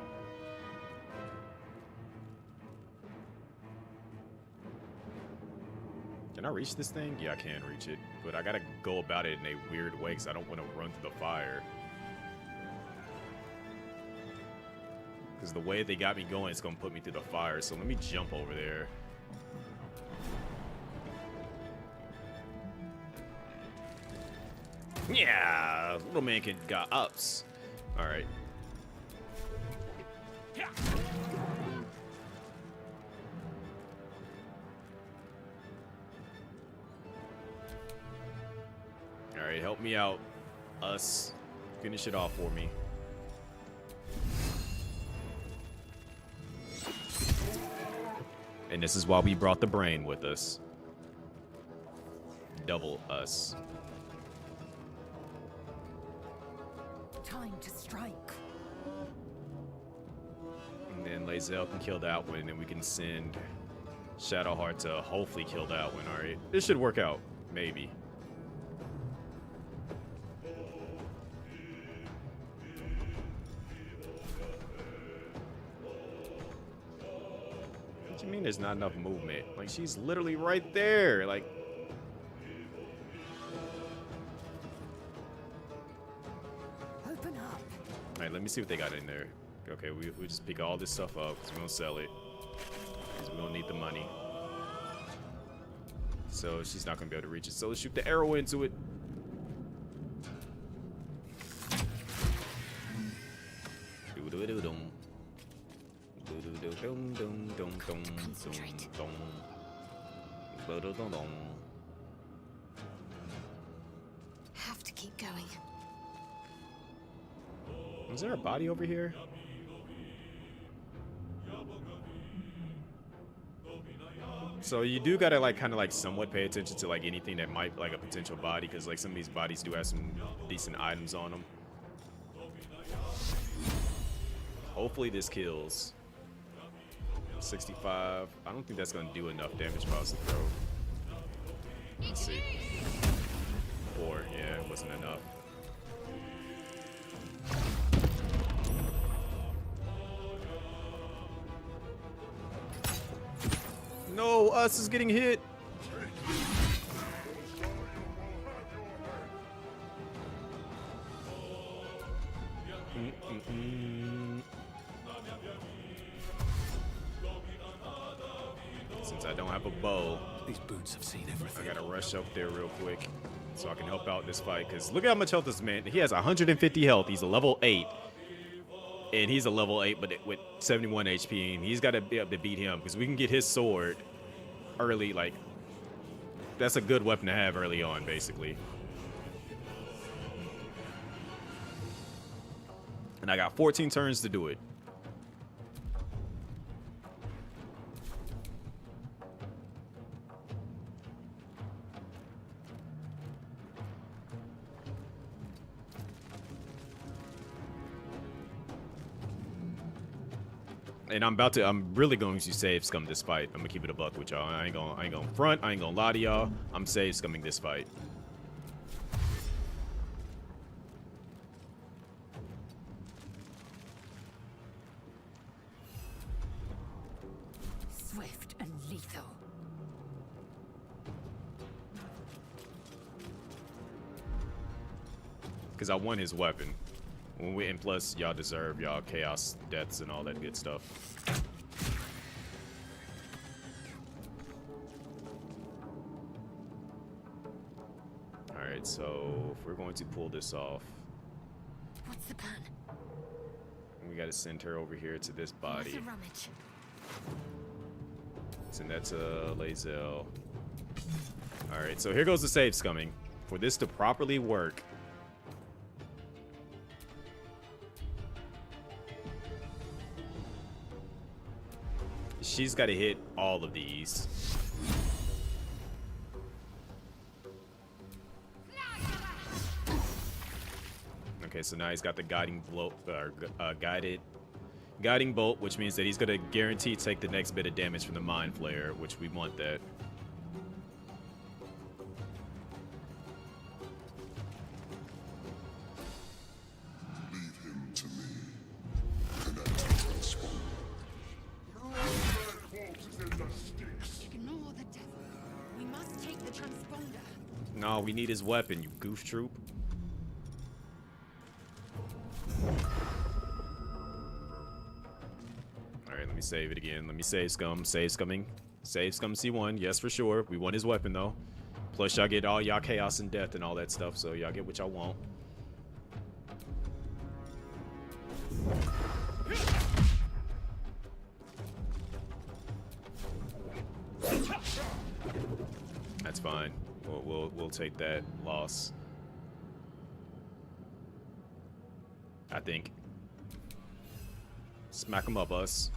Speaker 2: Can I reach this thing? Yeah, I can reach it. But I gotta go about it in a weird way because I don't want to run through the fire. Because the way they got me going is going to put me through the fire. So let me jump over there. Yeah, little man can got ups. All right. All right, help me out. Us. Finish it off for me. And this is why we brought the brain with us. Double us.
Speaker 8: Time to strike.
Speaker 2: And then Lae'zel can kill that one, and then we can send Shadowheart to hopefully kill that one. Alright. This should work out. Maybe. What do you mean there's not enough movement? Like, she's literally right there. Like,
Speaker 8: Open up.
Speaker 2: alright, let me see what they got in there. Okay, we just pick all this stuff up because we're gonna sell it. Because we're gonna need the money. So she's not gonna be able to reach it. So let's shoot the arrow into it.
Speaker 8: Concentrate.
Speaker 9: Have to keep going.
Speaker 2: Is there a body over here? So you do gotta like kind of like somewhat pay attention to like anything that might like a potential body, because like some of these bodies do have some decent items on them. Hopefully this kills. 65. I don't think that's gonna do enough damage for us to throw. Let's see. 4. Yeah, it wasn't enough. No, us is getting hit. Since I don't have a bow,
Speaker 5: These boots have seen everything.
Speaker 2: I gotta rush up there real quick so I can help out this fight. Because look at how much health this man. He has 150 health. He's a level 8. And he's a level 8, but with 71 HP. And he's got to be able to beat him because we can get his sword early. Like, that's a good weapon to have early on, basically. And I got 14 turns to do it. And I'm really going to save scum this fight. I'm gonna keep it a buck with y'all. I ain't gonna front. I ain't gonna lie to y'all. I'm save scumming this fight.
Speaker 8: Swift and lethal.
Speaker 2: Because I want his weapon. And plus, y'all deserve y'all chaos deaths and all that good stuff. Alright, so if we're going to pull this off,
Speaker 9: What's the plan?
Speaker 2: we gotta send her over here to this body.
Speaker 9: What's a rummage?
Speaker 2: Send that to Lae'zel. Alright, so here goes the save scumming. For this to properly work, she's got to hit all of these. Okay, so now he's got the guiding bolt, guiding bolt, which means that he's gonna guarantee take the next bit of damage from the mind flare, which we want that.
Speaker 11: Leave him to me. Connect to transponder.
Speaker 8: Ignore the devil. We must take the transponder.
Speaker 2: No, we need his weapon, you goof troop. Alright, let me save it again. Let me save scum. Save scumming. Save scum C1. Yes, for sure. We want his weapon, though. Plus, y'all get all y'all chaos and death and all that stuff, so y'all get what y'all want. That's fine. We'll take that loss. I think. Smack him up, us.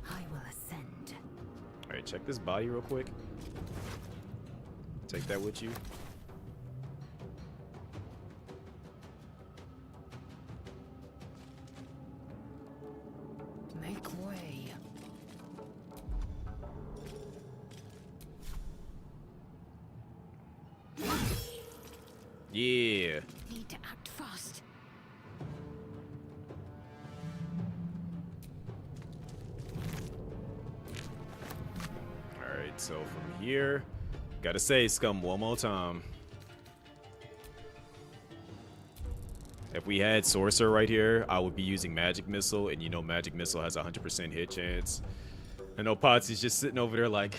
Speaker 8: I will ascend.
Speaker 2: Alright, check this body real quick. Take that with you.
Speaker 8: Make way.
Speaker 2: Yeah.
Speaker 9: Need to act fast.
Speaker 2: Alright, so from here, gotta say scum one more time. If we had Sorcerer right here, I would be using Magic Missile, and you know Magic Missile has a 100% hit chance. I know Potsy's just sitting over there like...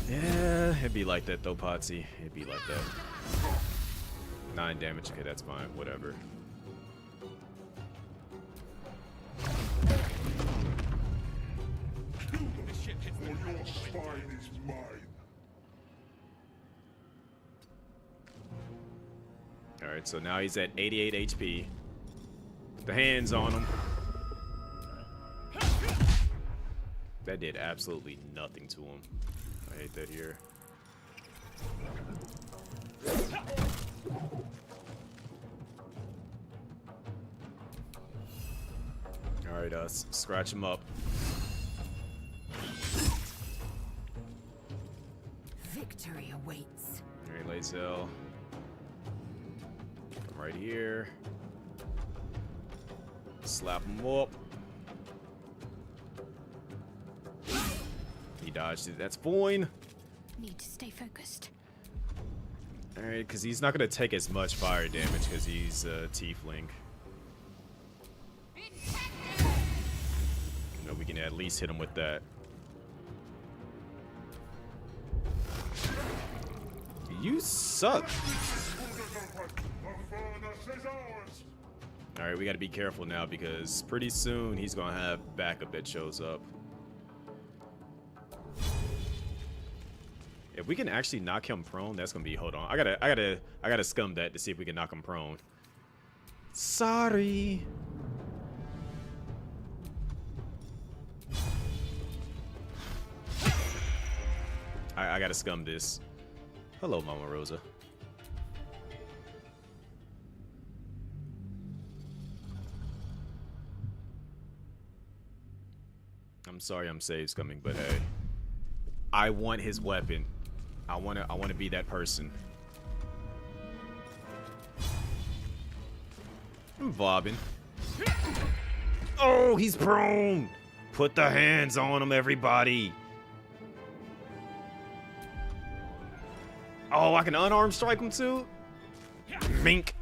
Speaker 2: Yeah, it'd be like that though, Potsy. It'd be like that. 9 damage, okay, that's fine, whatever.
Speaker 7: This ship hits the
Speaker 11: Or
Speaker 7: ground.
Speaker 11: your spine is mine.
Speaker 2: Alright, so now he's at 88 HP. Put the hands on him. That did absolutely nothing to him. I hate that here. Alright, scratch him up.
Speaker 8: Victory awaits.
Speaker 2: Alright, Lae'zel. Come right here. Slap him up. He dodged it. That's fine.
Speaker 9: Need to stay focused.
Speaker 2: Alright, because he's not going to take as much fire damage because he's a tiefling. You know, we can at least hit him with that. You suck. Alright, we got to be careful now because pretty soon he's going to have backup that shows up. If we can actually knock him prone, that's gonna be. Hold on, I gotta scum that to see if we can knock him prone. Sorry. I gotta scum this. Hello, Mama Rosa. I'm sorry, I'm save scumming, but hey, I want his weapon. I wanna be that person. I'm bobbing. Oh, he's prone. Put the hands on him, everybody. Oh, I can unarmed strike him too? Mink.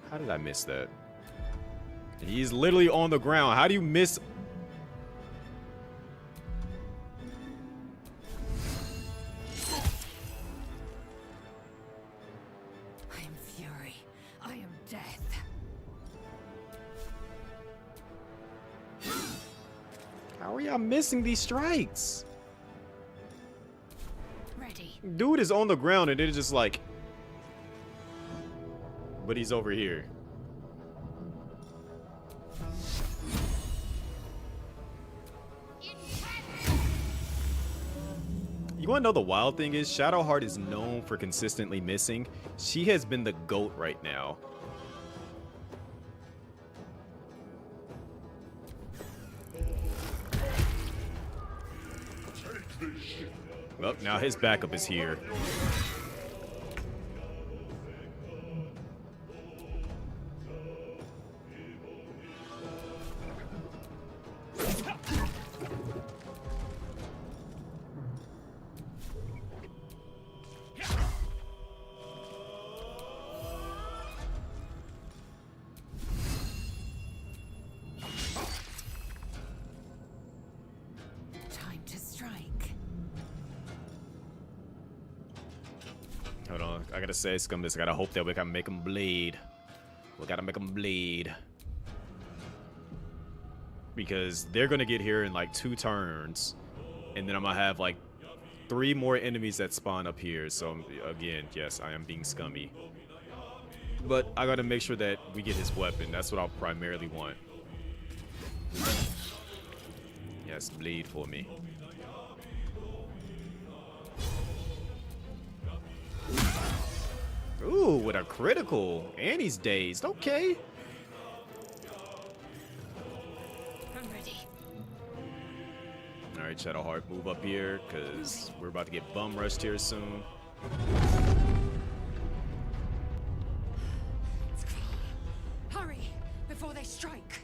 Speaker 2: How did I miss that? And he's literally on the ground. How do you miss?
Speaker 8: I am fury. I am death.
Speaker 2: How are y'all missing these strikes?
Speaker 9: Ready.
Speaker 2: Dude is on the ground and it's just like, but he's over here. You wanna know the wild thing is, Shadowheart is known for consistently missing. She has been the GOAT right now. Well, now his backup is here.
Speaker 8: Time to strike.
Speaker 2: Hold on, I gotta say, scum this. I gotta hope that we can make him bleed. We gotta make him bleed. Because they're gonna get here in like 2 turns. And then I'm gonna have like 3 more enemies that spawn up here. So again, yes, I am being scummy. But I gotta make sure that we get his weapon. That's what I'll primarily want. Yes, bleed for me. Ooh, with a critical. And he's dazed. Okay.
Speaker 9: I'm ready.
Speaker 2: Alright, Shadowheart, move up here, because we're about to get bum rushed here soon.
Speaker 8: Hurry before they strike.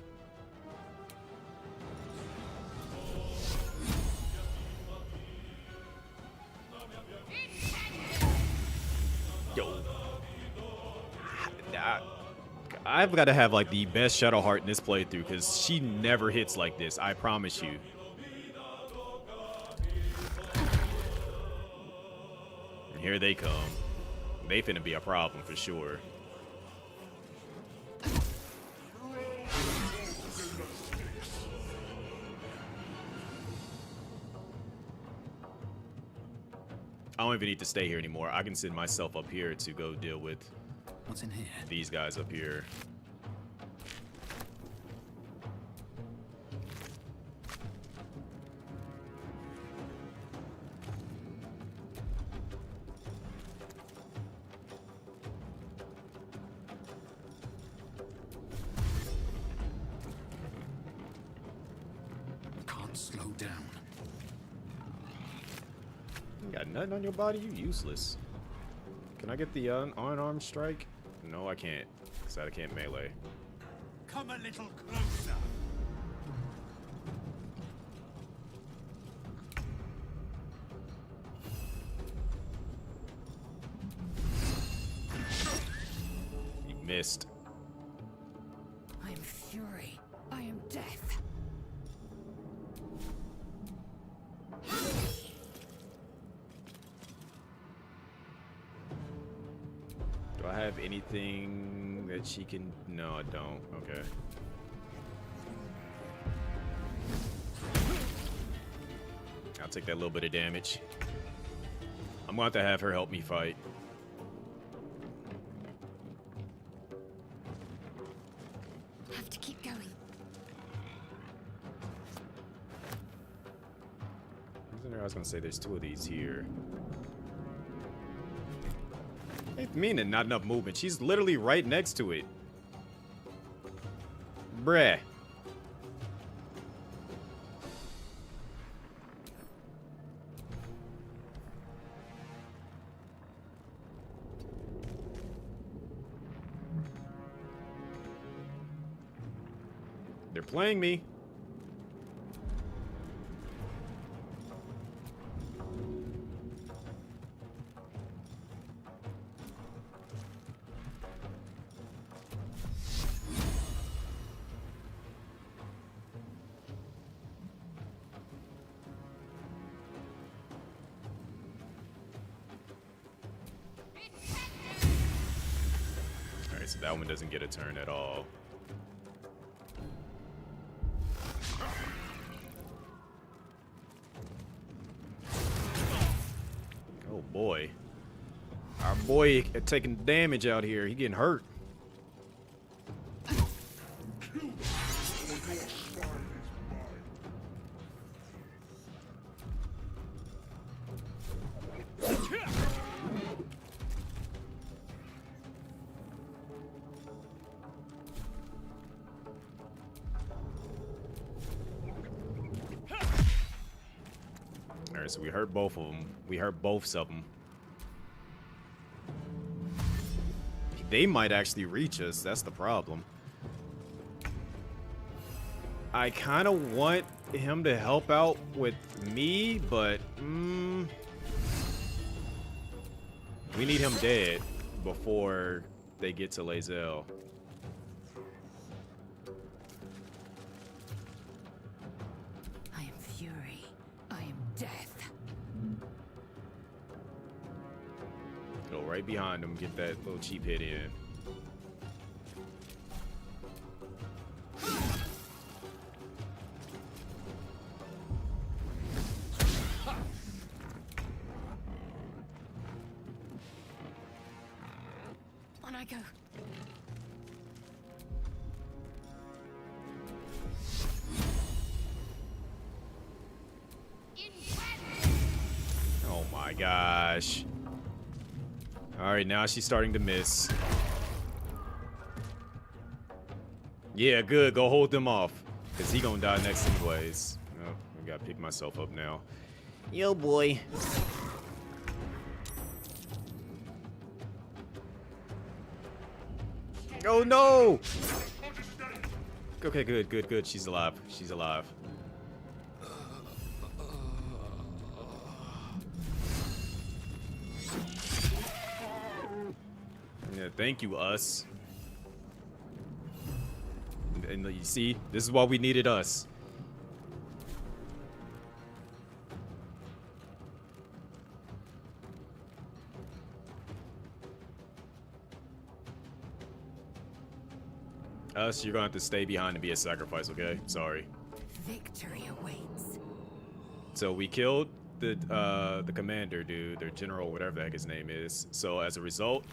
Speaker 2: Yo. I've got to have like the best Shadowheart in this playthrough, because she never hits like this, I promise you. And here they come. They finna be a problem for sure. I don't even need to stay here anymore. I can send myself up here to go deal with
Speaker 5: What's in here?
Speaker 2: these guys up here.
Speaker 5: Can't slow down.
Speaker 2: You got nothing on your body? You useless. Can I get the unarmed strike? No, I can't. Because I can't melee.
Speaker 7: Come a little closer.
Speaker 2: missed.
Speaker 8: I am fury. I am death.
Speaker 2: Do I have anything that she can? No, I don't. Okay. I'll take that little bit of damage. I'm going to have her help me fight.
Speaker 9: Have to keep going.
Speaker 2: I was going to say there's 2 of these here. It's meaning not enough movement. She's literally right next to it. Bruh. They're playing me. Alright, so that one doesn't get a turn at all. Oh boy. Our boy taking damage out here. He getting hurt. Alright, so we hurt both of them. We hurt both of them. They might actually reach us. That's the problem. I kind of want him to help out with me, but we need him dead before they get to Lae'zel.
Speaker 8: I am fury. I am death.
Speaker 2: Go right behind him, get that little cheap hit in.
Speaker 9: On I go.
Speaker 2: Oh my gosh. Alright, now she's starting to miss. Yeah, good. Go hold them off. Because he gonna die next anyways. Oh, I gotta pick myself up now. Yo, boy. Oh, no! Okay, good, good, good. She's alive. She's alive. Yeah, thank you, us. And you see, this is why we needed us. Us, you're gonna have to stay behind and be a sacrifice, okay? Sorry.
Speaker 8: Victory awaits.
Speaker 2: So we killed the commander dude, or general, whatever the heck his name is. So as a result,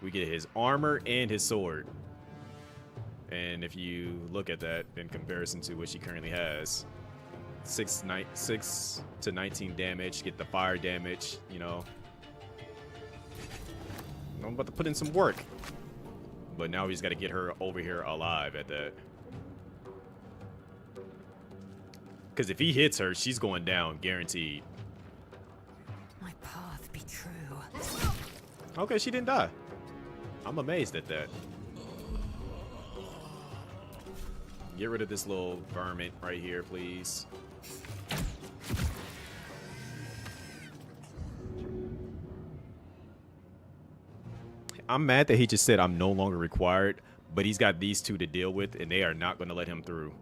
Speaker 2: we get his armor and his sword. And if you look at that in comparison to what she currently has, 6 to 19 damage, get the fire damage, you know. I'm about to put in some work. But now he's got to get her over here alive at that. Because if he hits her, she's going down, guaranteed.
Speaker 8: My path be true.
Speaker 2: Okay, she didn't die. I'm amazed at that. Get rid of this little varmint right here, please. I'm mad that he just said I'm no longer required, but he's got these two to deal with, and they are not going to let him through.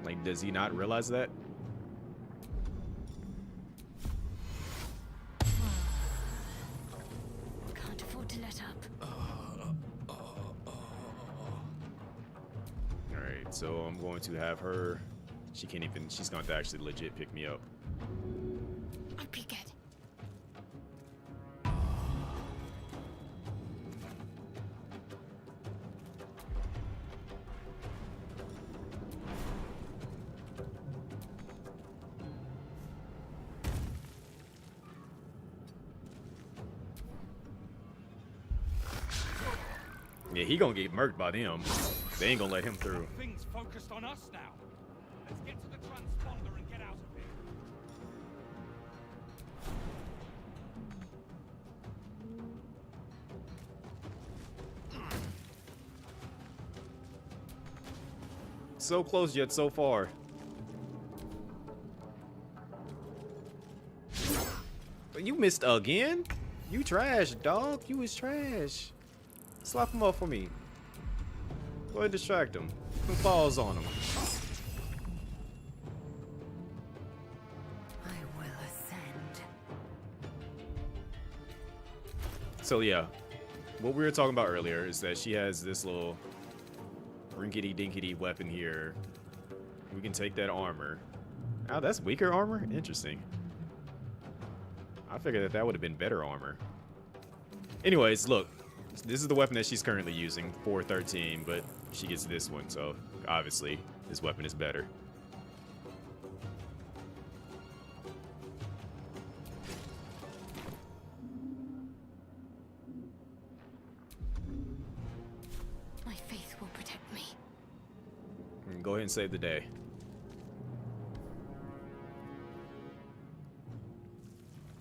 Speaker 2: Like, does he not realize that?
Speaker 9: Can't afford to let up.
Speaker 2: Alright, so I'm going to have her. She can't even. She's going to actually legit pick me up.
Speaker 9: I'll be good.
Speaker 2: Yeah, he gonna get murked by them. They ain't gonna let him through.
Speaker 7: Things focused on us now. Let's get to the transponder and get out of here.
Speaker 2: So close yet so far. But you missed again? You trash, dog. You was trash. Slap him up for me. Go ahead and distract him. Put balls on him.
Speaker 8: I will ascend.
Speaker 2: So yeah, what we were talking about earlier is that she has this little rinkety dinkety weapon here. We can take that armor. Oh, that's weaker armor? Interesting. I figured that would have been better armor. Anyways, look. This is the weapon that she's currently using, 413, but she gets this one, so obviously this weapon is better.
Speaker 9: My faith will protect me.
Speaker 2: Go ahead and save the day.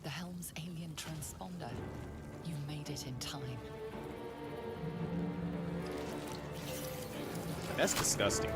Speaker 6: The Helm's alien transponder. You made it in time.
Speaker 2: That's disgusting.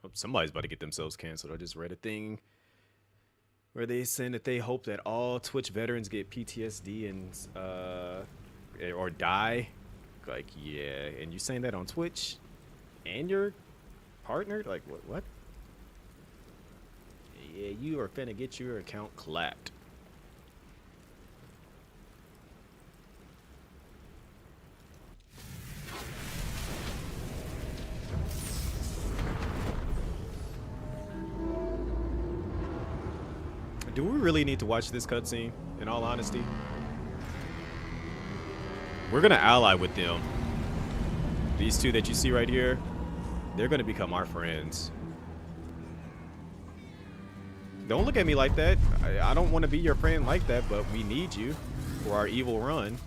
Speaker 2: Hope somebody's about to get themselves canceled. I just read a thing where they saying that they hope that all Twitch veterans get PTSD and or die. Like, yeah, and you saying that on Twitch and your partner? Like, what? Yeah, you are finna get your account clapped. Do we really need to watch this cutscene, in all honesty? We're gonna ally with them. These two that you see right here, they're gonna become our friends. Don't look at me like that. I don't want to be your friend like that, but we need you for our evil run.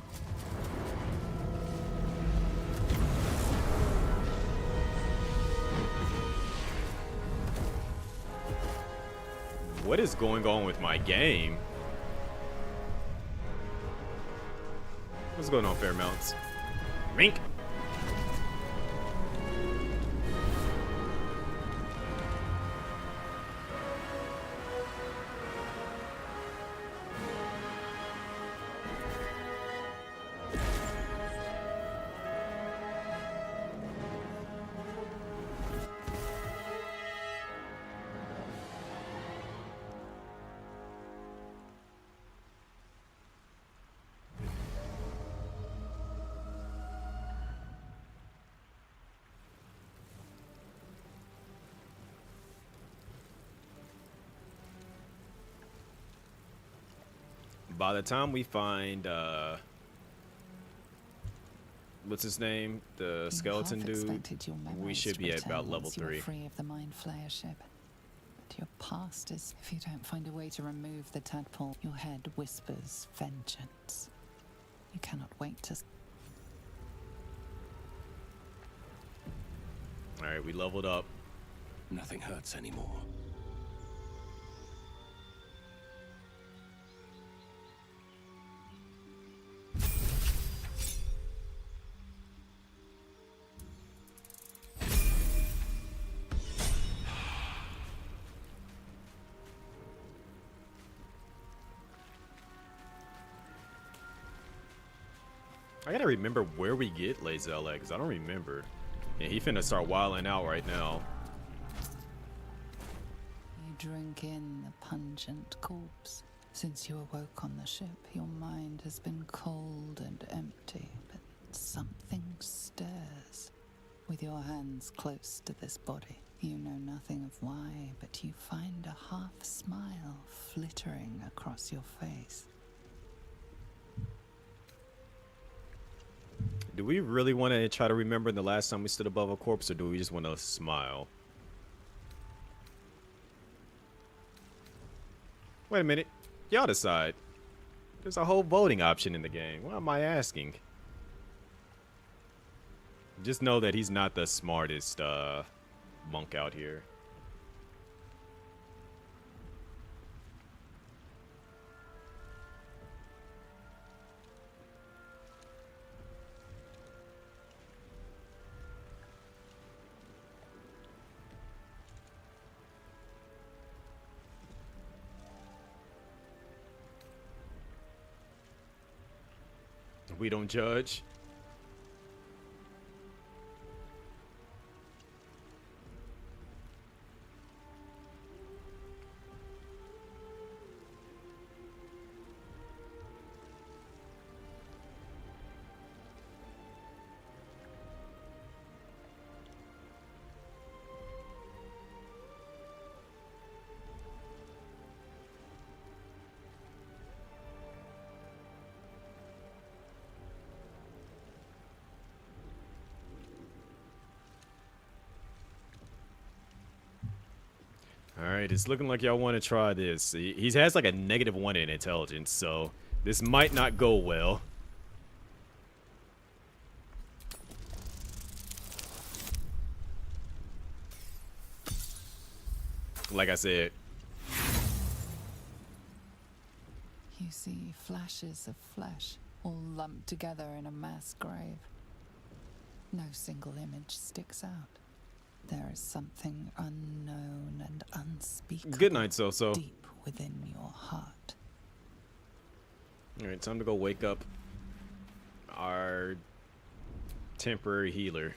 Speaker 2: What is going on with my game? What's going on, Fairmounts? Rink. By the time we find what's his name, the skeleton dude, we should be at about level 3.
Speaker 6: Free of the Mind Flayer ship. But your past is, if you don't find a way to remove the tadpole, your head whispers vengeance. You cannot wait to.
Speaker 2: All right, we leveled up.
Speaker 5: Nothing hurts anymore.
Speaker 2: I gotta remember where we get Lae'zel at, because I don't remember. Yeah, he finna start wilding out right now.
Speaker 6: You drink in the pungent corpse. Since you awoke on the ship, your mind has been cold and empty, but something stirs. With your hands close to this body, you know nothing of why, but you find a half smile flittering across your face.
Speaker 2: Do we really want to try to remember the last time we stood above a corpse, or do we just want to smile? Wait a minute. Y'all decide. There's a whole voting option in the game. What am I asking? Just know that he's not the smartest monk out here. We don't judge. Alright, it's looking like y'all want to try this. He has like a -1 in intelligence, so this might not go well. Like I said.
Speaker 6: You see flashes of flesh, all lumped together in a mass grave. No single image sticks out. There is something unknown and unspeakable.
Speaker 2: Good night, So-So.
Speaker 6: Deep within your heart.
Speaker 2: Alright, time to go wake up our temporary healer.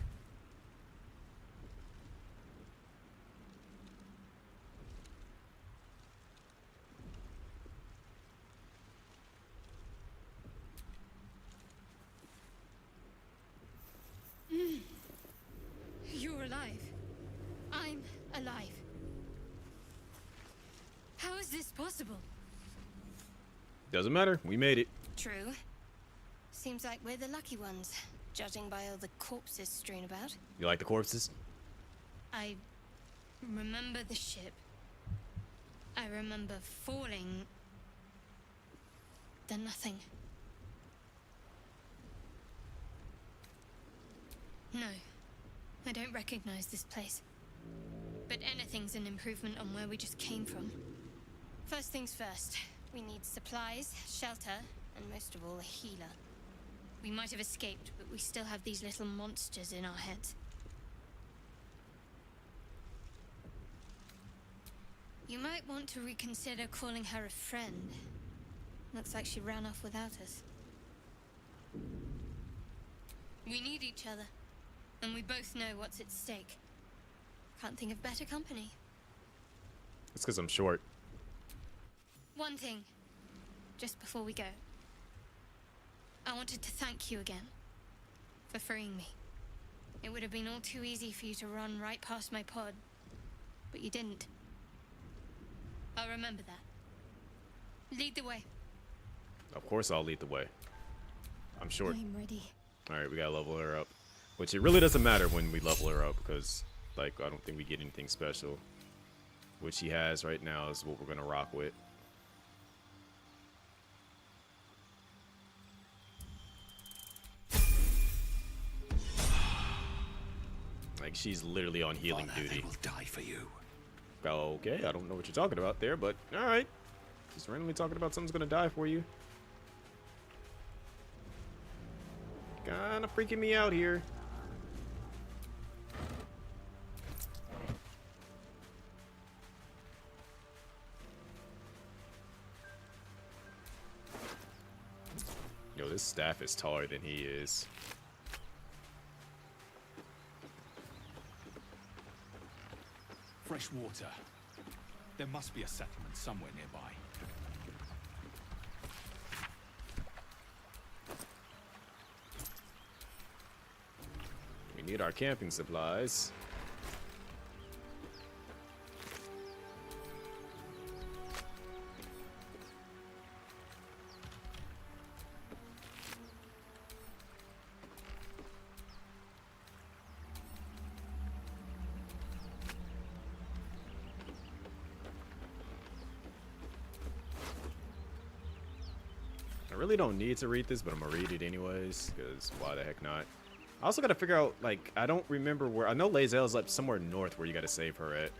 Speaker 9: You're alive. I'm alive. How is this possible?
Speaker 2: Doesn't matter, we made it.
Speaker 9: True. Seems like we're the lucky ones, judging by all the corpses strewn about.
Speaker 2: You like the corpses?
Speaker 9: I remember the ship. I remember falling. Then nothing. No, I don't recognize this place. But anything's an improvement on where we just came from. First things first, we need supplies, shelter, and most of all, a healer. We might have escaped, but we still have these little monsters in our heads. You might want to reconsider calling her a friend. Looks like she ran off without us. We need each other, and we both know what's at stake. Can't think of better company.
Speaker 2: It's because I'm short.
Speaker 9: One thing, just before we go. I wanted to thank you again for freeing me. It would have been all too easy for you to run right past my pod, but you didn't. I'll remember that. Lead the way.
Speaker 2: Of course I'll lead the way. I'm short.
Speaker 1: I'm ready.
Speaker 2: Alright, we gotta level her up. Which it really doesn't matter when we level her up, because, like, I don't think we get anything special. What she has right now is what we're gonna rock with. Like, she's literally on healing duty.
Speaker 5: Will die for you.
Speaker 2: Okay, I don't know what you're talking about there, but alright. Just randomly talking about something's gonna die for you. Kinda freaking me out here. Yo, this staff is taller than he is.
Speaker 7: Fresh water. There must be a settlement somewhere nearby.
Speaker 2: We need our camping supplies. I really don't need to read this, but I'm gonna read it anyways, because why the heck not? I also gotta figure out, like, I don't remember where. I know Lae'zel's up somewhere north where you gotta save her at.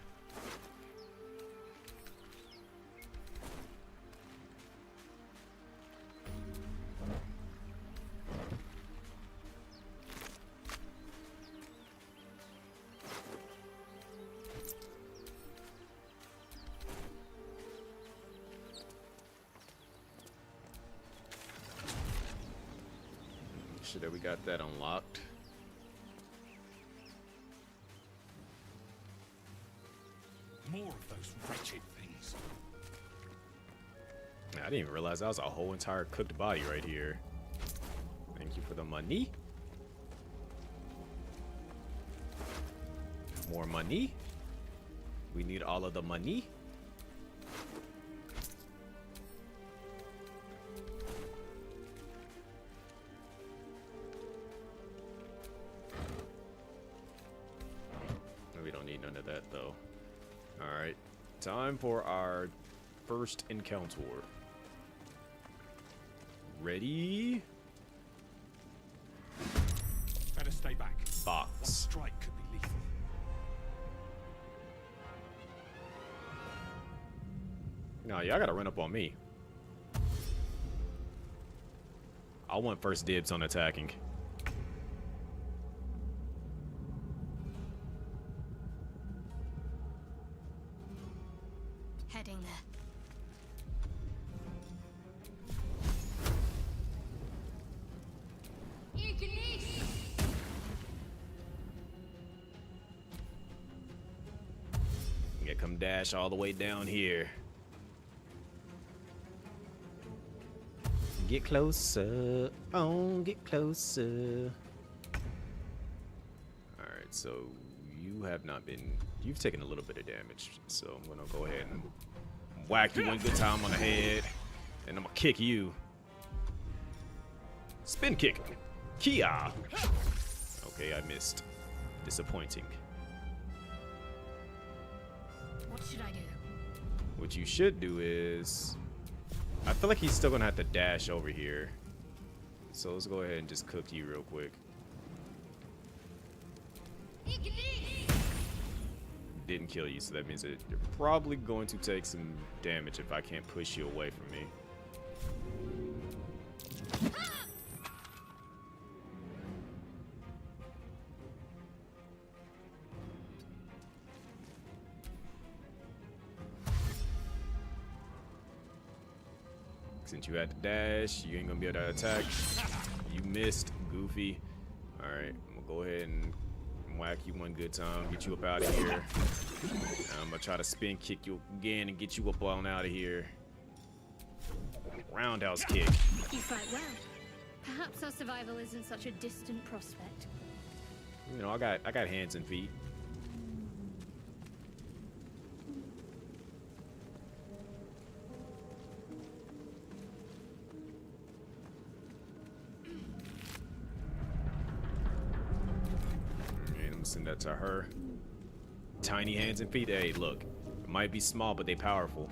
Speaker 2: Sure that we got that unlocked.
Speaker 7: More of those wretched things.
Speaker 2: I didn't even realize that was a whole entire cooked body right here. Thank you for the money. More money. We need all of the money. We don't need none of that though. Alright, time for our first encounter. Ready?
Speaker 7: Better stay back. One
Speaker 2: Box.
Speaker 7: strike could be lethal.
Speaker 2: No, y'all gotta run up on me. I want first dibs on attacking.
Speaker 9: Heading there.
Speaker 2: Yeah, come dash all the way down here. Get closer. Oh, get closer. Alright, so you have not been. You've taken a little bit of damage, so I'm gonna go ahead and whack you one good time on the head, and I'm gonna kick you. Spin kick. Kia. Okay, I missed. Disappointing.
Speaker 9: What should I do?
Speaker 2: What you should do is, I feel like he's still gonna have to dash over here. So let's go ahead and just cook you real quick. Didn't kill you, so that means that you're probably going to take some damage if I can't push you away from me. Since you had to dash, you ain't gonna be able to attack. You missed, Goofy. Alright, I'm gonna go ahead and whack you one good time, get you up out of here. I'm gonna try to spin kick you again and get you up on out of here. Roundhouse kick.
Speaker 9: You fight well. Perhaps our survival isn't such a distant prospect.
Speaker 2: You know, I got hands and feet. And I'm gonna send that to her. Tiny hands and feet. Hey, look, it might be small, but they powerful.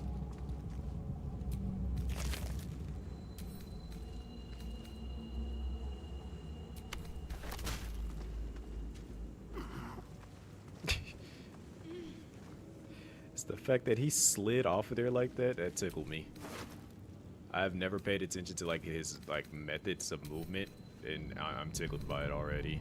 Speaker 2: The fact that he slid off of there like that tickled me. I've never paid attention to like his like methods of movement, and I'm tickled by it already.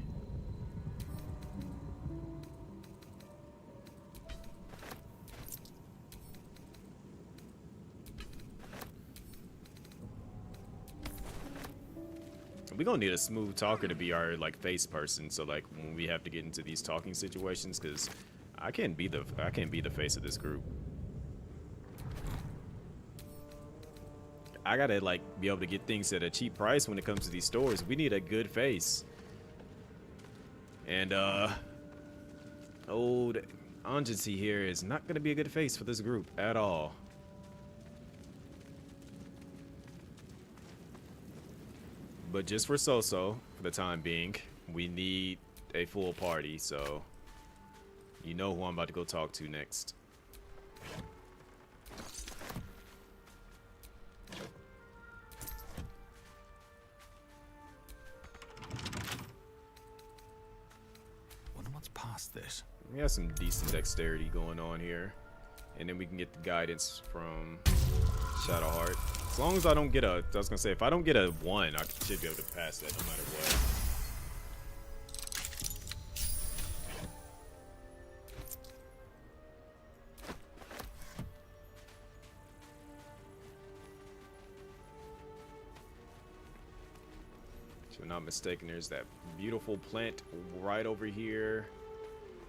Speaker 2: We're gonna need a smooth talker to be our like face person, so like when we have to get into these talking situations, because I can't be the face of this group. I gotta like be able to get things at a cheap price when it comes to these stores. We need a good face. And old Anjansi here is not gonna be a good face for this group at all. But just for Soso, for the time being, we need a full party, so you know who I'm about to go talk to next.
Speaker 5: Wonder what's past this.
Speaker 2: We have some decent dexterity going on here, and then we can get the guidance from Shadowheart. As long as I don't get a, I was gonna say, if I don't get a 1, I should be able to pass that no matter what. If I'm not mistaken, there's that beautiful plant right over here.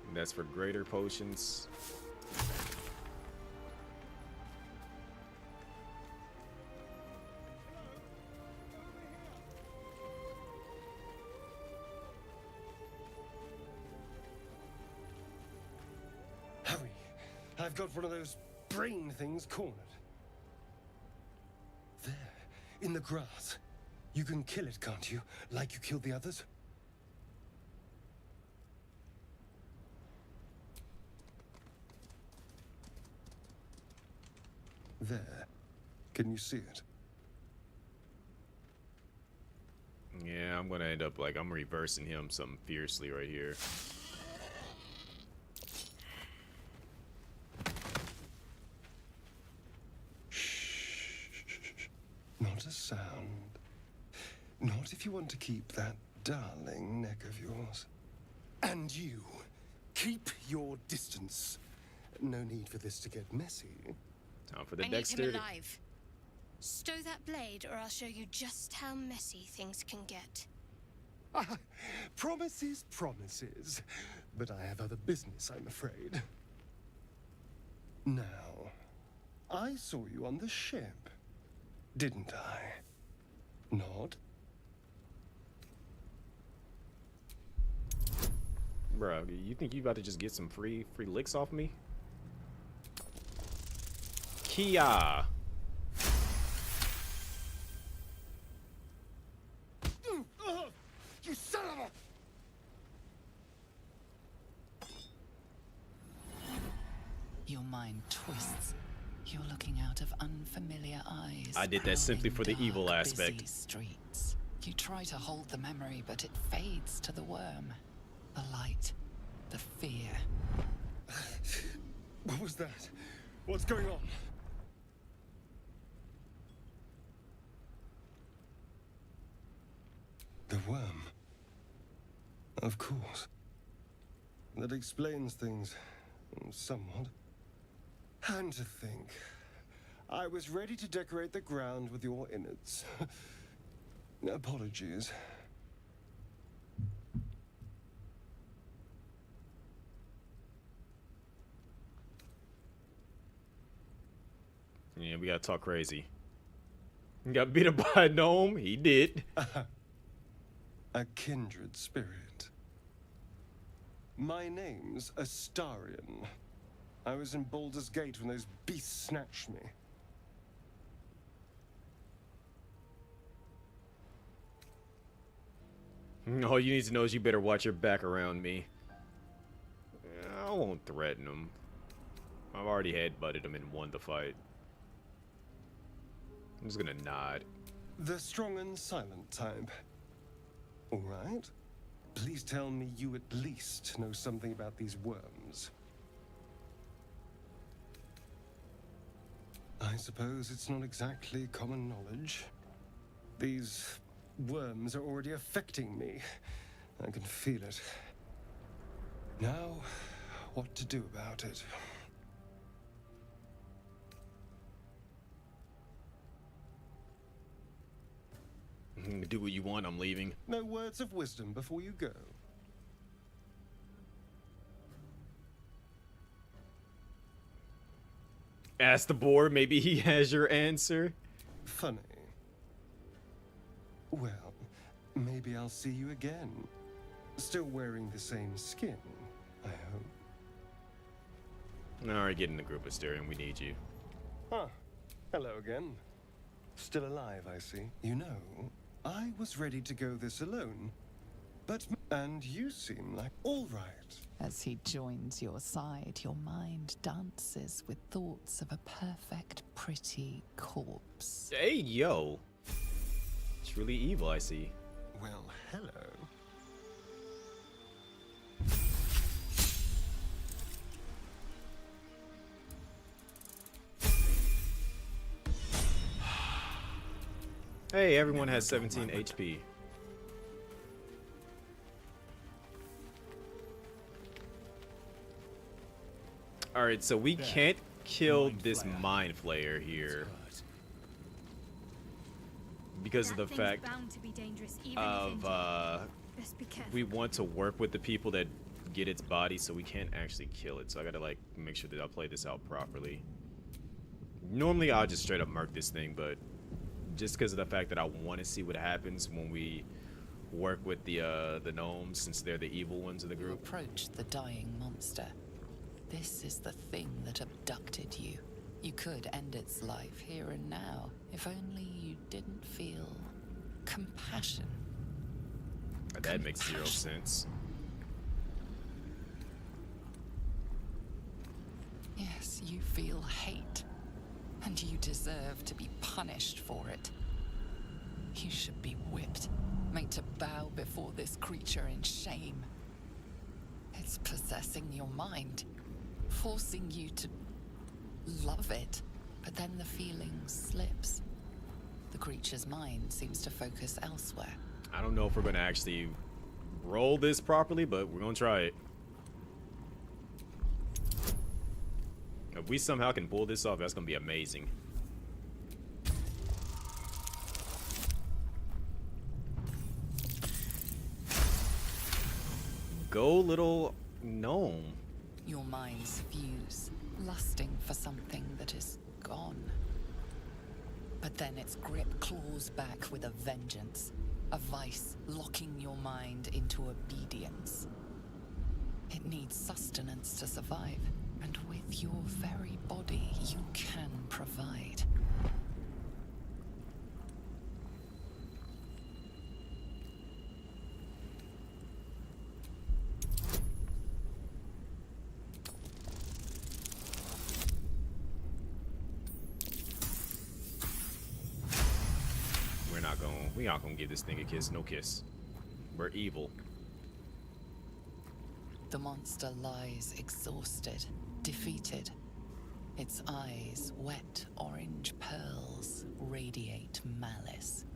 Speaker 2: And that's for greater potions.
Speaker 12: Hurry! I've got one of those brain things cornered. There, in the grass. You can kill it, can't you? Like you killed the others? There. Can you see it?
Speaker 2: Yeah, I'm gonna end up like I'm reversing him something fiercely right here.
Speaker 12: Shh. Not a sound. Not if you want to keep that darling neck of yours. And you, keep your distance. No need for this to get messy.
Speaker 2: Time for the
Speaker 9: I need him
Speaker 2: dexterity.
Speaker 9: alive. Stow that blade, or I'll show you just how messy things can get.
Speaker 12: Promises, promises. But I have other business, I'm afraid. Now, I saw you on the ship, didn't I? Not?
Speaker 2: Bro, you think you about to just get some free licks off me? Kia!
Speaker 12: You son of a...
Speaker 6: Your mind twists. You're looking out of unfamiliar eyes.
Speaker 2: I did that simply for the
Speaker 6: prowling
Speaker 2: evil
Speaker 6: dark,
Speaker 2: aspect.
Speaker 6: busy streets. You try to hold the memory, but it fades to the worm. The light. The fear.
Speaker 12: What was that? What's going on? The worm. Of course. That explains things somewhat. And to think, I was ready to decorate the ground with your innards. Apologies.
Speaker 2: Yeah, we gotta talk crazy. He got beat up by a gnome. He did.
Speaker 12: A kindred spirit. My name's Astarion. I was in Baldur's Gate when those beasts snatched me.
Speaker 2: All you need to know is you better watch your back around me. I won't threaten him. I've already headbutted him and won the fight. I'm just gonna nod.
Speaker 12: The strong and silent type. All right. Please tell me you at least know something about these worms. I suppose it's not exactly common knowledge. These worms are already affecting me. I can feel it. Now, what to do about it?
Speaker 2: Do what you want, I'm leaving.
Speaker 12: No words of wisdom before you go.
Speaker 2: Ask the board, maybe he has your answer.
Speaker 12: Funny. Well, maybe I'll see you again. Still wearing the same skin, I hope.
Speaker 2: Alright, get in the group, Astarion. We need you.
Speaker 12: Huh. Hello again. Still alive, I see. You know, I was ready to go this alone. And you seem like all right.
Speaker 6: As he joins your side, your mind dances with thoughts of a perfect, pretty corpse.
Speaker 2: Hey, yo. It's really evil, I see.
Speaker 12: Well, hello.
Speaker 2: Hey, everyone has 17 HP. Alright, so we can't kill this Mind Flayer here. Because of the fact of, we want to work with the people that get its body, so we can't actually kill it. So I gotta, like, make sure that I play this out properly. Normally, I'll just straight up murk this thing, but just because of the fact that I want to see what happens when we work with the gnomes, since they're the evil ones of the
Speaker 6: You
Speaker 2: group.
Speaker 6: approach the dying monster. This is the thing that abducted you. You could end its life here and now, if only you didn't feel compassion.
Speaker 2: That makes zero sense.
Speaker 6: Yes, you feel hate, and you deserve to be punished for it. You should be whipped, made to bow before this creature in shame. It's possessing your mind, forcing you to love it, but then the feeling slips. The creature's mind seems to focus elsewhere.
Speaker 2: I don't know if we're going to actually roll this properly, but we're going to try it. If we somehow can pull this off, that's going to be amazing. Go, little gnome.
Speaker 6: Your minds fuse, lusting for something that is gone. But then its grip claws back with a vengeance, a vice locking your mind into obedience. It needs sustenance to survive, and with your very body, you can provide.
Speaker 2: We not gonna give this thing a kiss. No kiss. We're evil.
Speaker 6: The monster lies exhausted, defeated. Its eyes, wet orange pearls, radiate malice.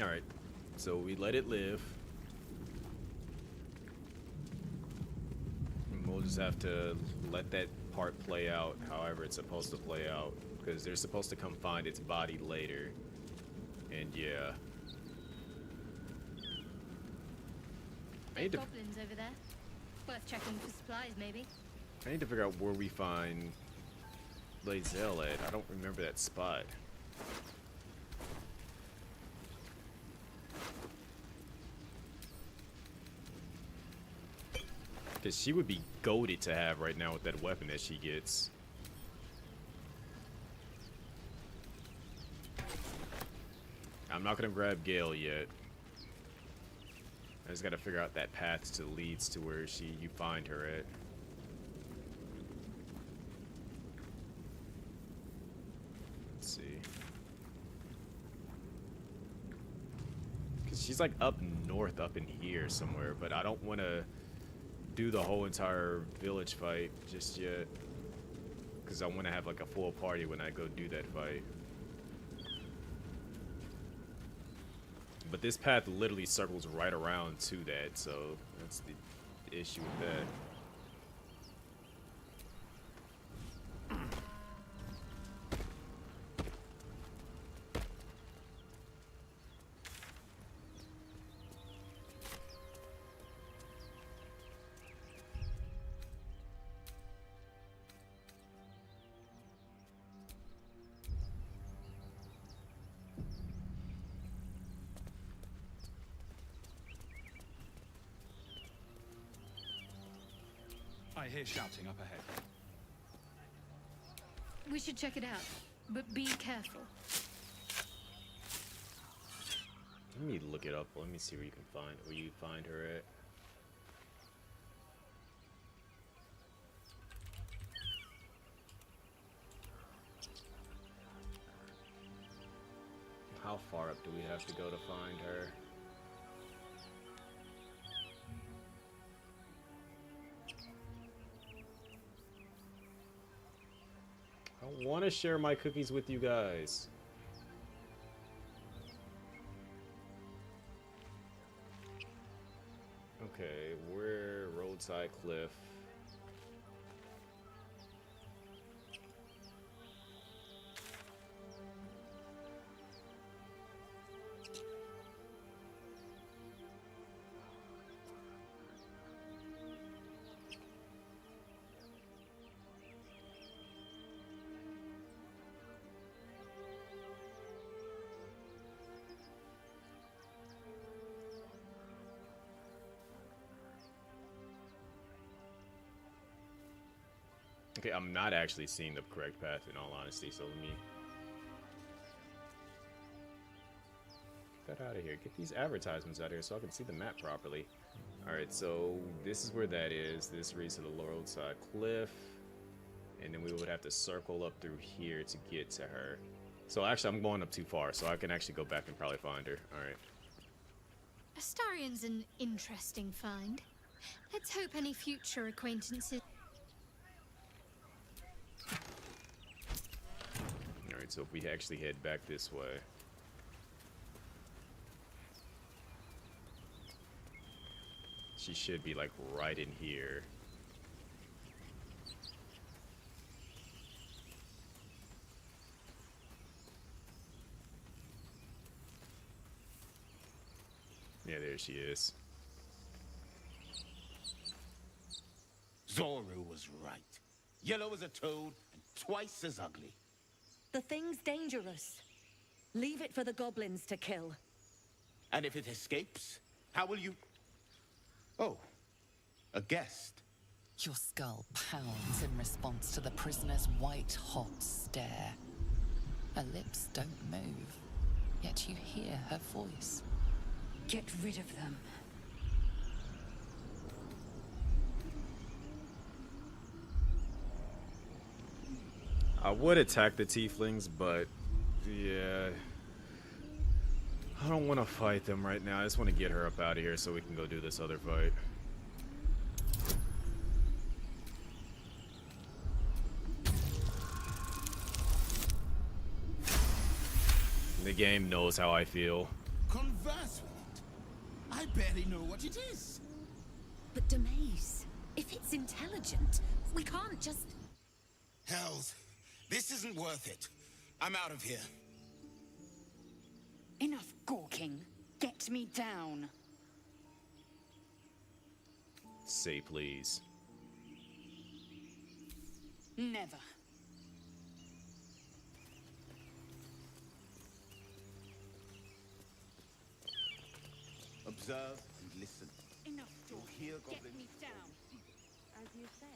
Speaker 2: Alright. So we let it live. just have to let that part play out however it's supposed to play out, because they're supposed to come find its body later. And yeah. I need to
Speaker 9: Goblins over there. Worth checking for supplies, maybe.
Speaker 2: I need to figure out where we find Lae'zel at. I don't remember that spot. Because she would be goated to have right now with that weapon that she gets. I'm not going to grab Gale yet. I just got to figure out that path to leads to where you find her at. Let's see. Because she's like up north, up in here somewhere, but I don't want to do the whole entire village fight just yet, because I want to have like a full party when I go do that fight. But this path literally circles right around to that, so that's the issue with that.
Speaker 7: I hear shouting up ahead.
Speaker 9: We should check it out, but be careful.
Speaker 2: Let me look it up. Let me see where you find her at. How far up do we have to go to find her? I want to share my cookies with you guys. Okay, we're roadside cliff. Okay, I'm not actually seeing the correct path in all honesty, so let me get that out of here. Get these advertisements out of here so I can see the map properly. Alright, so this is where that is. This leads to the roadside cliff. And then we would have to circle up through here to get to her. So actually, I'm going up too far, so I can actually go back and probably find her. Alright.
Speaker 9: Astarion's an interesting find. Let's hope any future acquaintances...
Speaker 2: Alright, so if we actually head back this way. She should be like right in here. Yeah, there she is.
Speaker 13: Zoru was right. Yellow as a toad and twice as ugly.
Speaker 14: The thing's dangerous. Leave it for the goblins to kill.
Speaker 13: And if it escapes, how will you... Oh, a guest.
Speaker 6: Your skull pounds in response to the prisoner's white-hot stare. Her lips don't move, yet you hear her voice.
Speaker 8: Get rid of them.
Speaker 2: I would attack the tieflings, but yeah, I don't want to fight them right now. I just want to get her up out of here so we can go do this other fight. The game knows how I feel.
Speaker 10: Converse with it. I barely know what it is.
Speaker 14: But Demaze, If it's intelligent, we can't just...
Speaker 15: Hells, this isn't worth it. I'm out of here.
Speaker 8: Enough gawking. Get me down.
Speaker 2: Say please.
Speaker 8: Never.
Speaker 13: Observe and listen.
Speaker 8: Enough talk.
Speaker 13: Hear
Speaker 8: Get
Speaker 13: goblins.
Speaker 8: me down.
Speaker 14: As you say.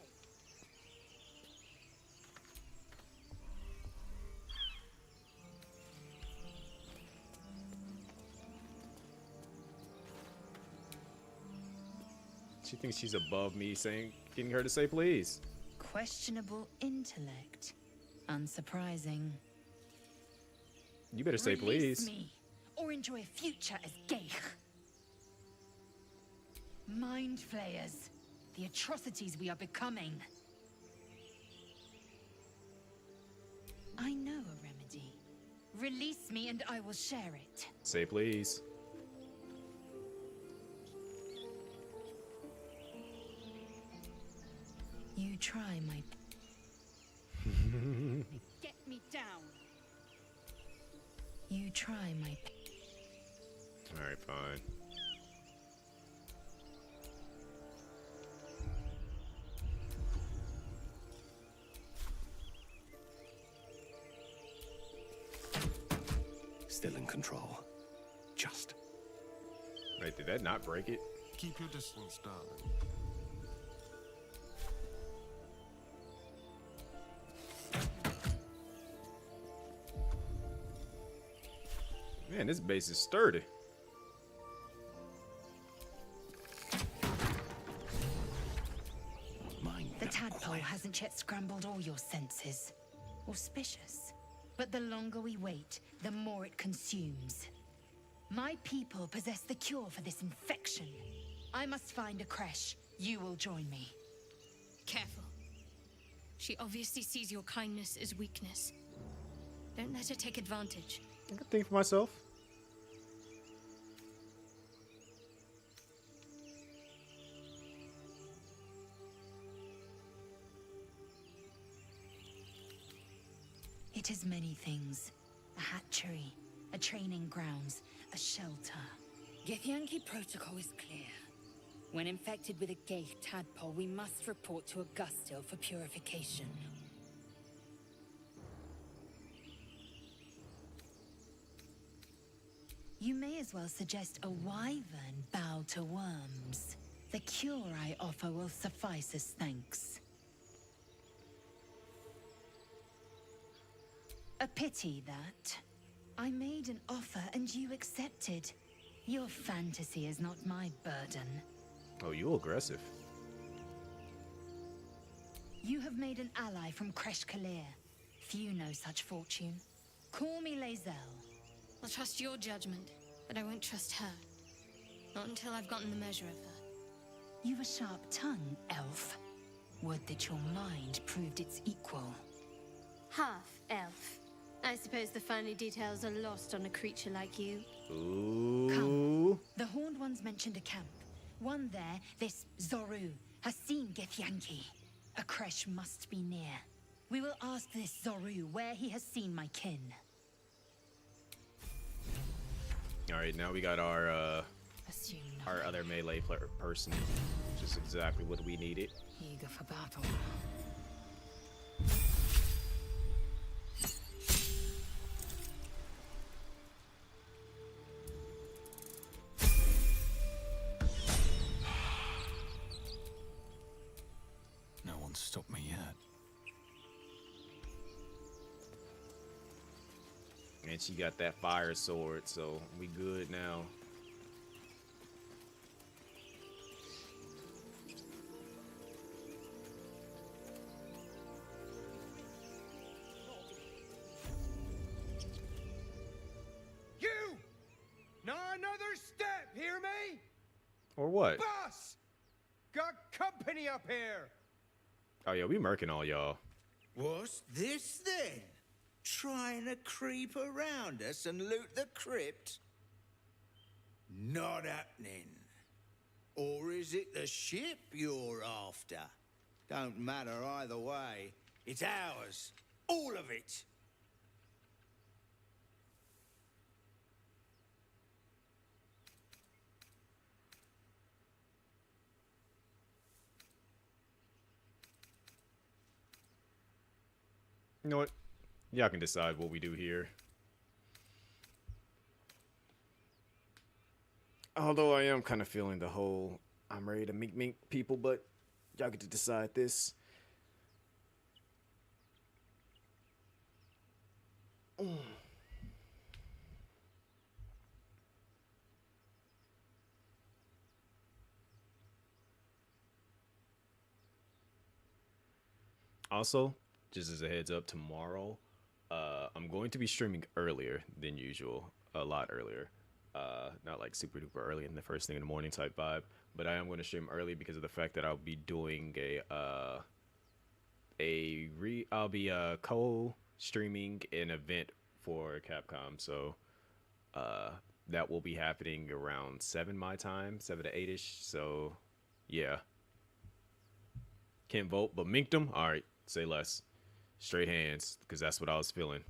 Speaker 2: She thinks she's above me saying, getting her to say please.
Speaker 8: Questionable intellect. Unsurprising.
Speaker 2: You better say
Speaker 8: Release
Speaker 2: please.
Speaker 8: me, or enjoy a future as Geich. Mind flayers. The atrocities we are becoming. I know a remedy. Release me and I will share it.
Speaker 2: Say please.
Speaker 8: You try, my... Get me down. You try, my...
Speaker 2: Alright, fine.
Speaker 12: Still in control. Just.
Speaker 2: Wait, did that not break it?
Speaker 12: Keep your distance, darling.
Speaker 2: Man, this base is sturdy.
Speaker 8: The tadpole hasn't yet scrambled all your senses. Auspicious. But the longer we wait, the more it consumes. My people possess the cure for this infection. I must find a creche. You will join me.
Speaker 9: Careful. She obviously sees your kindness as weakness. Don't let her take advantage.
Speaker 2: I can think for myself.
Speaker 8: It is many things. A hatchery, a training grounds, a shelter.
Speaker 14: Githyanki protocol is clear. When infected with a Geich tadpole, we must report to Augustil for purification.
Speaker 8: You may as well suggest a wyvern bow to worms. The cure I offer will suffice as thanks. A pity that. I made an offer and you accepted. Your fantasy is not my burden.
Speaker 2: Oh, you aggressive.
Speaker 8: You have made an ally from Kresh Kalir. Few know such fortune. Call me Lae'zel.
Speaker 9: I'll trust your judgment, but I won't trust her. Not until I've gotten the measure of her.
Speaker 8: You've a sharp tongue, elf. Would that your mind proved its equal.
Speaker 9: Half-elf. I suppose the finer details are lost on a creature like you.
Speaker 2: Ooh.
Speaker 8: Come. The Horned Ones mentioned a camp. One there, this Zorru, has seen Githyanki. A creche must be near. We will ask this Zorru where he has seen my kin.
Speaker 2: Alright, now we got our other melee person. Which is exactly what we needed.
Speaker 8: Eager for battle.
Speaker 5: No one's stopped me yet.
Speaker 2: And she got that fire sword, so we good now.
Speaker 10: You! Not another step, hear me?
Speaker 2: Or what?
Speaker 10: Boss! Got company up here!
Speaker 2: Oh yeah, we murking all y'all.
Speaker 16: What's this then? Trying to creep around us and loot the crypt? Not happening. Or is it the ship you're after? Don't matter either way. It's ours. All of it.
Speaker 2: You know what? Y'all can decide what we do here. Although I am kind of feeling the whole I'm ready to mink people, but y'all get to decide this. Also, just as a heads up, tomorrow I'm going to be streaming earlier than usual, a lot earlier. Not like super duper early in the first thing in the morning type vibe, but I am going to stream early because of the fact that I'll be doing I'll be co-streaming an event for Capcom, so that will be happening around 7 my time, 7 to 8ish. So yeah, can't vote, but minked them. All right, say less. Straight hands, because that's what I was feeling.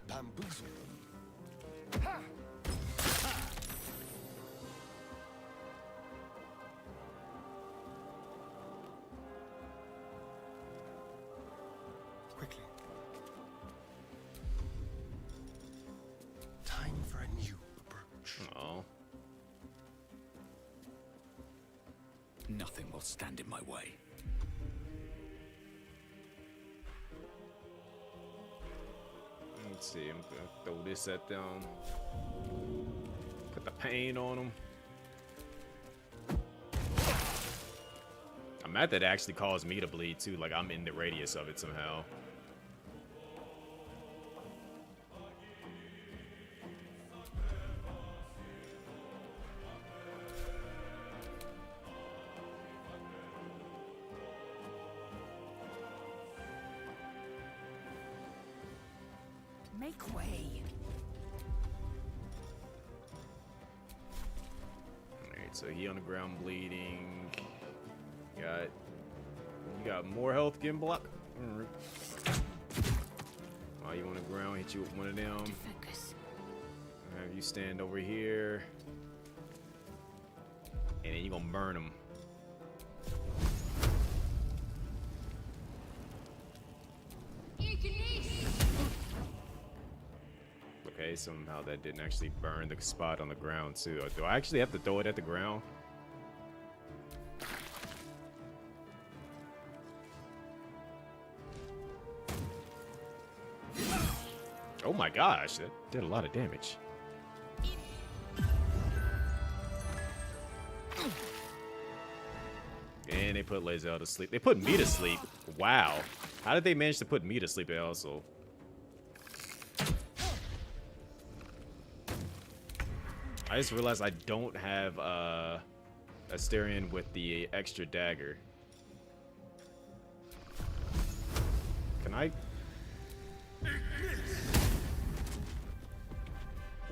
Speaker 12: Bamboozle them. Quickly. Time for a new approach.
Speaker 2: Oh.
Speaker 5: Nothing will stand in my way.
Speaker 2: Let's see, I'm gonna throw this at them. Put the pain on them. I'm mad that it actually caused me to bleed too, like I'm in the radius of it somehow.
Speaker 1: Make way.
Speaker 2: Alright, so he on the ground bleeding. You got more health getting blocked. While you on the ground, hit you with one of them.
Speaker 1: Focus.
Speaker 2: Have you stand over here. And then you're gonna burn him. Okay, somehow that didn't actually burn the spot on the ground too. Do I actually have to throw it at the ground? Oh my gosh, that did a lot of damage. And they put Lae'zel to sleep. They put me to sleep. Wow. How did they manage to put me to sleep also? I just realized I don't have Astarion with the extra dagger. Can I?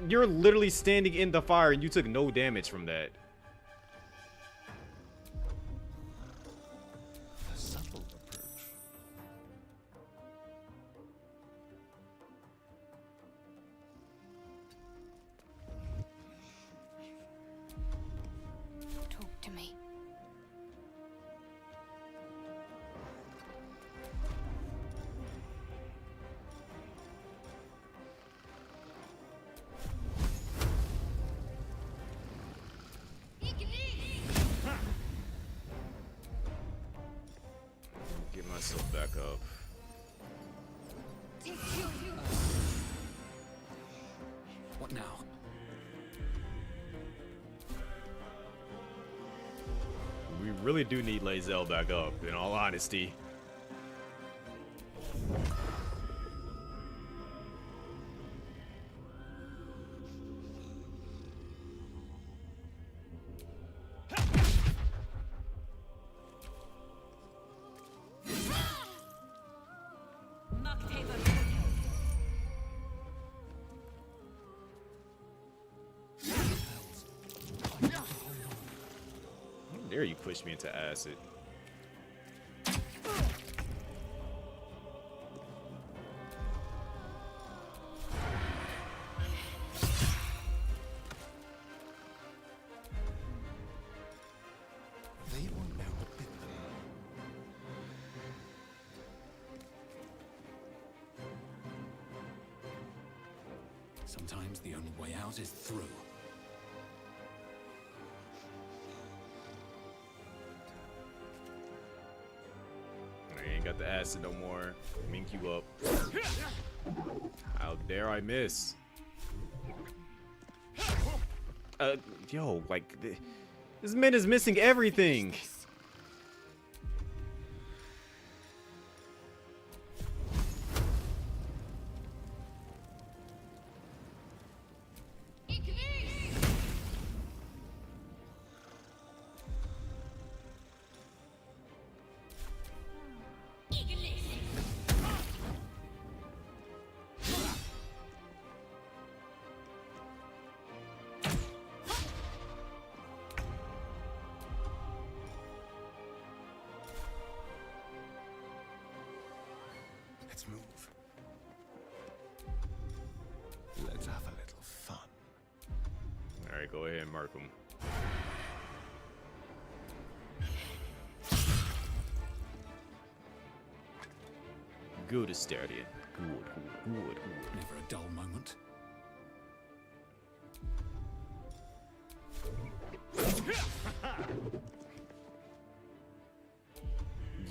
Speaker 2: You're literally standing in the fire and you took no damage from that.
Speaker 12: A subtle approach.
Speaker 9: Talk to me.
Speaker 2: Get myself back up.
Speaker 5: What now?
Speaker 2: really do need Lae'zel back up, in all honesty. How dare you push me into acid?
Speaker 12: They won't know what bit them.
Speaker 7: Sometimes the only way out is through.
Speaker 2: I ain't got the acid no more. Mink you up. How dare I miss? Yo, like, this man is missing everything.
Speaker 12: Let's move. Let's have a little fun.
Speaker 2: Alright, go ahead and mark him. Good, Astarion. Good.
Speaker 7: Never a dull moment.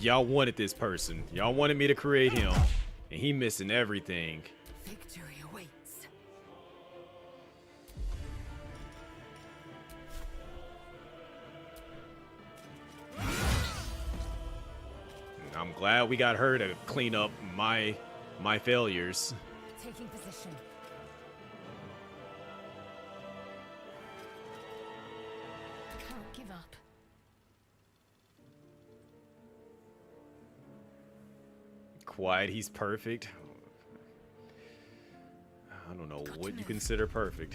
Speaker 2: Y'all wanted this person. Y'all wanted me to create him. And he missing everything.
Speaker 8: Victory awaits.
Speaker 2: I'm glad we got her to clean up my failures.
Speaker 8: Taking position.
Speaker 9: Can't give up.
Speaker 2: Quiet, he's perfect. I don't know what you consider perfect.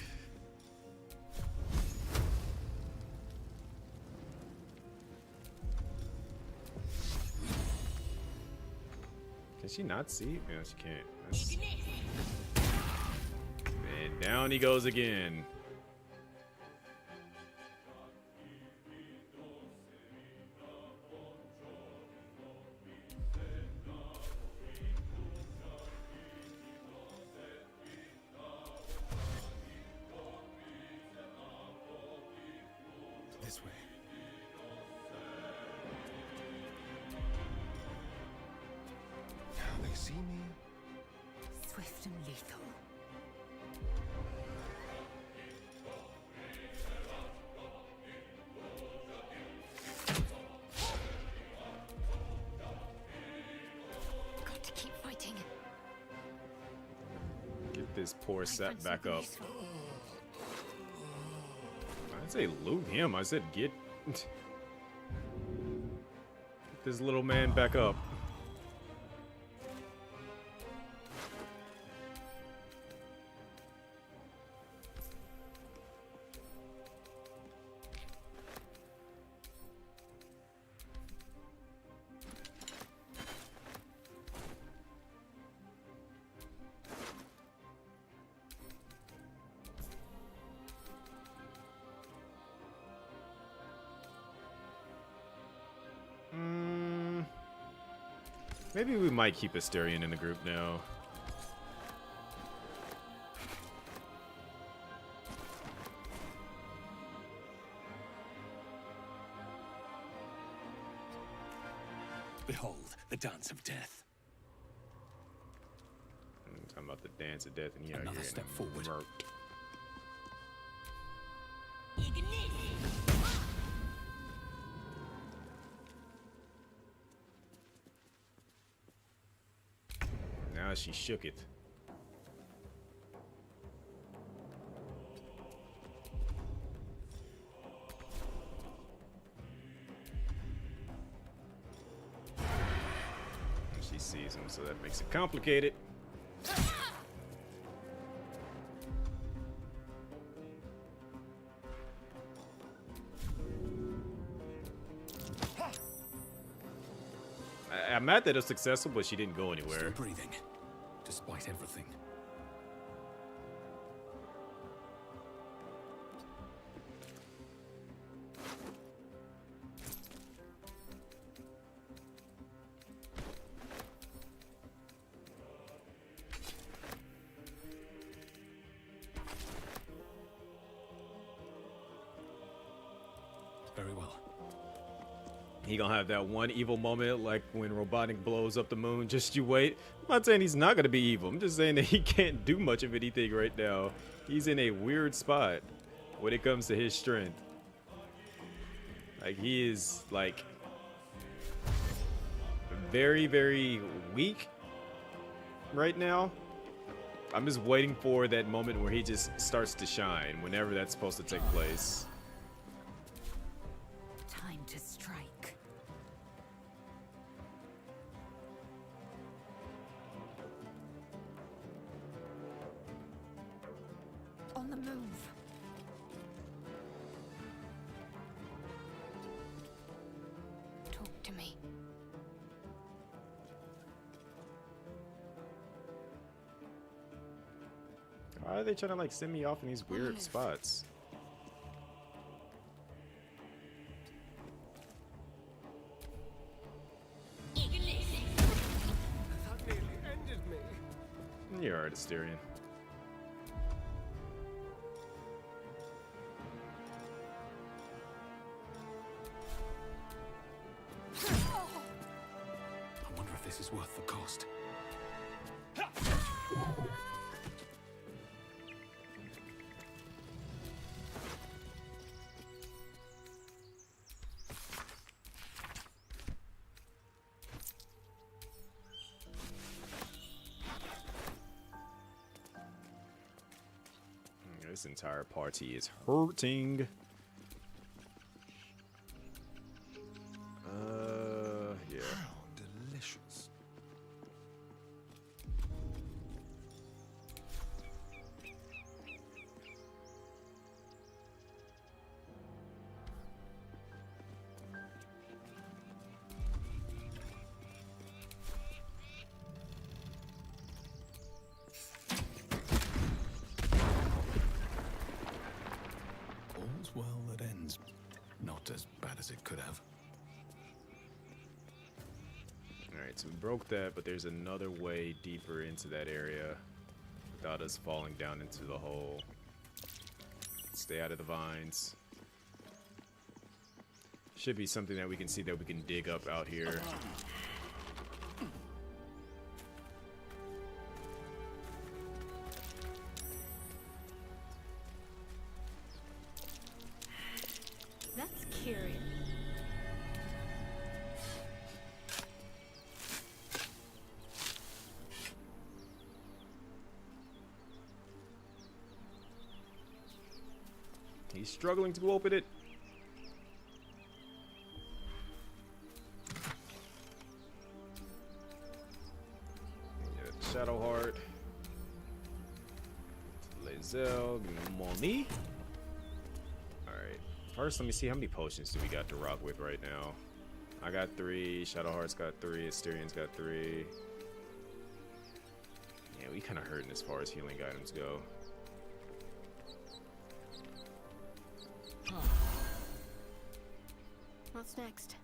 Speaker 2: Can she not see? No, she can't. And down he goes again.
Speaker 12: This way. Now they see me.
Speaker 8: Swift and lethal.
Speaker 9: Got to keep fighting.
Speaker 2: Get this poor sap back up. I'd say loot him. I said get this little man back up. Maybe we might keep Astarion in the group now.
Speaker 7: Behold, the dance of death.
Speaker 2: I'm talking about the dance of death, and he out
Speaker 7: Another
Speaker 2: here
Speaker 7: step
Speaker 2: getting
Speaker 7: forward.
Speaker 2: murked. Nah, she shook it. She sees him, so that makes it complicated. I'm mad that it was successful, but she didn't go anywhere.
Speaker 7: Still breathing, despite everything. Very well.
Speaker 2: He gonna have that one evil moment like when Robotnik blows up the moon. Just you wait. I'm not saying he's not gonna be evil. I'm just saying that he can't do much of anything right now. He's in a weird spot when it comes to his strength. Like he is like very, very weak right now. I'm just waiting for that moment where he just starts to shine whenever that's supposed to take place.
Speaker 8: Time to strike. On the move.
Speaker 9: Talk to me.
Speaker 2: Why are they trying to like send me off in these weird spots?
Speaker 10: That nearly ended me.
Speaker 2: You're right, Asterion.
Speaker 7: I wonder if this is worth the cost.
Speaker 2: This entire party is hurting. Yeah.
Speaker 12: How delicious.
Speaker 7: All's well that ends. Not as bad as it could have.
Speaker 2: Alright, so we broke that, but there's another way deeper into that area without us falling down into the hole. Stay out of the vines. Should be something that we can see that we can dig up out here.
Speaker 1: That's curious.
Speaker 2: He's struggling to open it. Yeah, Shadowheart. Lae'zel, money. Alright. First, let me see how many potions do we got to rock with right now. I got 3, Shadowheart's got 3, Asterion's got 3. Yeah, we kind of hurting as far as healing items go.
Speaker 1: What's next?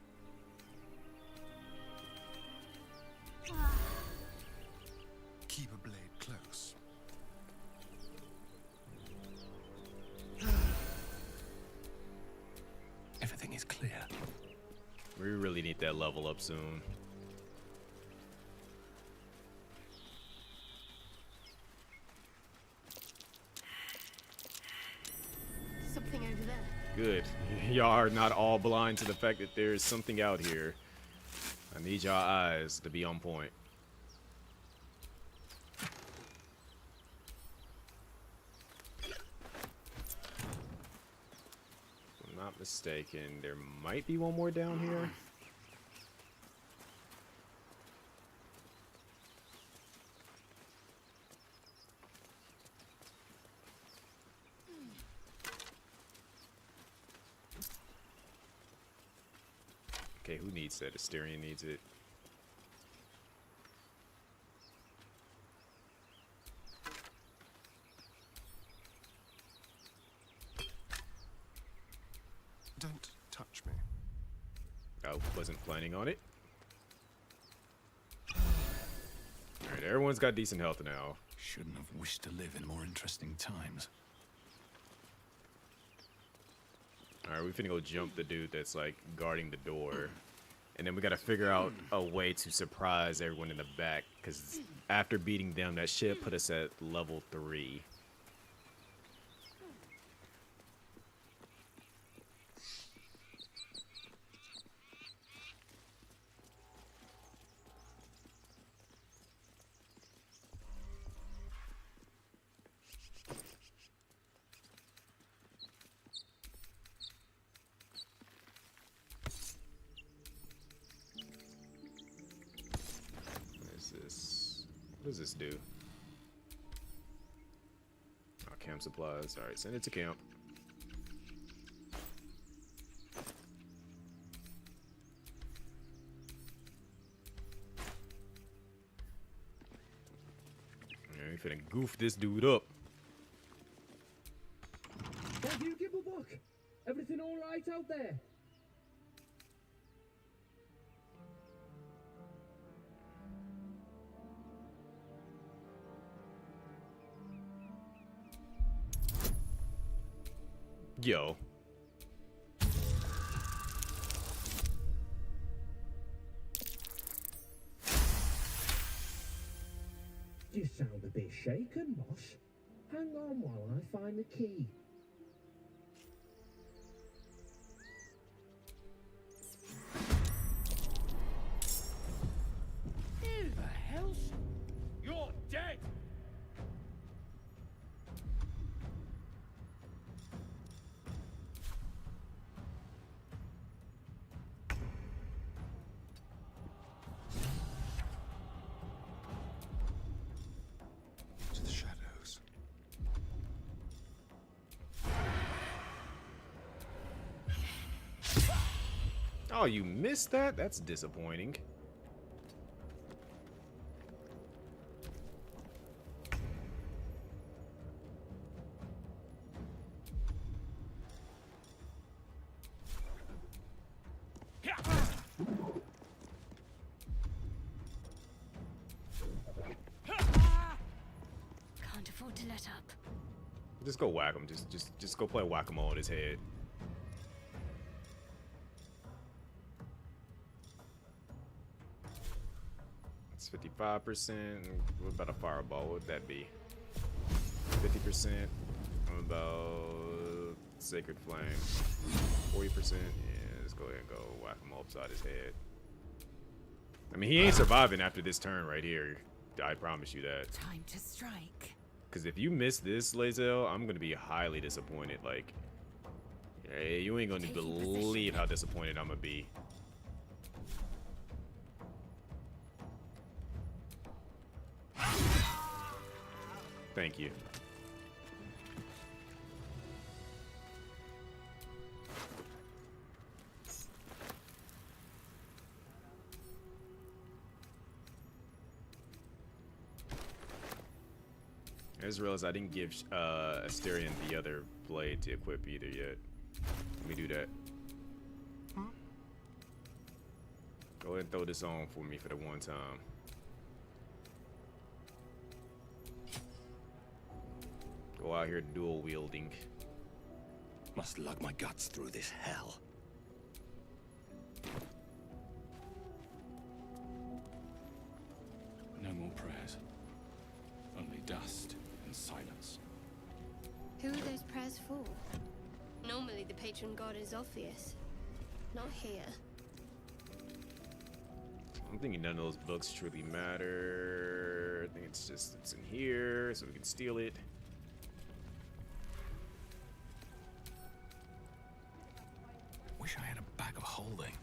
Speaker 12: Keep a blade close.
Speaker 7: Everything is clear.
Speaker 2: We really need that level up soon.
Speaker 1: Something over there.
Speaker 2: Good. Y'all are not all blind to the fact that there's something out here. I need y'all eyes to be on point. mistaken, there might be one more down here. Okay, who needs that? Asterion needs it.
Speaker 12: Don't touch me.
Speaker 2: I wasn't planning on it. Alright, everyone's got decent health now.
Speaker 17: Shouldn't have wished to live in more interesting times.
Speaker 2: Alright, we finna go jump the dude that's like guarding the door. And then we gotta figure out a way to surprise everyone in the back. Because after beating them, that shit put us at level 3. What does this do? Oh, camp supplies. Alright, send it to camp. Yeah, we finna goof this dude up.
Speaker 10: Have you give a buck? Everything all right out there?
Speaker 2: Yo.
Speaker 10: You sound a bit shaken, boss. Hang on while I find the key.
Speaker 7: Who the hell's... You're dead!
Speaker 12: To the shadows.
Speaker 2: Oh, you missed that? That's disappointing.
Speaker 9: Can't afford to let up.
Speaker 2: Just go whack him. Just go play whack-a-mole in his head. It's 55%. What about a fireball? What would that be? 50%. What about Sacred Flame? 40%. Yeah, let's go ahead and go whack-a-mole upside his head. I mean, he ain't surviving after this turn right here. I promise you that.
Speaker 8: Time to strike.
Speaker 2: Because if you miss this, Lae'zel, I'm going to be highly disappointed. Like, yeah, you ain't going to believe how disappointed I'm going to be. Thank you. I just realized I didn't give Asterion the other blade to equip either yet. Let me do that. Go ahead and throw this on for me for the one time. Go out here dual wielding.
Speaker 17: Must lug my guts through this hell. No more prayers. Only dust and silence.
Speaker 9: Who are those prayers for? Normally the patron god is Orpheus. Not here.
Speaker 2: I'm thinking none of those books truly matter. I think it's in here, so we can steal it.
Speaker 17: Wish I had a bag of holding.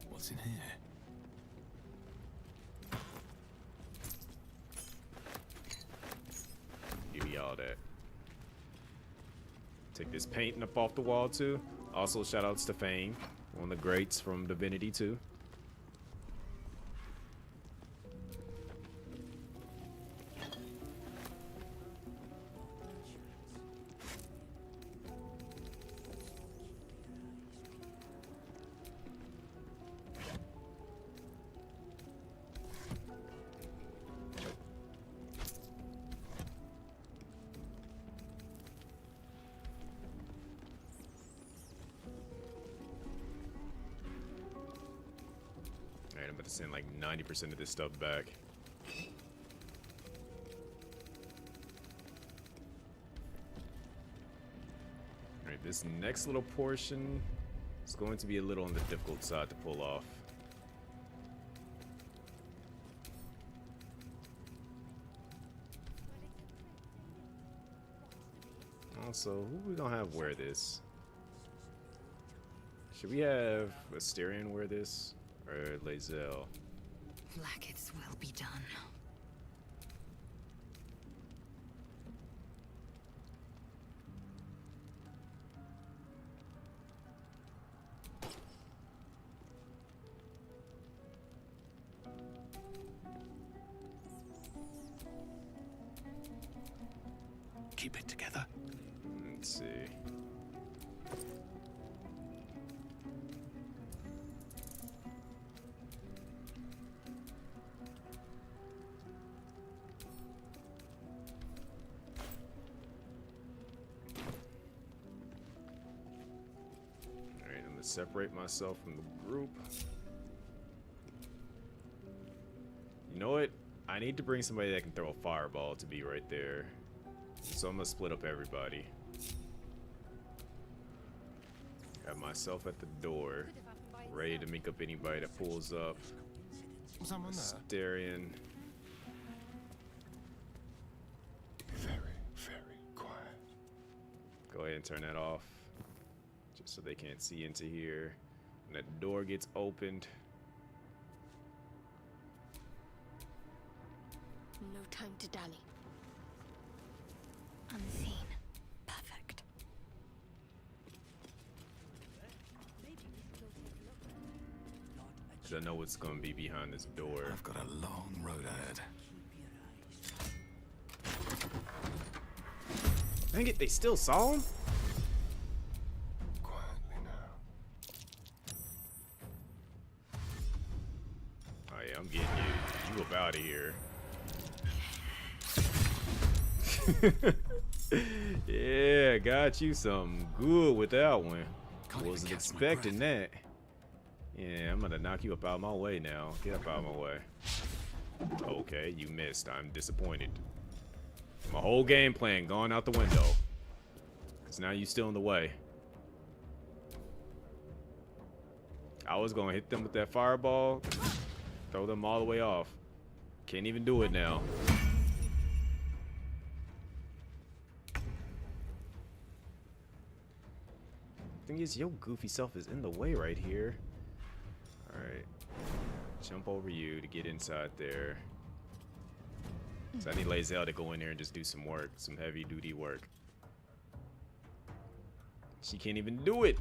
Speaker 17: What's in here?
Speaker 2: Give me all that. Take this painting up off the wall too. Also, shout outs to Fane, one of the greats from Divinity 2. Alright, I'm about to send like 90% of this stuff back. Alright, this next little portion is going to be a little on the difficult side to pull off. Also, who we gonna have wear this? Should we have Asterion wear this? Or Lae'zel?
Speaker 8: Blackets will be done.
Speaker 17: Keep it together.
Speaker 2: Let's see. Separate myself from the group. You know what? I need to bring somebody that can throw a fireball to be right there. So I'm gonna split up everybody. Have myself at the door, ready to make up anybody that pulls up. Asterion.
Speaker 12: Very, very quiet.
Speaker 2: Go ahead and turn that off. So they can't see into here. When that door gets opened.
Speaker 1: No time to dally.
Speaker 8: Unseen. Perfect.
Speaker 2: Cause I know what's gonna be behind this door.
Speaker 17: I've got a long road ahead.
Speaker 2: Dang it, they still saw him? I'm getting you up out of here. Yeah, got you something good with that one. Wasn't expecting that. Yeah, I'm gonna knock you up out of my way now. Get up out of my way. Okay, you missed. I'm disappointed. My whole game plan gone out the window. Cause now you still in the way. I was gonna hit them with that fireball. Throw them all the way off. Can't even do it now. Thing is, your goofy self is in the way right here. Alright. Jump over you to get inside there. So I need Lae'zel to go in there and just do some work. Some heavy duty work. She can't even do it.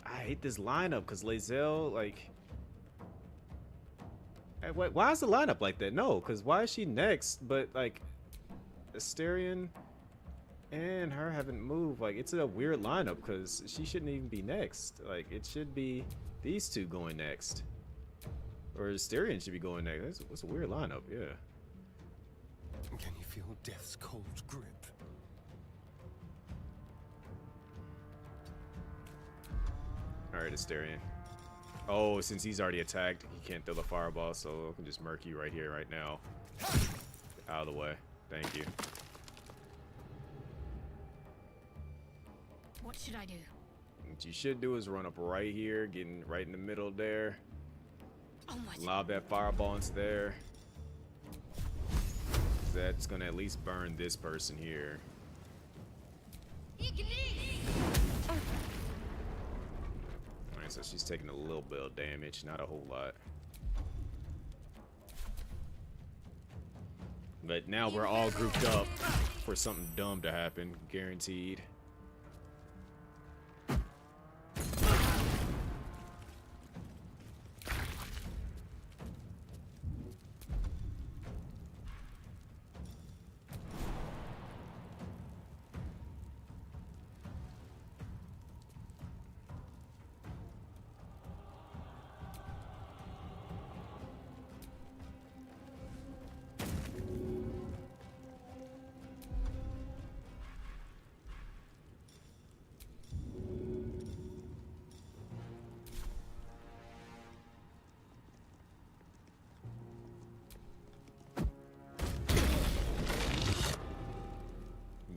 Speaker 2: I hate this lineup because Lae'zel, like... Why is the lineup like that? No, because why is she next? But, like, Asterion... and her haven't moved. Like, it's a weird lineup because she shouldn't even be next. Like, it should be these two going next. Or Asterion should be going next. It's a weird lineup, yeah.
Speaker 12: Can you feel death's cold grip?
Speaker 2: Alright, Asterion. Oh, since he's already attacked, he can't throw the fireball, so I can just murk you right here, right now. Out of the way. Thank you.
Speaker 9: What should I do?
Speaker 2: What you should do is run up right here, getting right in the middle there.
Speaker 9: Oh my.
Speaker 2: Lob that fireball into there. That's gonna at least burn this person here. Alright, so she's taking a little bit of damage, not a whole lot. But now we're all grouped up for something dumb to happen, guaranteed.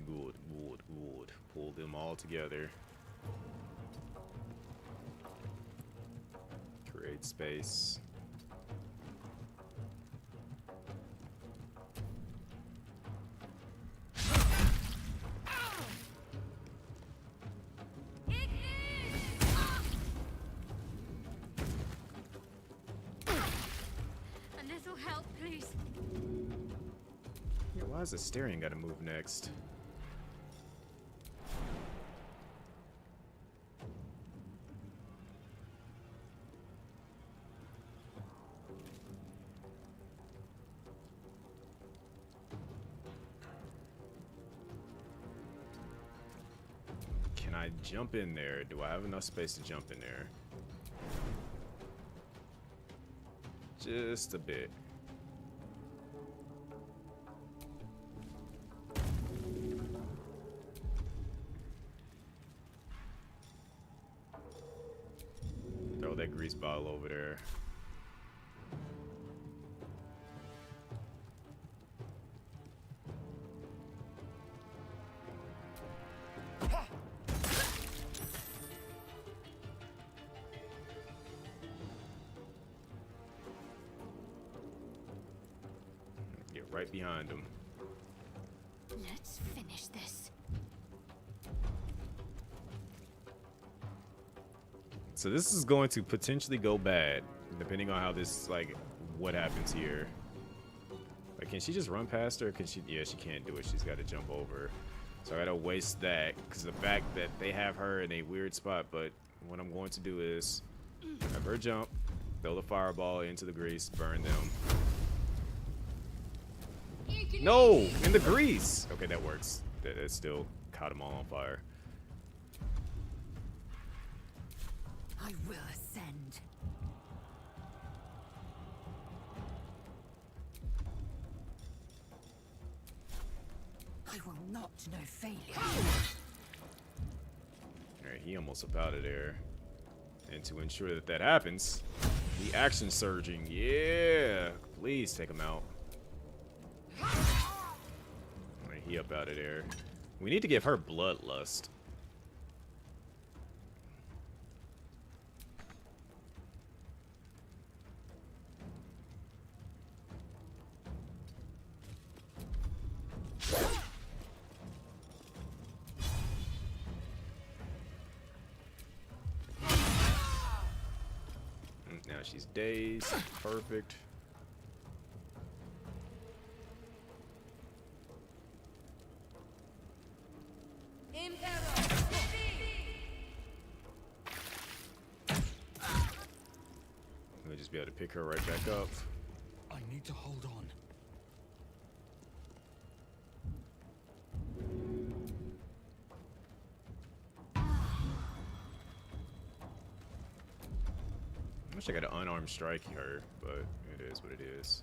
Speaker 2: Good. Pull them all together. Create space.
Speaker 9: A little help, please.
Speaker 2: Yeah, why is Asterion gotta move next? Can I jump in there? Do I have enough space to jump in there? Just a bit. Throw that grease bottle over there. Get right behind him.
Speaker 9: Let's finish this.
Speaker 2: So this is going to potentially go bad, depending on how this, like, what happens here. Like, can she just run past her? Can she? Yeah, she can't do it. She's got to jump over. So I gotta waste that, because the fact that they have her in a weird spot. But what I'm going to do is have her jump, throw the fireball into the grease, burn them. No, in the grease. Okay, that works. That still caught them all on fire.
Speaker 8: I will ascend. I will not know failure.
Speaker 2: Alright, he almost up out of there. And to ensure that that happens, the action surging. Yeah, please take him out. Alright, he up out of there. We need to give her bloodlust. Now she's dazed. Perfect. We'll just be able to pick her right back up.
Speaker 17: I need to hold on.
Speaker 2: wish I could unarmed strike her, but it is what it is.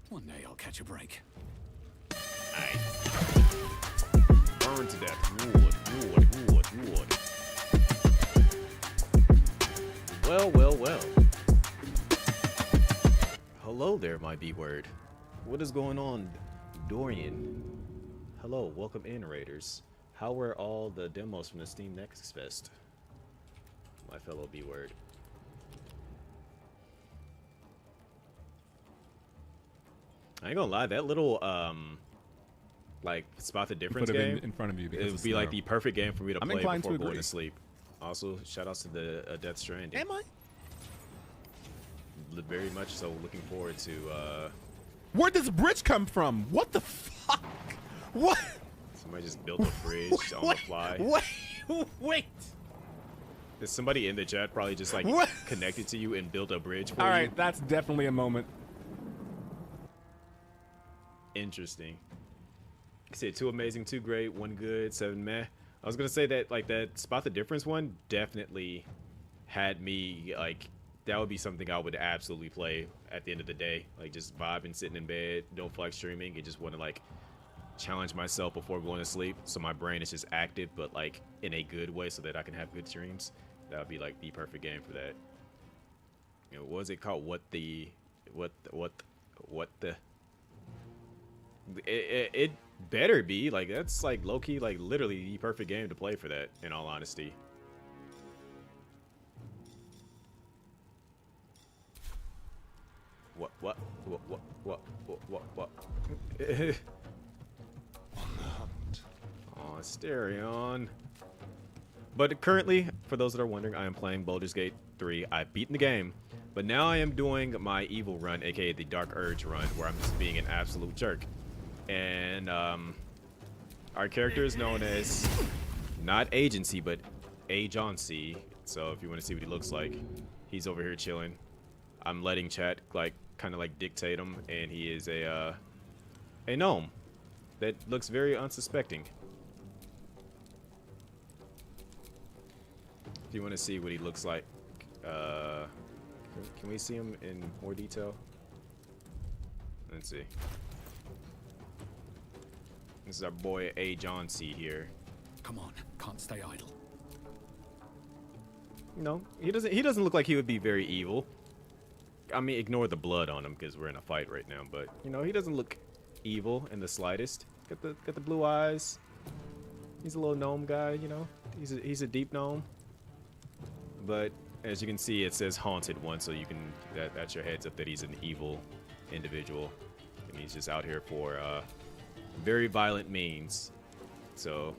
Speaker 17: One day I'll catch a break.
Speaker 2: Aye. Burn to death. Wood. Well. Hello there, my B-word. What is going on, Dorian? Hello, welcome in, Raiders. How were all the demos from the Steam Next Fest? My fellow B-word. I ain't gonna lie, that little like spot the difference
Speaker 18: Put it
Speaker 2: game
Speaker 18: in front of you because
Speaker 2: it would
Speaker 18: it's
Speaker 2: be like
Speaker 18: narrow.
Speaker 2: the perfect game for me to
Speaker 18: I'm
Speaker 2: play
Speaker 18: inclined
Speaker 2: before
Speaker 18: to
Speaker 2: going
Speaker 18: agree.
Speaker 2: to sleep. Also, shout outs to the Death Stranding.
Speaker 3: Am I?
Speaker 2: Very much so. Looking forward to.
Speaker 18: Where'd this bridge come from? What the fuck? What?
Speaker 2: Somebody just built a bridge on the fly.
Speaker 18: Wait.
Speaker 2: Is somebody in the chat probably just like
Speaker 18: What?
Speaker 2: connected to you and built a bridge for
Speaker 18: All
Speaker 2: you?
Speaker 18: right, that's definitely a moment.
Speaker 2: Interesting. I said 2 amazing, 2 great, 1 good, 7 meh. I was gonna say that like that spot the difference one definitely had me like that would be something I would absolutely play at the end of the day. Like just vibing, sitting in bed, no flex streaming, and just want to like challenge myself before going to sleep so my brain is just active but like in a good way so that I can have good streams. That would be like the perfect game for that. You know, what was it called? It better be like that's like low-key like literally the perfect game to play for that, in all honesty. What oh, Asterion. But currently, for those that are wondering, I am playing Baldur's Gate 3. I've beaten the game, but now I am doing my evil run, aka the Dark Urge run, where I'm just being an absolute jerk. And our character is known as not Agency, but Agency. So if you want to see what he looks like, he's over here chilling. I'm letting chat like kind of like dictate him, and he is a gnome that looks very unsuspecting. If you want to see what he looks like, can we see him in more detail? Let's see. This is our boy A. John C. here.
Speaker 17: Come on, can't stay idle.
Speaker 2: No, he doesn't look like he would be very evil. I mean, ignore the blood on him because we're in a fight right now. But you know, he doesn't look evil in the slightest. Got the blue eyes. He's a little gnome guy, you know. He's a deep gnome. But as you can see, it says haunted one, so you can that's your heads up that he's an evil individual, and he's just out here for very violent means. So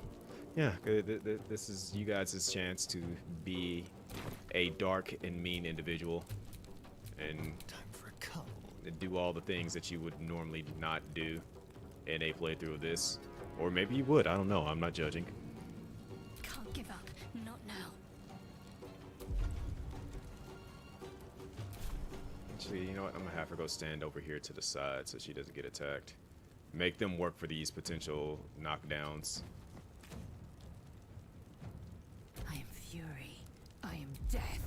Speaker 2: yeah, this is you guys' chance to be a dark and mean individual and
Speaker 5: time for a cuddle.
Speaker 2: Do all the things that you would normally not do in a playthrough of this. Or maybe you would, I don't know, I'm not judging.
Speaker 9: Can't give up. Not now.
Speaker 2: Actually, you know what, I'm gonna have her go stand over here to the side so she doesn't get attacked. Make them work for these potential knockdowns.
Speaker 8: I am fury. I am death.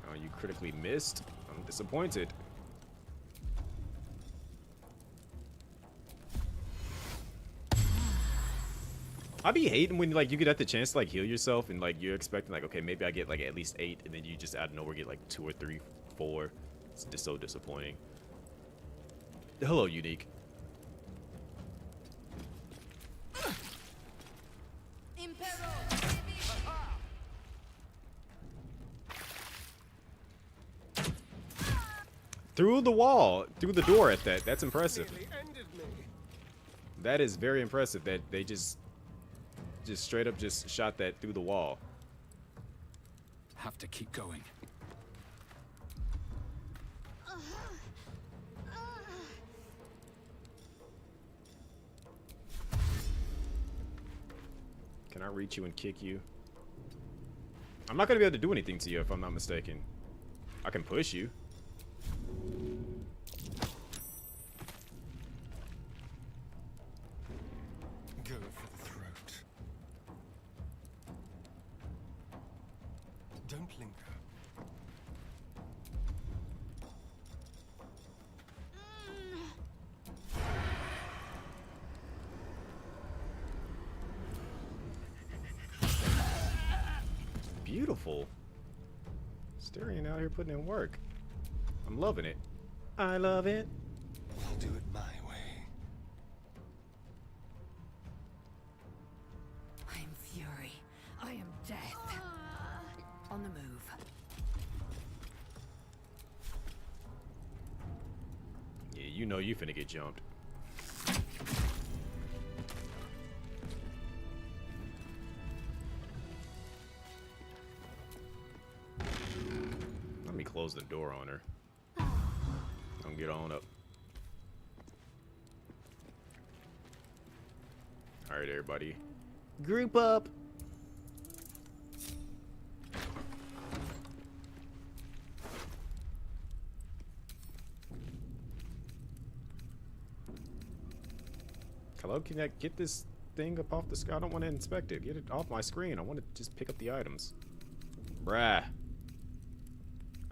Speaker 2: Oh, you critically missed? I'm disappointed. I be hating when like you get the chance to like heal yourself and like you're expecting like, okay, maybe I get like at least 8 and then you just out of nowhere get like 2 or 3, 4. It's just so disappointing. Hello, Unique. Through the wall, through the door at that. That's impressive. That is very impressive that they just straight up just shot that through the wall.
Speaker 17: Have to keep going.
Speaker 2: Can I reach you and kick you? I'm not gonna be able to do anything to you if I'm not mistaken. I can push you.
Speaker 12: Go for the throat. Don't linger.
Speaker 2: Beautiful. Styrian out here putting in work. I'm loving it. I love it.
Speaker 12: I'll do it my way.
Speaker 19: I am fury. I am death. On the move.
Speaker 2: Yeah, you know you finna get jumped. Let me close the door on her. Don't get on up. Alright, everybody. Group up! Hello, can I get this thing up off the sky? I don't want to inspect it. Get it off my screen. I want to just pick up the items. Bruh.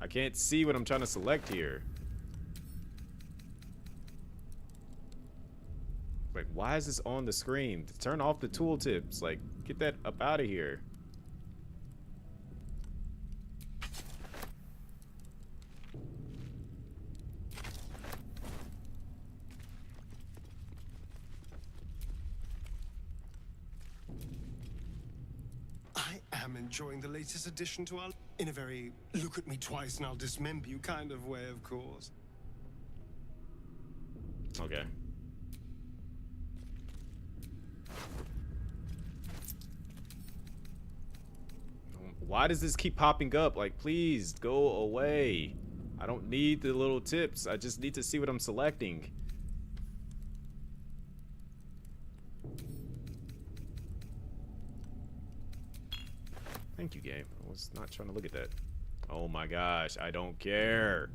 Speaker 2: I can't see what I'm trying to select here. Like, why is this on the screen? Turn off the tooltips. Like, get that up out of here.
Speaker 12: I am enjoying the latest addition to our... in a very look at me twice and I'll dismember you kind of way, of course.
Speaker 2: Okay. Why does this keep popping up? Like, please go away. I don't need the little tips. I just need to see what I'm selecting. Thank you, game. I was not trying to look at that. Oh my gosh, I don't care.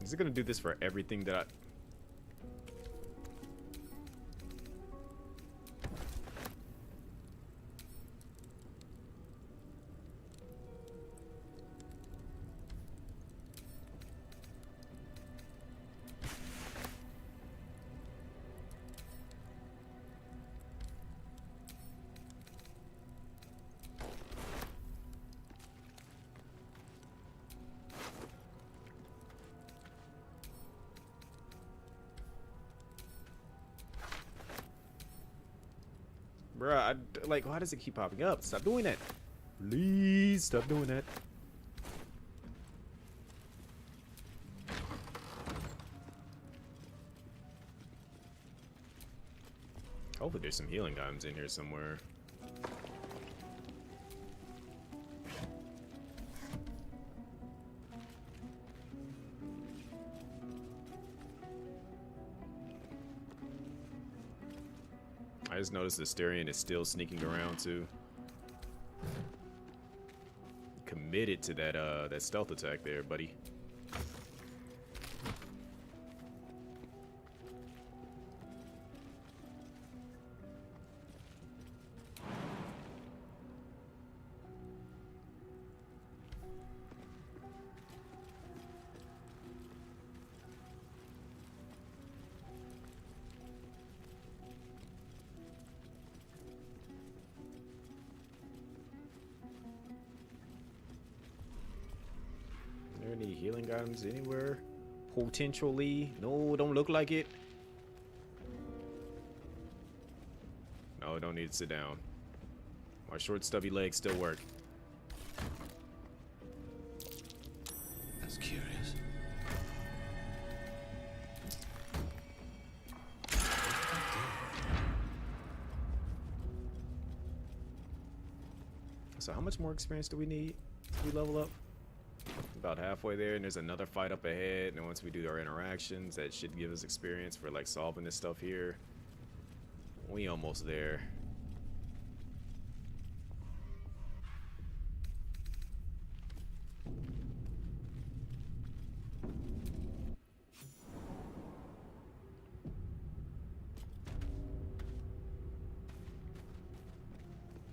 Speaker 2: Is it gonna do this for everything that I... Bruh, like, why does it keep popping up? Stop doing that. Please stop doing that. Hopefully there's some healing items in here somewhere. I just noticed the Styrian is still sneaking around too. Committed to that that stealth attack there, buddy. Any healing items anywhere? Potentially? No, don't look like it. No, don't need to sit down. My short stubby legs still work.
Speaker 16: That's curious.
Speaker 2: So how much more experience do we need to we level up? About halfway there, and there's another fight up ahead. And once we do our interactions, that should give us experience for like solving this stuff here. We almost there.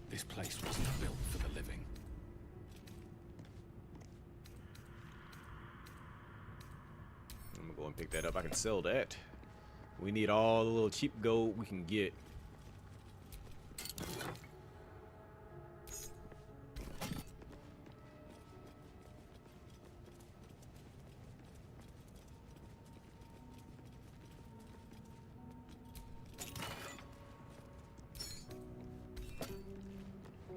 Speaker 17: This place wasn't built for the living.
Speaker 2: I'm gonna go and pick that up. I can sell that. We need all the little cheap gold we can get.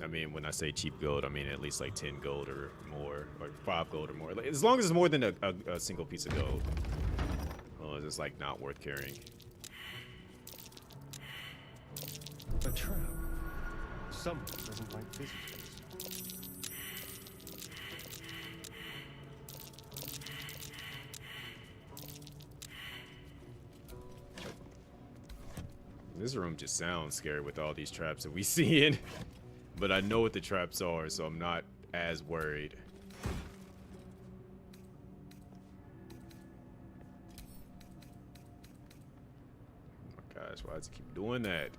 Speaker 2: I mean, when I say cheap gold, I mean at least like 10 gold or more, or 5 gold or more. Like, as long as it's more than a single piece of gold. Well, it's like not worth carrying.
Speaker 12: A trap. Someone doesn't like visitors.
Speaker 2: This room just sounds scary with all these traps that we see in. But I know what the traps are, so I'm not as worried. Oh my gosh, why does it keep doing that?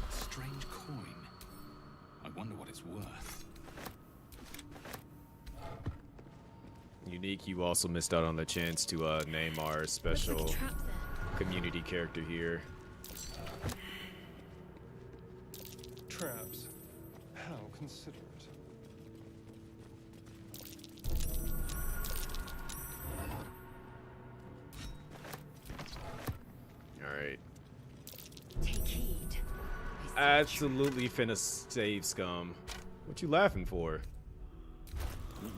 Speaker 17: Strange coin. I wonder what it's worth.
Speaker 2: Unique, you also missed out on the chance to name our special community character here.
Speaker 12: Traps. How considerate.
Speaker 2: Alright.
Speaker 19: Take heed.
Speaker 2: Absolutely finna save Scum. What you laughing for?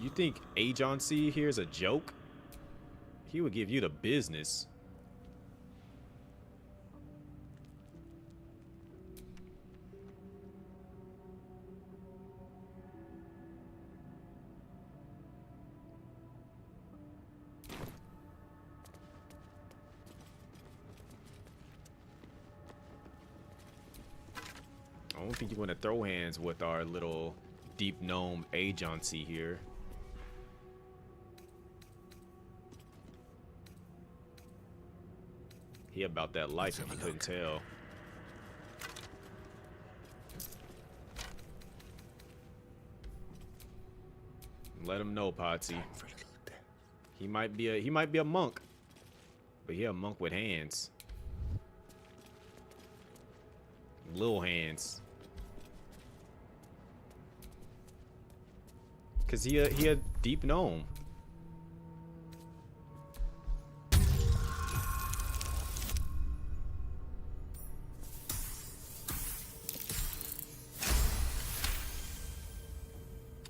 Speaker 2: You think agency here is a joke? He would give you the business. I don't think you want to throw hands with our little deep gnome agency here. He about that life if you couldn't tell. Let him know, Potsy. He might be a monk, but he a monk with hands. Little hands. Cause he a deep gnome.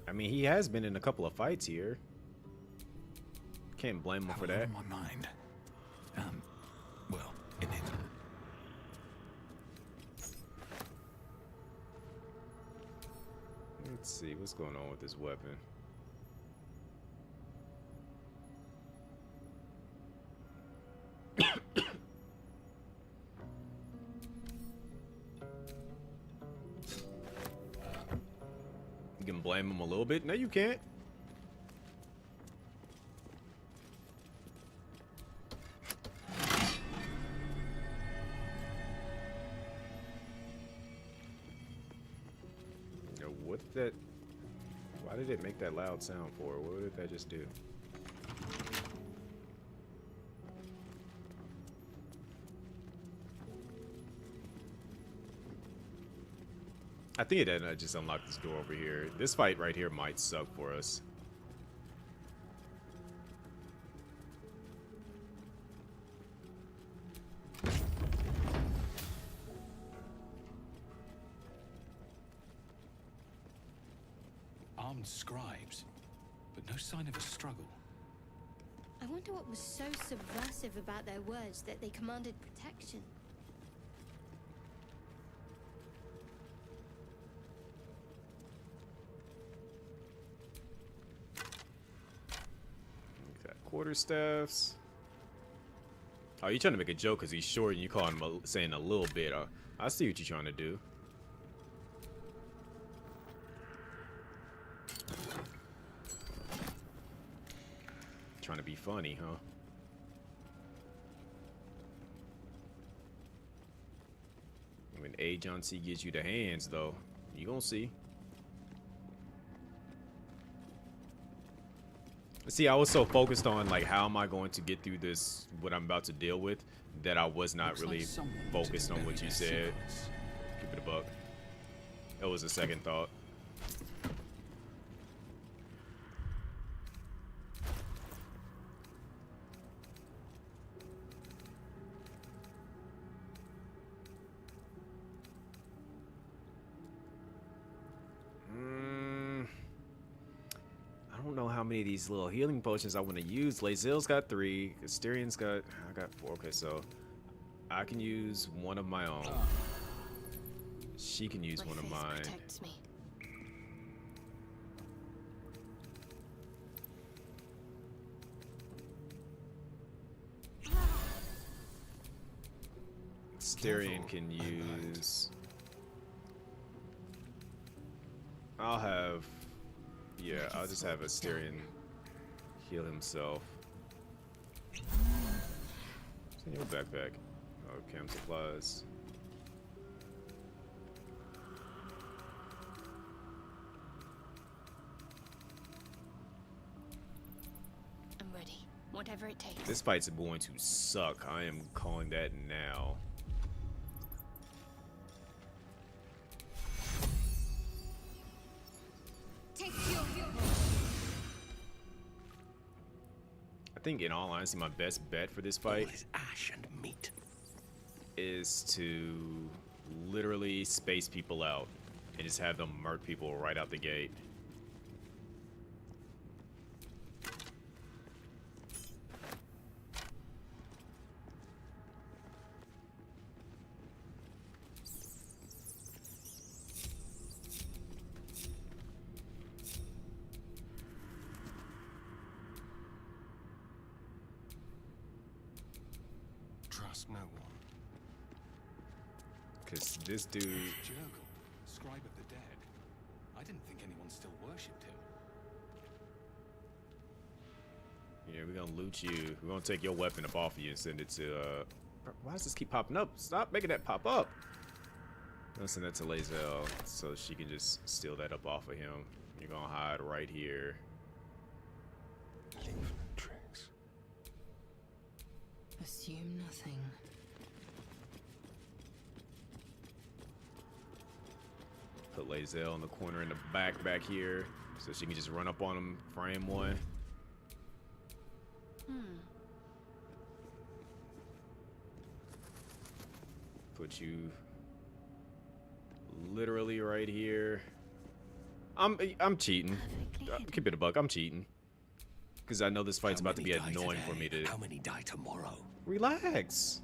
Speaker 2: I mean, he has been in a couple of fights here. Can't blame him for that.
Speaker 17: On my mind. Well, in it.
Speaker 2: Let's see what's going on with this weapon. You can blame him a little bit. No, you can't. Now, what did that? Why did it make that loud sound for? What did that just do? I think it did just unlock this door over here. This fight right here might suck for us.
Speaker 17: Armed scribes, but no sign of a struggle.
Speaker 9: I wonder what was so subversive about their words that they commanded protection.
Speaker 2: Got quarterstaffs. Oh, you trying to make a joke because he's short and you call him saying a little bit. I see what you're trying to do. Trying to be funny, huh? When A. John C. gives you the hands, though, you gonna see. See, I was so focused on like how am I going to get through this, what I'm about to deal with, that I was not really focused on what you said. Keep it a buck. That was a second thought. I don't know how many of these little healing potions I want to use. Lae'zel's got 3. Asterian's got... I got 4. Okay, so... I can use one of my own. She can use one of mine.
Speaker 9: Protects me.
Speaker 2: Astarian can use... I'll have... Yeah, I'll just have Astarian heal himself. What's in your backpack? Oh, chem supplies.
Speaker 9: I'm ready. Whatever it takes.
Speaker 2: This fight's going to suck. I am calling that now. I think, in all honesty, my best bet for this fight
Speaker 12: is ash and meat.
Speaker 2: Is to literally space people out and just have them murk people right out the gate.
Speaker 12: Trust no one.
Speaker 2: Because this dude...
Speaker 17: Jurgle, scribe of the dead. I didn't think anyone still worshipped him.
Speaker 2: Yeah, we're gonna loot you. We're gonna take your weapon up off of you and send it to, why does this keep popping up? Stop making that pop up! I'm gonna send that to Lae'zel so she can just steal that up off of him. You're gonna hide right here.
Speaker 12: Tricks.
Speaker 6: Assume nothing.
Speaker 2: Put Lae'zel in the corner in the back here so she can just run up on him, frame one. Put you literally right here. I'm cheating. Keep it a buck. I'm cheating because I know this fight's about to be annoying for me to.
Speaker 12: How many die tomorrow?
Speaker 2: Relax.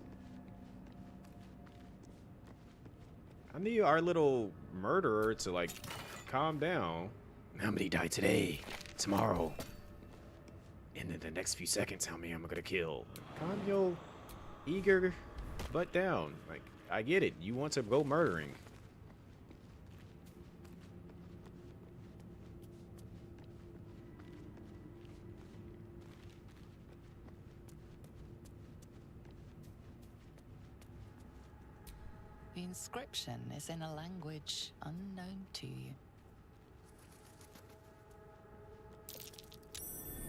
Speaker 2: I need our little murderer to like calm down. How many die today? Tomorrow? And in the next few seconds, how many am I gonna kill? Calm your eager butt down. Like, I get it. You want to go murdering.
Speaker 6: The inscription is in a language unknown to you.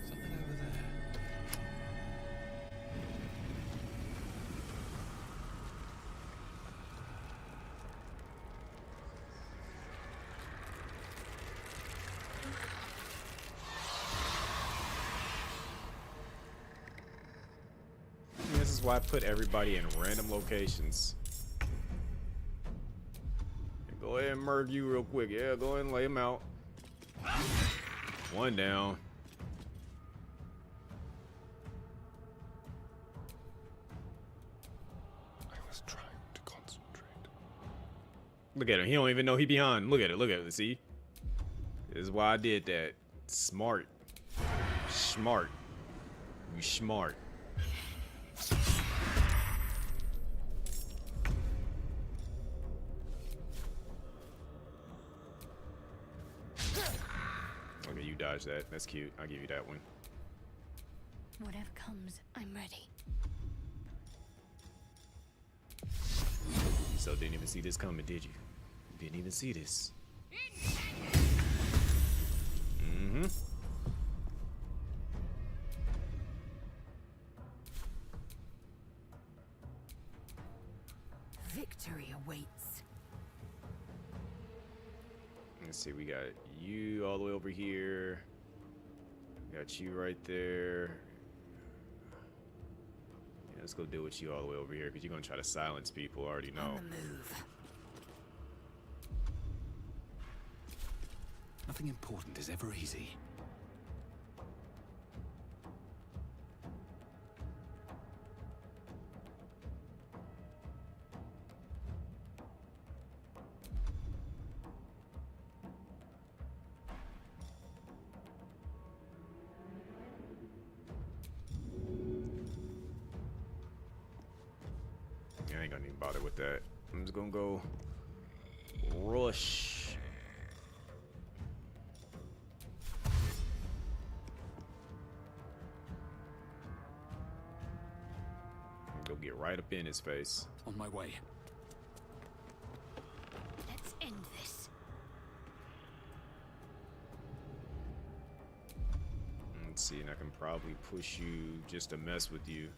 Speaker 17: Something over there.
Speaker 2: why I put everybody in random locations. Go ahead and murder you real quick. Yeah, go ahead and lay him out. One down.
Speaker 12: I was trying to concentrate.
Speaker 2: Look at him. He don't even know he behind. Look at it. Look at it. See? This is why I did that. Smart. Smart. You smart. Okay, you dodged that. That's cute. I'll give you that one.
Speaker 9: Whatever comes, I'm ready.
Speaker 2: So didn't even see this coming, did you? Didn't even see this. Mm-hmm.
Speaker 19: Victory awaits.
Speaker 2: Let's see, we got you all the way over here. Got you right there. Yeah, let's go deal with you all the way over here, because you're gonna try to silence people, I already know.
Speaker 19: On the move.
Speaker 13: Nothing important is ever easy.
Speaker 2: I ain't gonna even bother with that. I'm just gonna go rush. Go get right up in his face.
Speaker 13: On my way.
Speaker 9: Let's end this.
Speaker 2: Let's see, and I can probably push you just to mess with you.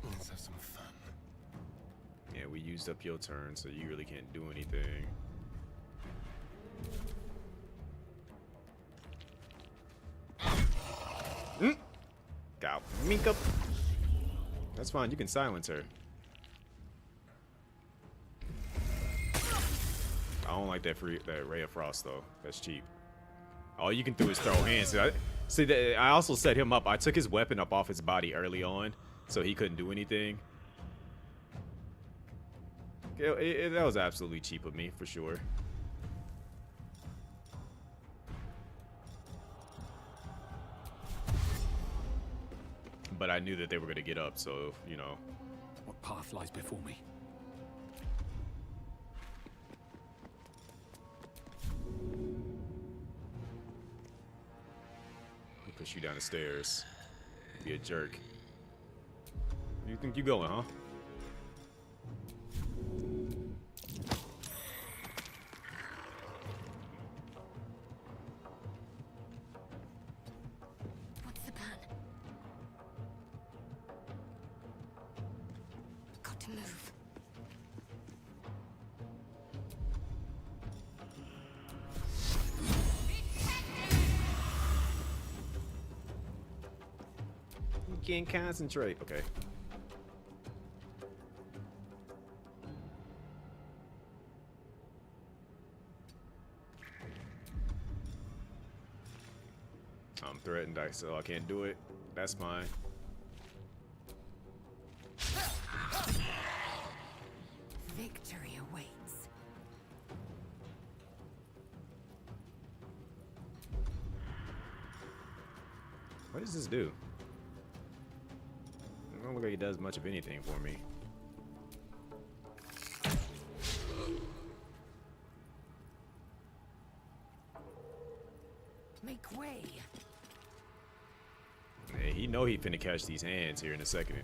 Speaker 12: Let's have some fun.
Speaker 2: Yeah, we used up your turn, so you really can't do anything. Got mink up. That's fine, you can silence her. I don't like that Ray of Frost though. That's cheap. All you can do is throw hands. I also set him up. I took his weapon up off his body early on, so he couldn't do anything. That was absolutely cheap of me, for sure. But I knew that they were going to get up, so, you know.
Speaker 13: What path lies before me?
Speaker 2: I'll push you down the stairs. Be a jerk. Where do you think you're going, huh?
Speaker 9: What's the plan? Got to move.
Speaker 2: You can't concentrate. Okay. I'm threatened, so I can't do it. That's fine.
Speaker 19: Victory awaits.
Speaker 2: What does this do? It don't look like it does much of anything for me.
Speaker 19: Make way.
Speaker 2: Yeah, he know he finna catch these hands here in a second.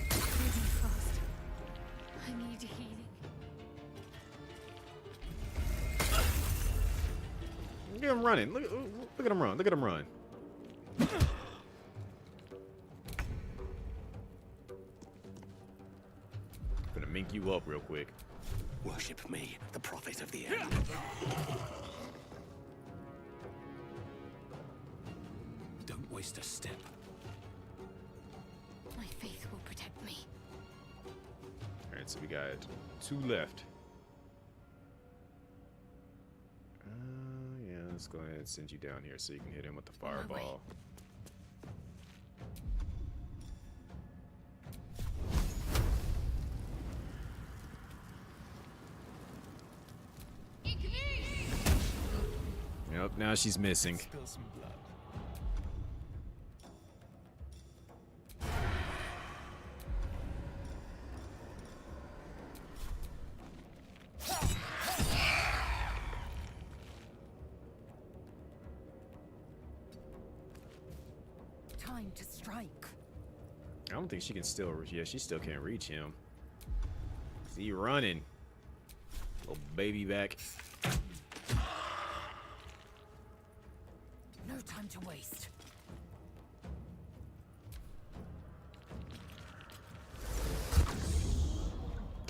Speaker 9: Fast. I need healing.
Speaker 2: Look at him running. Look at him run. Look at him run. Gonna mink you up real quick.
Speaker 13: Worship me, the prophet of the end.
Speaker 17: waste a step.
Speaker 9: My faith will protect me.
Speaker 2: Alright, so we got 2 left. Yeah, let's go ahead and send you down here so you can hit him with the fireball. Yep, now she's missing.
Speaker 17: Spill some blood.
Speaker 19: Time to strike.
Speaker 2: I don't think she can still. Yeah, she still can't reach him. See you running, little baby back.
Speaker 19: No time to waste.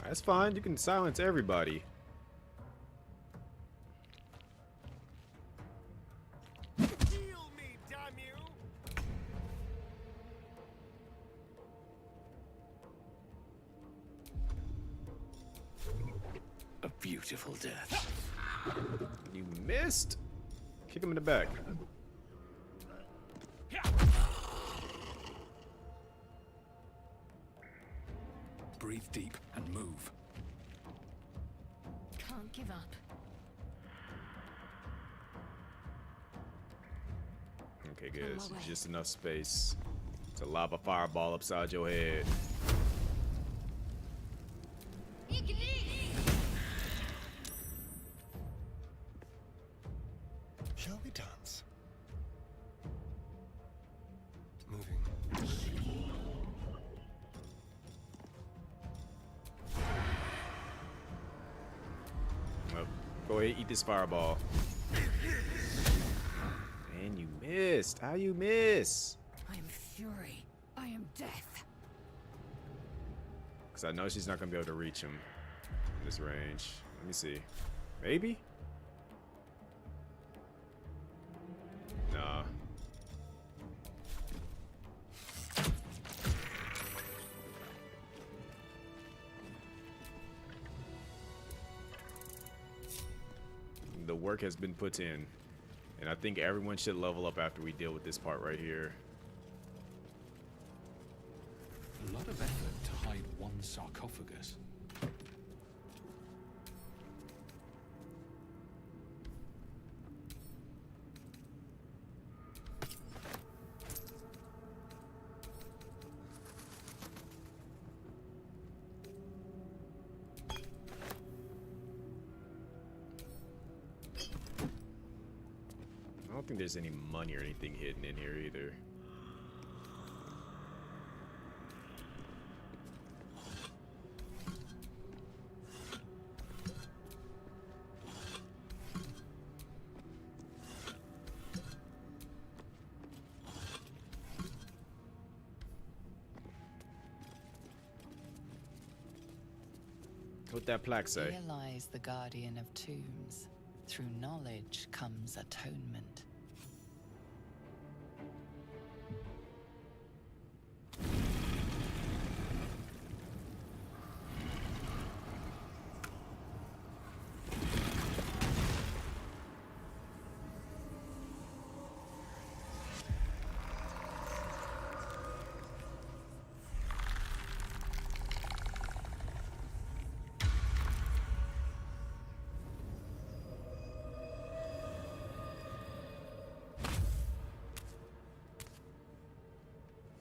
Speaker 2: That's fine. You can silence everybody.
Speaker 4: Heal me, damn you!
Speaker 17: A beautiful death.
Speaker 2: You missed. Kick him in the back.
Speaker 17: Breathe deep and move.
Speaker 19: Can't give up.
Speaker 2: Okay, good. So just enough space to lob a fireball upside your head.
Speaker 12: Shall we dance? Moving.
Speaker 2: Well, go ahead, eat this fireball. And you missed. How you miss?
Speaker 19: I am fury. I am death.
Speaker 2: Because I know she's not going to be able to reach him in this range. Let me see. Maybe? Nah. The work has been put in. And I think everyone should level up after we deal with this part right here.
Speaker 17: A lot of effort to hide one sarcophagus.
Speaker 2: I don't think there's any money or anything hidden in here either. What'd that plaque say?
Speaker 6: Here lies the guardian of tombs. Through knowledge comes atonement.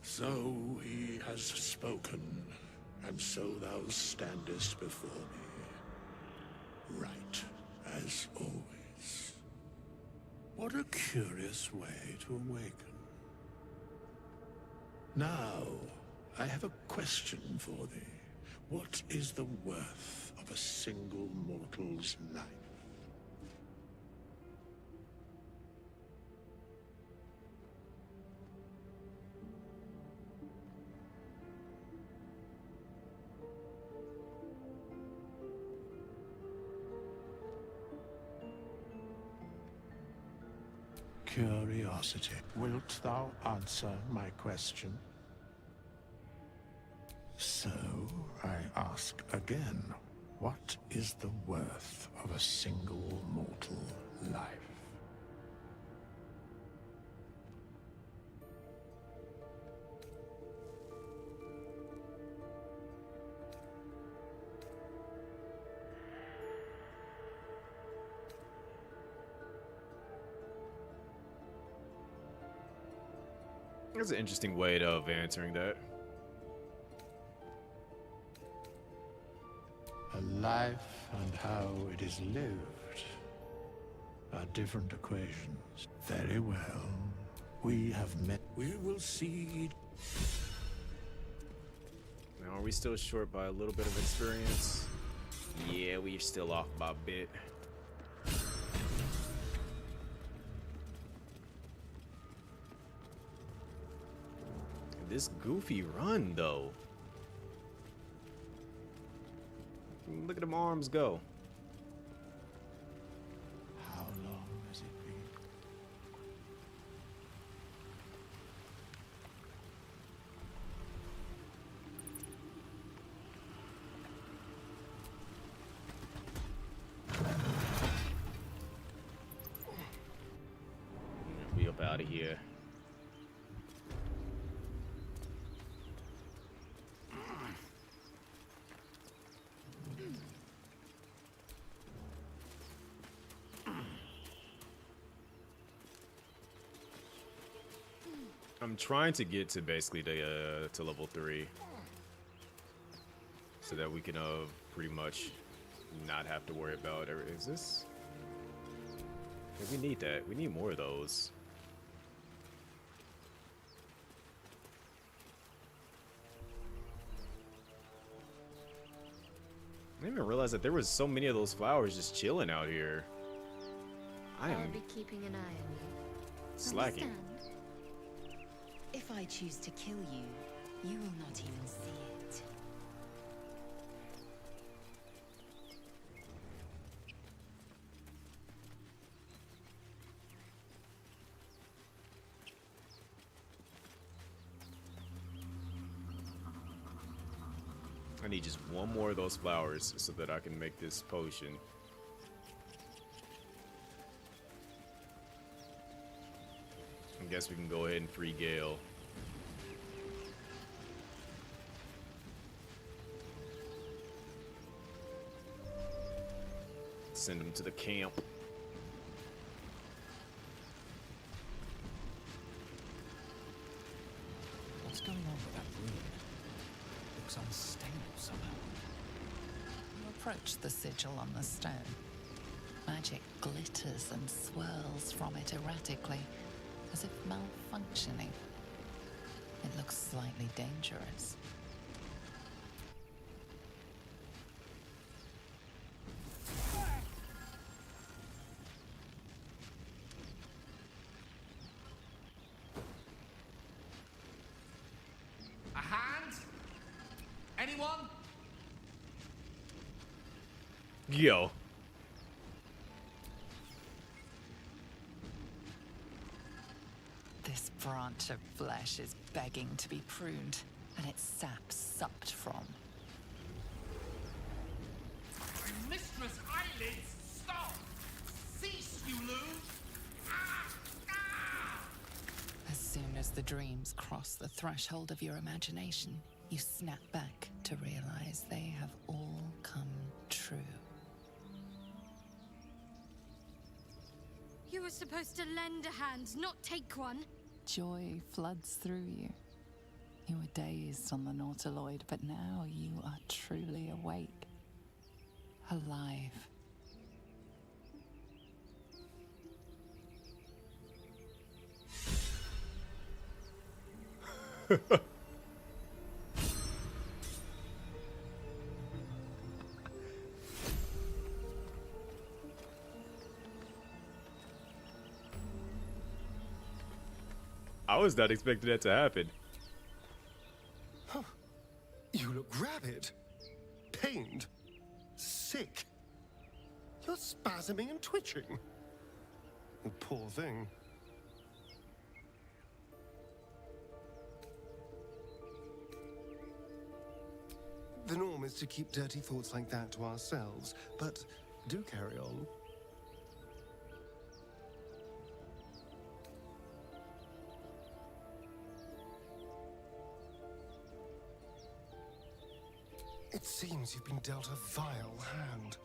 Speaker 11: So he has spoken, and so thou standest before me. Right, as always. What a curious way to awaken. Now, I have a question for thee. What is the worth of a single mortal's life? curiosity. Wilt thou answer my question? So, I ask again, what is the worth of a single mortal life?
Speaker 2: That's an interesting way of answering that.
Speaker 11: A life and how it is lived are different equations. Very well. We have met. We will see.
Speaker 2: Now, are we still short by a little bit of experience? Yeah, we're still off by a bit. This goofy run, though. Look at them arms go.
Speaker 11: How long has it been?
Speaker 2: We up out of here. I'm trying to get to basically the to level 3 so that we can pretty much not have to worry about everything. Is this? Yeah, we need that. We need more of those. I didn't even realize that there was so many of those flowers just chilling out here. I
Speaker 9: I'll
Speaker 2: am
Speaker 9: be keeping an eye on you.
Speaker 2: slacking.
Speaker 9: Understand?
Speaker 8: If I choose to kill you, you will not even see it.
Speaker 2: I need just one more of those flowers so that I can make this potion. I guess we can go ahead and free Gale. Send him to the camp.
Speaker 5: What's going on with that room? Looks unstable somehow.
Speaker 6: You approach the sigil on the stone. Magic glitters and swirls from it erratically, as if malfunctioning. It looks slightly dangerous.
Speaker 5: A hand? Anyone?
Speaker 2: Yo.
Speaker 6: This branch of flesh is begging to be pruned, and its sap sucked from.
Speaker 5: Mistress Eyelids, stop! Cease, you loon!
Speaker 6: As soon as the dreams cross the threshold of your imagination, you snap back to realize they have all come true.
Speaker 9: You were supposed to lend a hand, not take one.
Speaker 6: Joy floods through you. You were dazed on the Nautiloid, but now you are truly awake. Alive.
Speaker 2: I was not expecting that to happen.
Speaker 12: Huh. You look rabid, pained, sick. You're spasming and twitching. You poor thing. The norm is to keep dirty thoughts like that to ourselves, but do carry on. It seems you've been dealt a vile hand.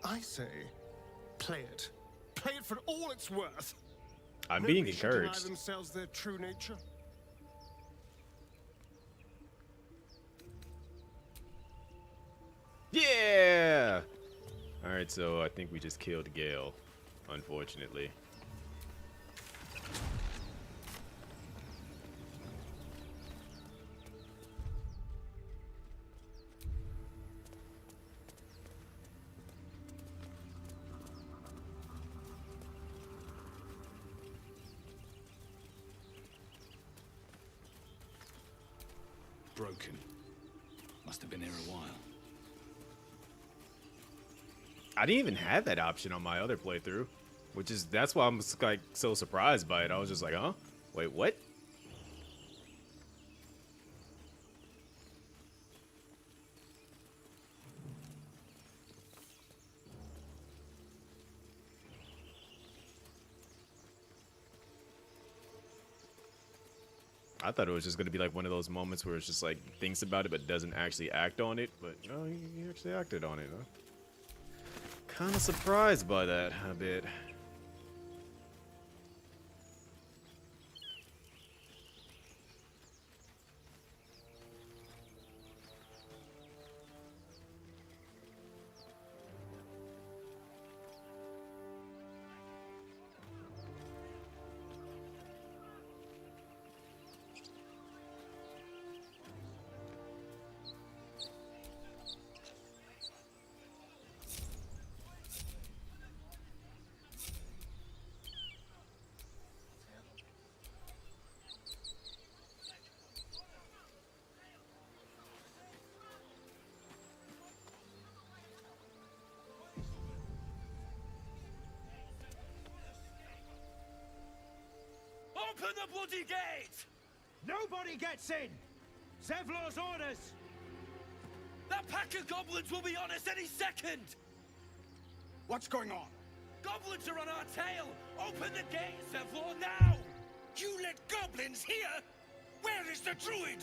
Speaker 12: I say, play it. Play it for all it's worth.
Speaker 2: I'm being
Speaker 12: Nobody should deny
Speaker 2: encouraged.
Speaker 12: themselves their true nature.
Speaker 2: Yeah! Alright, so I think we just killed Gale, unfortunately.
Speaker 17: Broken. Must have been here a while.
Speaker 2: I didn't even have that option on my other playthrough, that's why I'm like so surprised by it. I was just like, huh? Wait, what? I thought it was just going to be like one of those moments where it's just like thinks about it but doesn't actually act on it, but no, he actually acted on it, huh? Kind of surprised by that a bit.
Speaker 7: Open the bloody gate!
Speaker 20: Nobody gets in! Zevlor's orders!
Speaker 7: That pack of goblins will be on us any second!
Speaker 15: What's going on?
Speaker 7: Goblins are on our tail! Open the gate, Zevlor, now!
Speaker 15: You let goblins here? Where is the druid?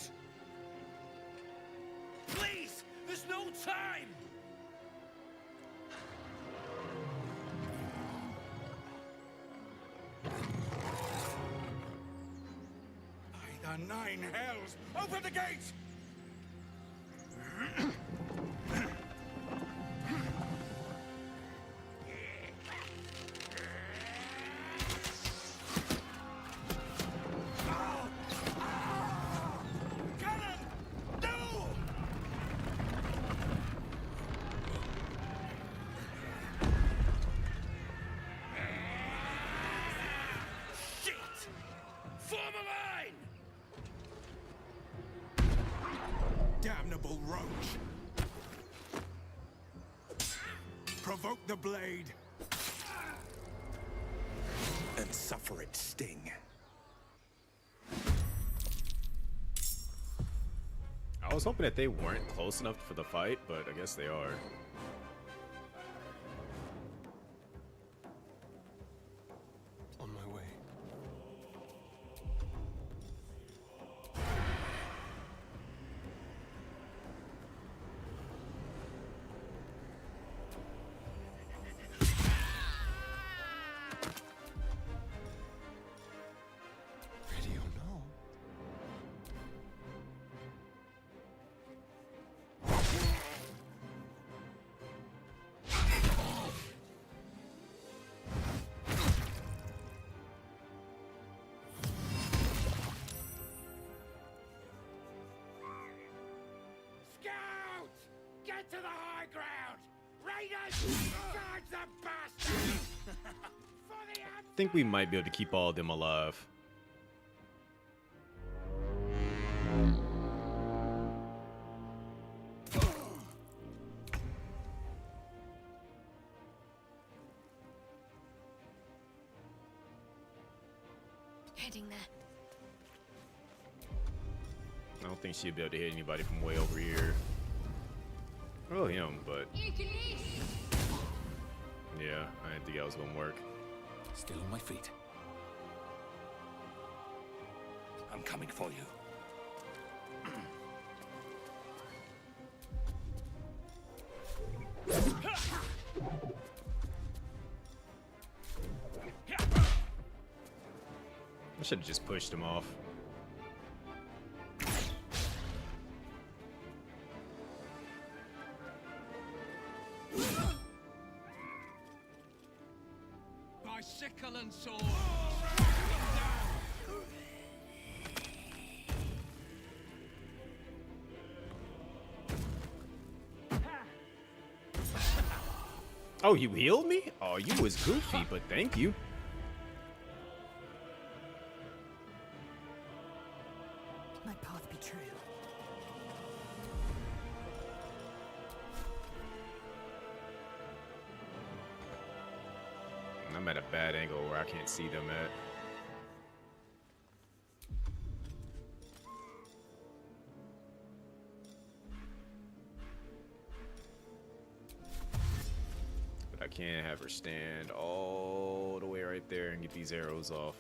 Speaker 7: Please! There's no time!
Speaker 15: By the nine hells! Open the gate!
Speaker 7: Damnable roach! Provoke the blade!
Speaker 15: And suffer its sting.
Speaker 2: I was hoping that they weren't close enough for the fight, but I guess they are.
Speaker 12: On my way. Ready or no?
Speaker 7: Scout! Get to the high ground! Raiders! Guard the bastards!
Speaker 2: I think we might be able to keep all of them alive.
Speaker 9: Heading there.
Speaker 2: I don't think she'll be able to hit anybody from way over here. Well, him, but yeah, I didn't think that was gonna work.
Speaker 17: Still on my feet. I'm coming for you.
Speaker 2: I should have just pushed him off.
Speaker 7: By sickle and sword.
Speaker 2: Oh, you healed me? Oh, you was goofy, but thank you.
Speaker 19: My path be true.
Speaker 2: I'm at a bad angle where I can't see them at. But I can't have her stand all the way right there and get these arrows off.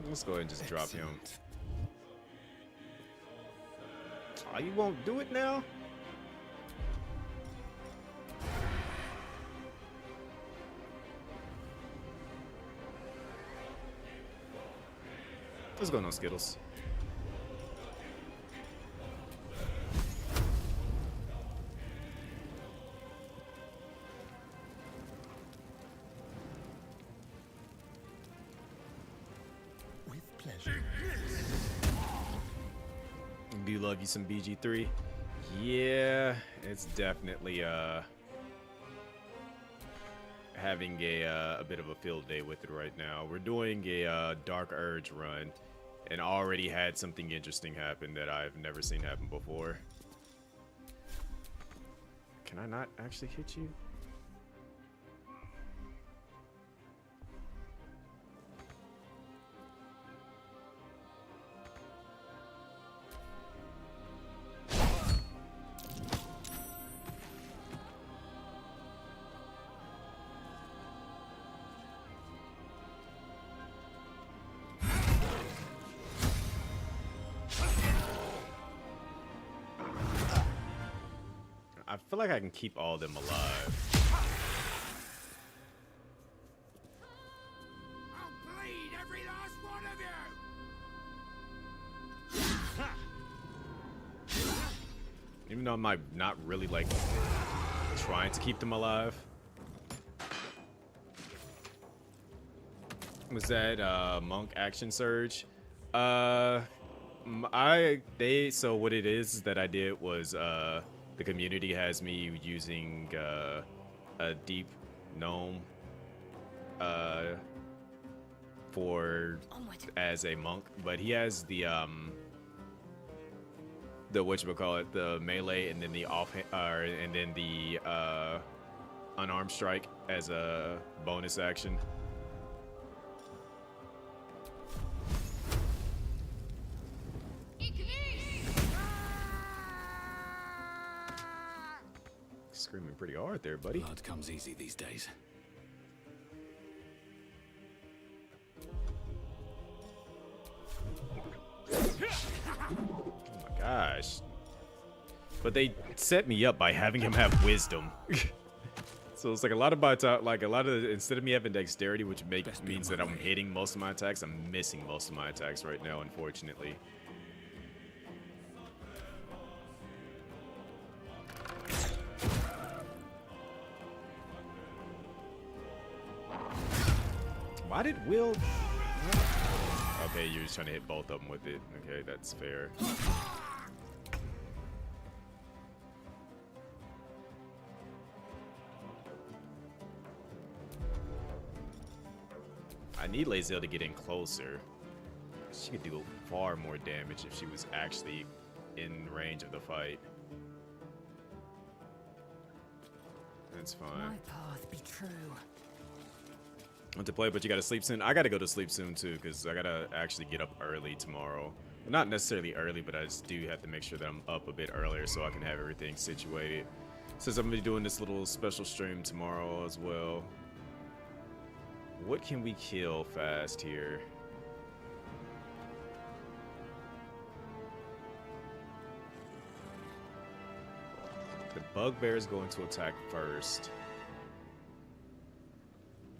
Speaker 2: Let's go ahead and just drop him. Oh, you won't do it now? Let's go, no Skittles. Do you love you some BG3? Yeah, it's definitely having a bit of a field day with it right now. We're doing a Dark Urge run and already had something interesting happen that I've never seen happen before. Can I not actually hit you? I feel like I can keep all of them alive.
Speaker 7: I'll bleed every last one of you.
Speaker 2: Even though I'm like not really like trying to keep them alive. Was that Monk Action Surge? So what it is that I did was the community has me using a deep gnome as a monk, but he has the whatchamacallit, the melee and then the and then the unarmed strike as a bonus action. Screaming pretty hard there, buddy.
Speaker 17: Blood comes easy these days.
Speaker 2: Oh my gosh. But they set me up by having him have wisdom. So it's like a lot of my instead of me having dexterity, which means that I'm hitting most of my attacks, I'm missing most of my attacks right now, unfortunately. Why did Will... Okay, you're just trying to hit both of them with it. Okay, that's fair. need Lae'zel to get in closer. She could do far more damage if she was actually in range of the fight. That's fine.
Speaker 19: My path be true.
Speaker 2: Want to play, but you gotta sleep soon. I gotta go to sleep soon too, because I gotta actually get up early tomorrow. Not necessarily early, but I just do have to make sure that I'm up a bit earlier so I can have everything situated. Since I'm gonna be doing this little special stream tomorrow as well. What can we kill fast here? The bugbear is going to attack first.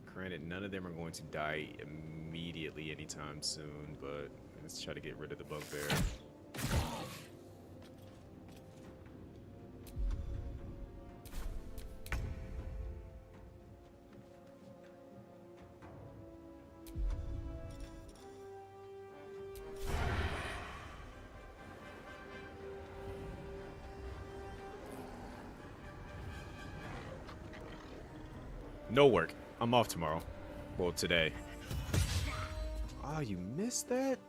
Speaker 2: Granted, none of them are going to die immediately anytime soon, but let's try to get rid of the bugbear. No work. I'm off tomorrow. Well, today. Oh, you missed that?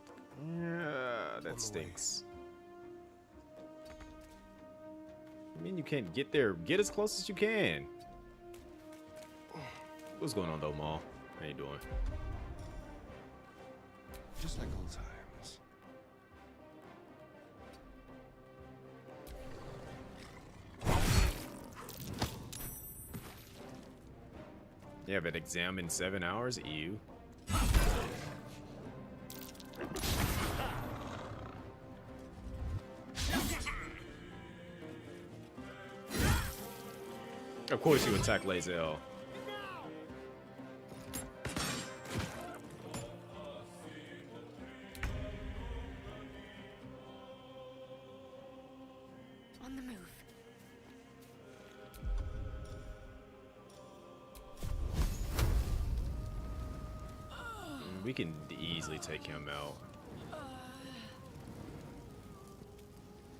Speaker 2: Yeah, that stinks. I mean, you can't get there. Get as close as you can. What's going on, though, Maul? How you doing?
Speaker 12: Just like old times.
Speaker 2: Yeah, but exam in 7 hours? Ew. Of course you attack Lae'zel.
Speaker 19: On the move.
Speaker 2: We can easily take him out.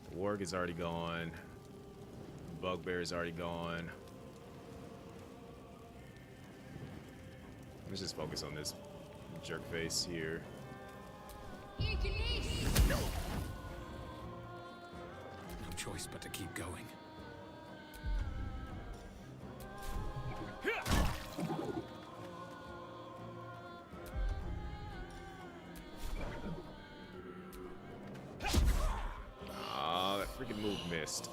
Speaker 2: The Warg is already gone. Bugbear is already gone. Let's just focus on this jerk face here.
Speaker 17: No choice but to keep going.
Speaker 2: Ah, that freaking move missed.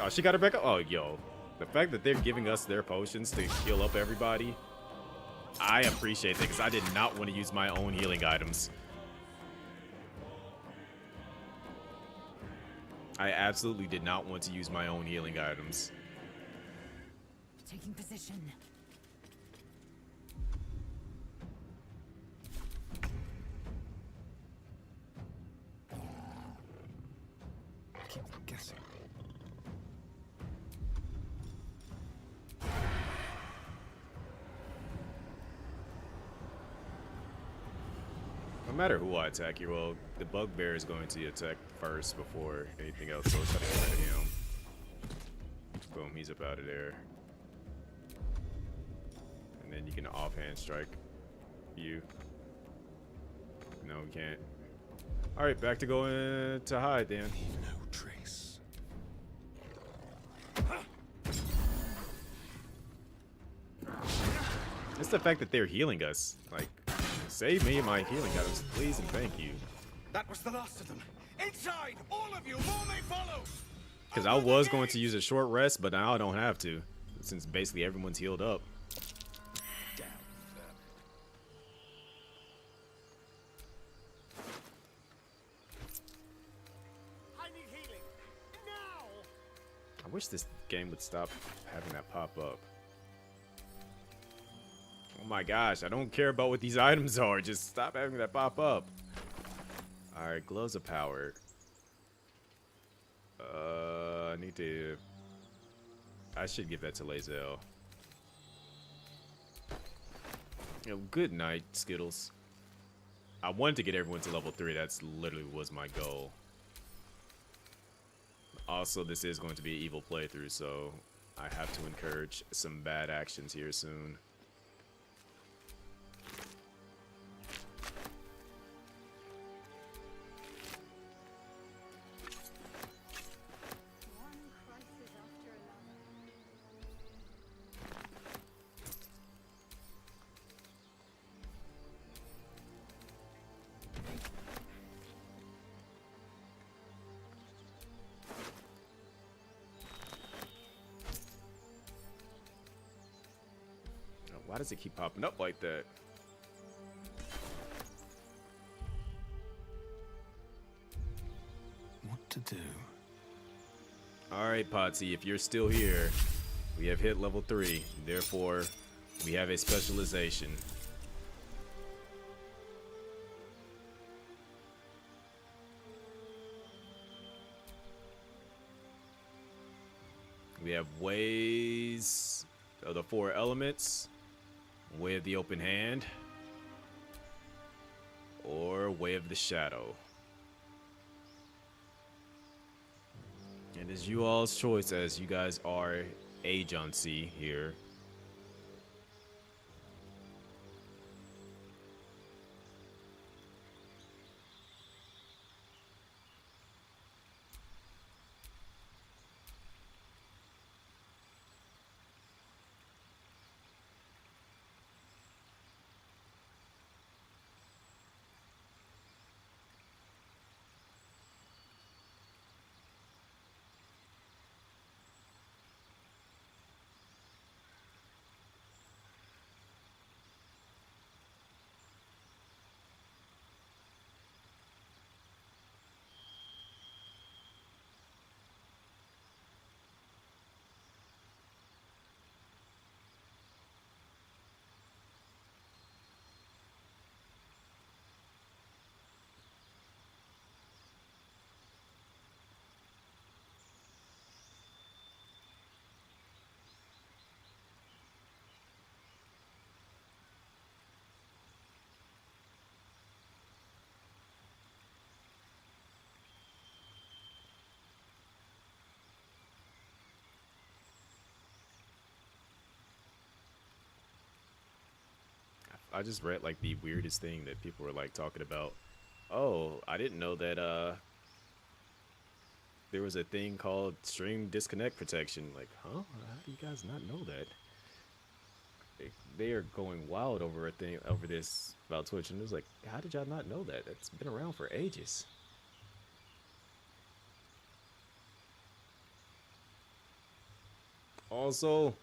Speaker 2: Oh, she got her back up. Oh, yo. The fact that they're giving us their potions to heal up everybody, I appreciate that because I did not want to use my own healing items. I absolutely did not want to use my own healing items.
Speaker 19: Taking position.
Speaker 11: Keep them guessing.
Speaker 2: No matter who I attack here, well, the bugbear is going to attack first before anything else, so let's try to get rid of him. Boom, he's up out of there. And then you can offhand strike you. No, we can't. Alright, back to going to hide then.
Speaker 12: No trace.
Speaker 2: It's the fact that they're healing us. Like, save me my healing items, please and thank you.
Speaker 16: That was the last of them. Inside, all of you, more may follow.
Speaker 2: Because I was going to use a short rest, but now I don't have to, since basically everyone's healed up.
Speaker 20: I need healing. Now!
Speaker 2: I wish this game would stop having that pop up. Oh my gosh, I don't care about what these items are. Just stop having that pop up. Alright, gloves of power. I need to... I should give that to Lae'zel. Good night, Skittles. I wanted to get everyone to level 3. That's literally was my goal. Also, this is going to be an evil playthrough, so I have to encourage some bad actions here soon. Why does it keep popping up like that?
Speaker 11: What to do?
Speaker 2: Alright, Potsy, if you're still here, we have hit level 3. Therefore, we have a specialization. We have ways of the 4 elements, way of the open hand, or way of the shadow. And it's you all's choice, as you guys are agency here. I just read like the weirdest thing that people were like talking about. Oh, I didn't know that there was a thing called stream disconnect protection. Like, huh? How do you guys not know that? They are going wild over a thing over this about Twitch, and it was like, how did y'all not know that? It's been around for ages. Also,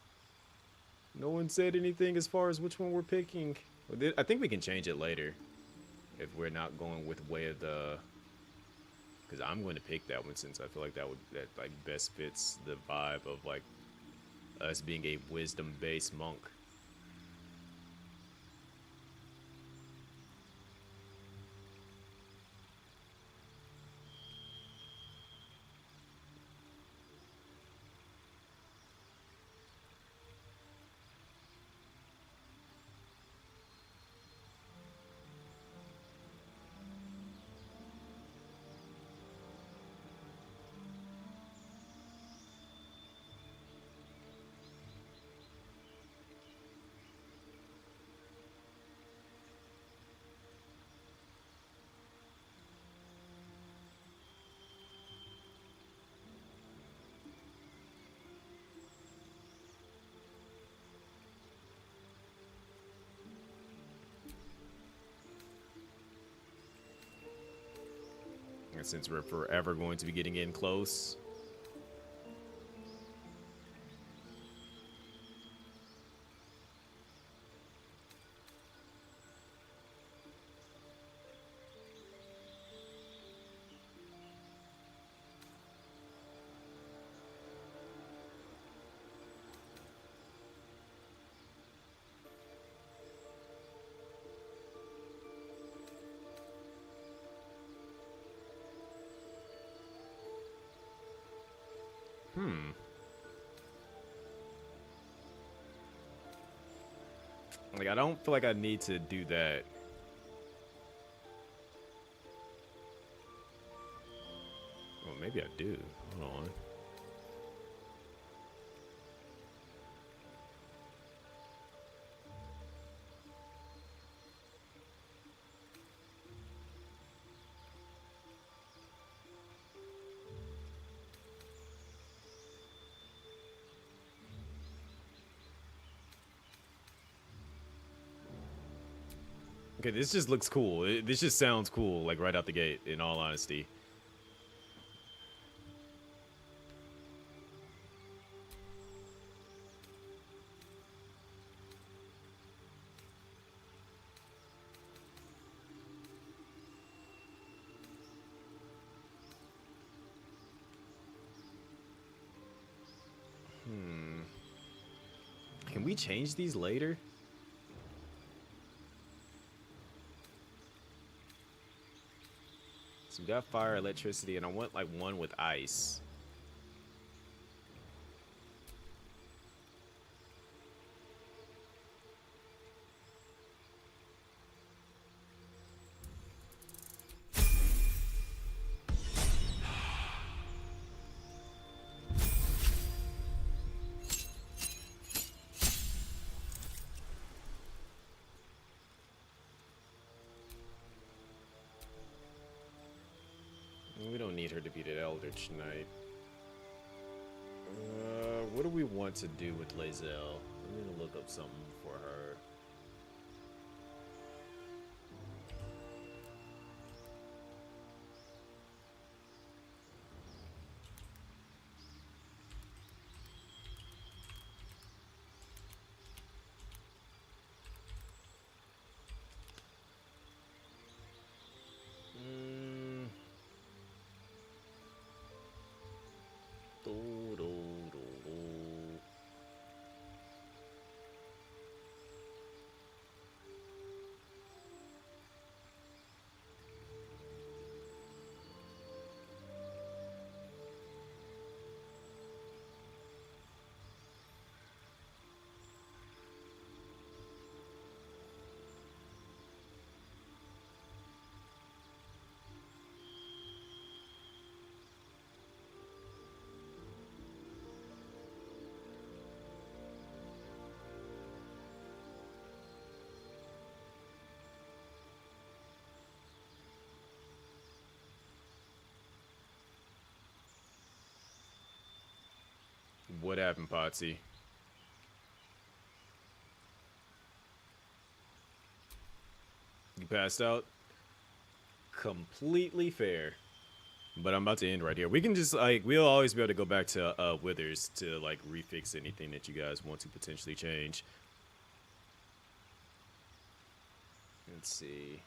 Speaker 2: no one said anything as far as which one we're picking. I think we can change it later if we're not going with way of the. Because I'm going to pick that one since I feel like that like best fits the vibe of like us being a wisdom-based monk. And since we're forever going to be getting in close. Like, I don't feel like I need to do that. Well, maybe I do. Hold on. Okay, this just looks cool. This just sounds cool, like right out the gate, in all honesty. Can we change these later? So we got fire, electricity, and I want like one with ice. We don't need her to be the Eldritch Knight. What do we want to do with Lae'zel? I'm gonna look up something for her. What happened, Potsy? You passed out? Completely fair. But I'm about to end right here. We can just, like, we'll always be able to go back to Withers to, like, refix anything that you guys want to potentially change. Let's see.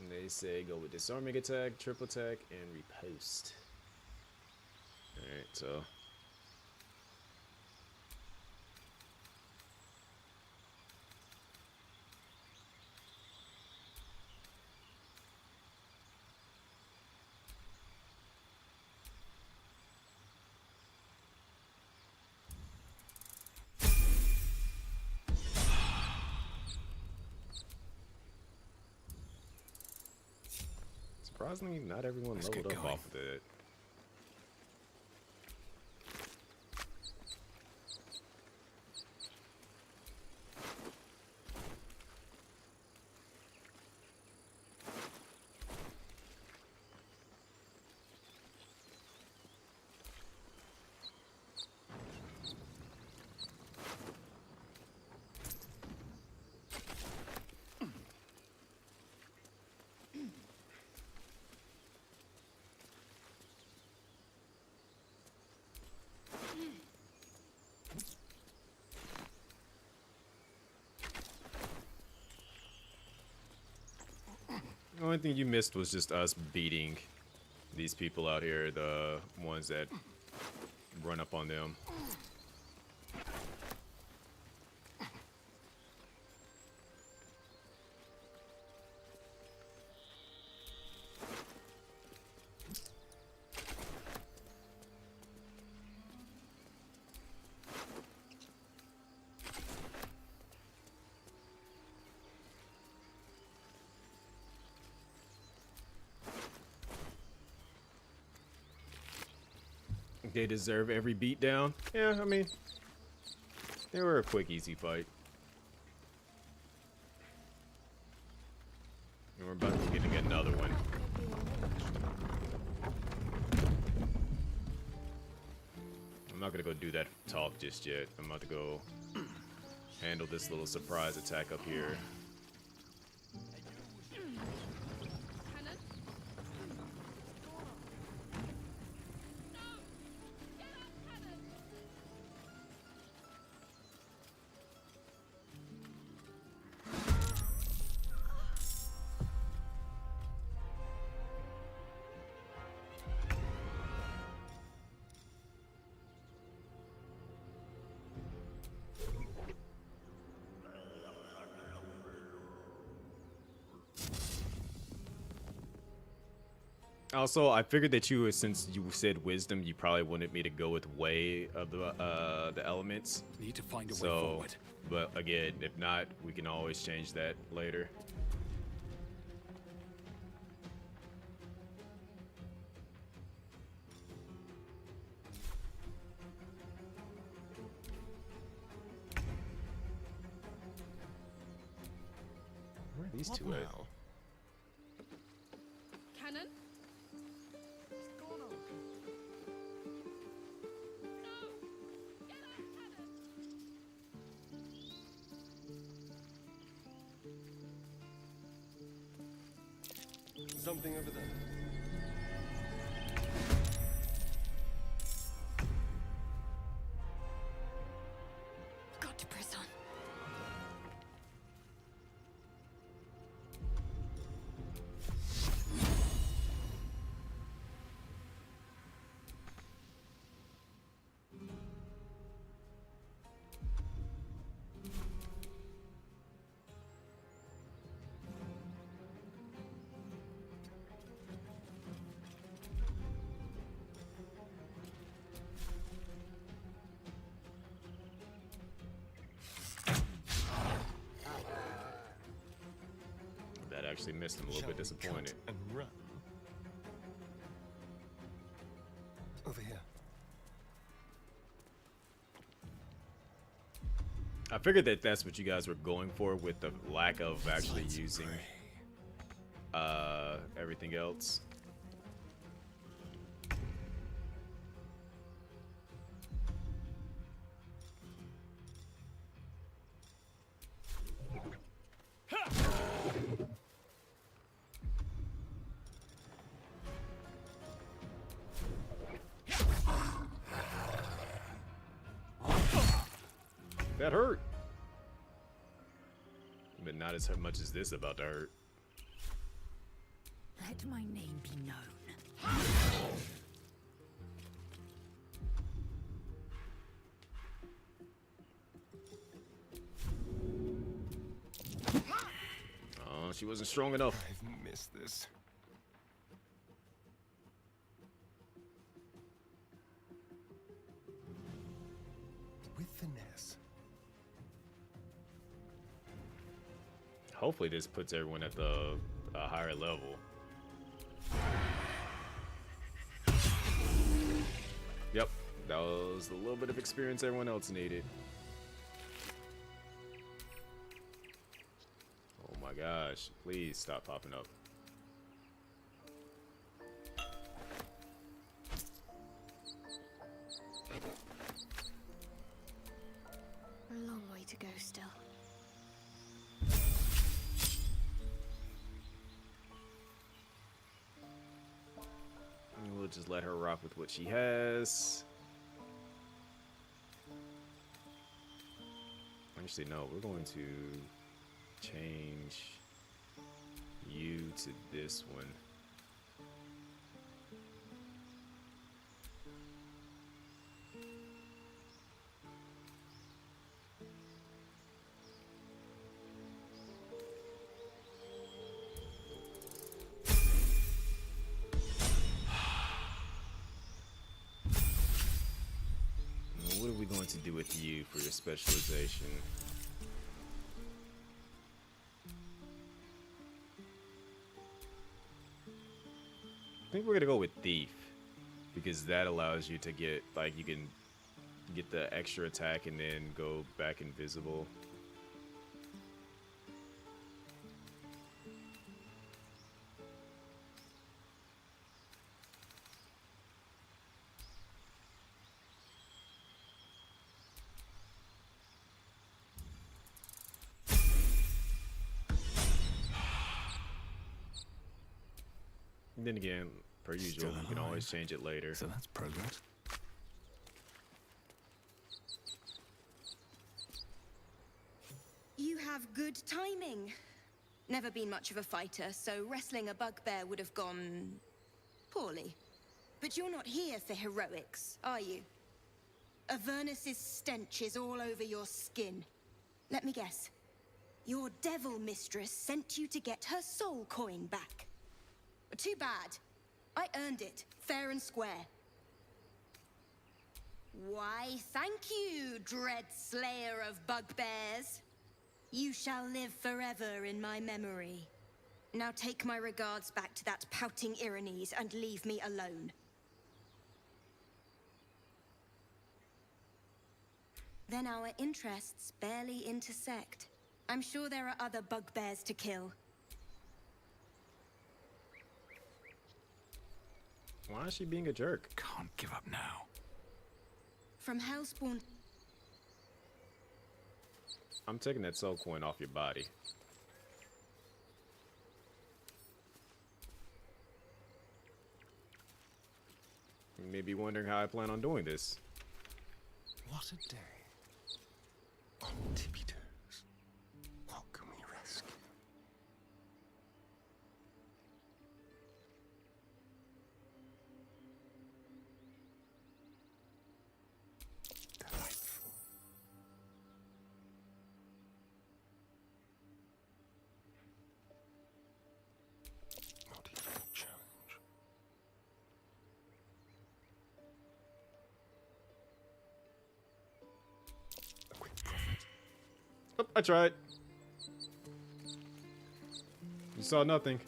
Speaker 2: And they say go with disarming attack, triple attack, and riposte. Alright, so. Surprisingly, not everyone leveled up off of it. The only thing you missed was just us beating these people out here, the ones that run up on them. They deserve every beatdown. Yeah, I mean, they were a quick, easy fight. And we're about to get another one. I'm not gonna go do that talk just yet. I'm about to go handle this little surprise attack up here. Also, I figured that since you said wisdom, you probably wanted me to go with way of the elements.
Speaker 17: Need to find a way
Speaker 2: So,
Speaker 17: forward.
Speaker 2: but again, if not, we can always change that later. Where are these two at?
Speaker 19: Cannon?
Speaker 12: Something over there.
Speaker 9: Got to press on.
Speaker 2: That actually missed him. A little bit disappointed.
Speaker 12: And run. Over here.
Speaker 2: I figured that that's what you guys were going for with the lack of actually using everything else. That hurt. But not as much as this about to hurt.
Speaker 19: Let my name be known.
Speaker 2: Oh, she wasn't strong enough.
Speaker 12: I've missed this. With finesse.
Speaker 2: Hopefully this puts everyone at the higher level. Yep, that was the little bit of experience everyone else needed. Oh my gosh, please stop popping up.
Speaker 9: A long way to go still.
Speaker 2: We'll just let her rock with what she has. Actually, no, we're going to change you to this one. What are we going to do with you for your specialization? I think we're gonna go with Thief, because that allows you to get, like, you can get the extra attack and then go back invisible. And then again, per usual, you can always change it later.
Speaker 5: So that's progress.
Speaker 1: You have good timing. Never been much of a fighter, so wrestling a bugbear would have gone poorly. But you're not here for heroics, are you? Avernus's stench is all over your skin. Let me guess. Your devil mistress sent you to get her soul coin back. Too bad.
Speaker 21: I earned it, fair and square. Why, thank you, dread slayer of bugbears. You shall live forever in my memory. Now take my regards back to that pouting Irenes and leave me alone. Then our interests barely intersect. I'm sure there are other bugbears to kill.
Speaker 2: Why is she being a jerk?
Speaker 17: Can't give up now.
Speaker 21: From Hellspawn.
Speaker 2: I'm taking that soul coin off your body. You may be wondering how I plan on doing this.
Speaker 12: What a day. On tippy toes. What can we rescue? Delightful. Not even a challenge. A quick profit.
Speaker 2: Oh, I tried. You saw nothing.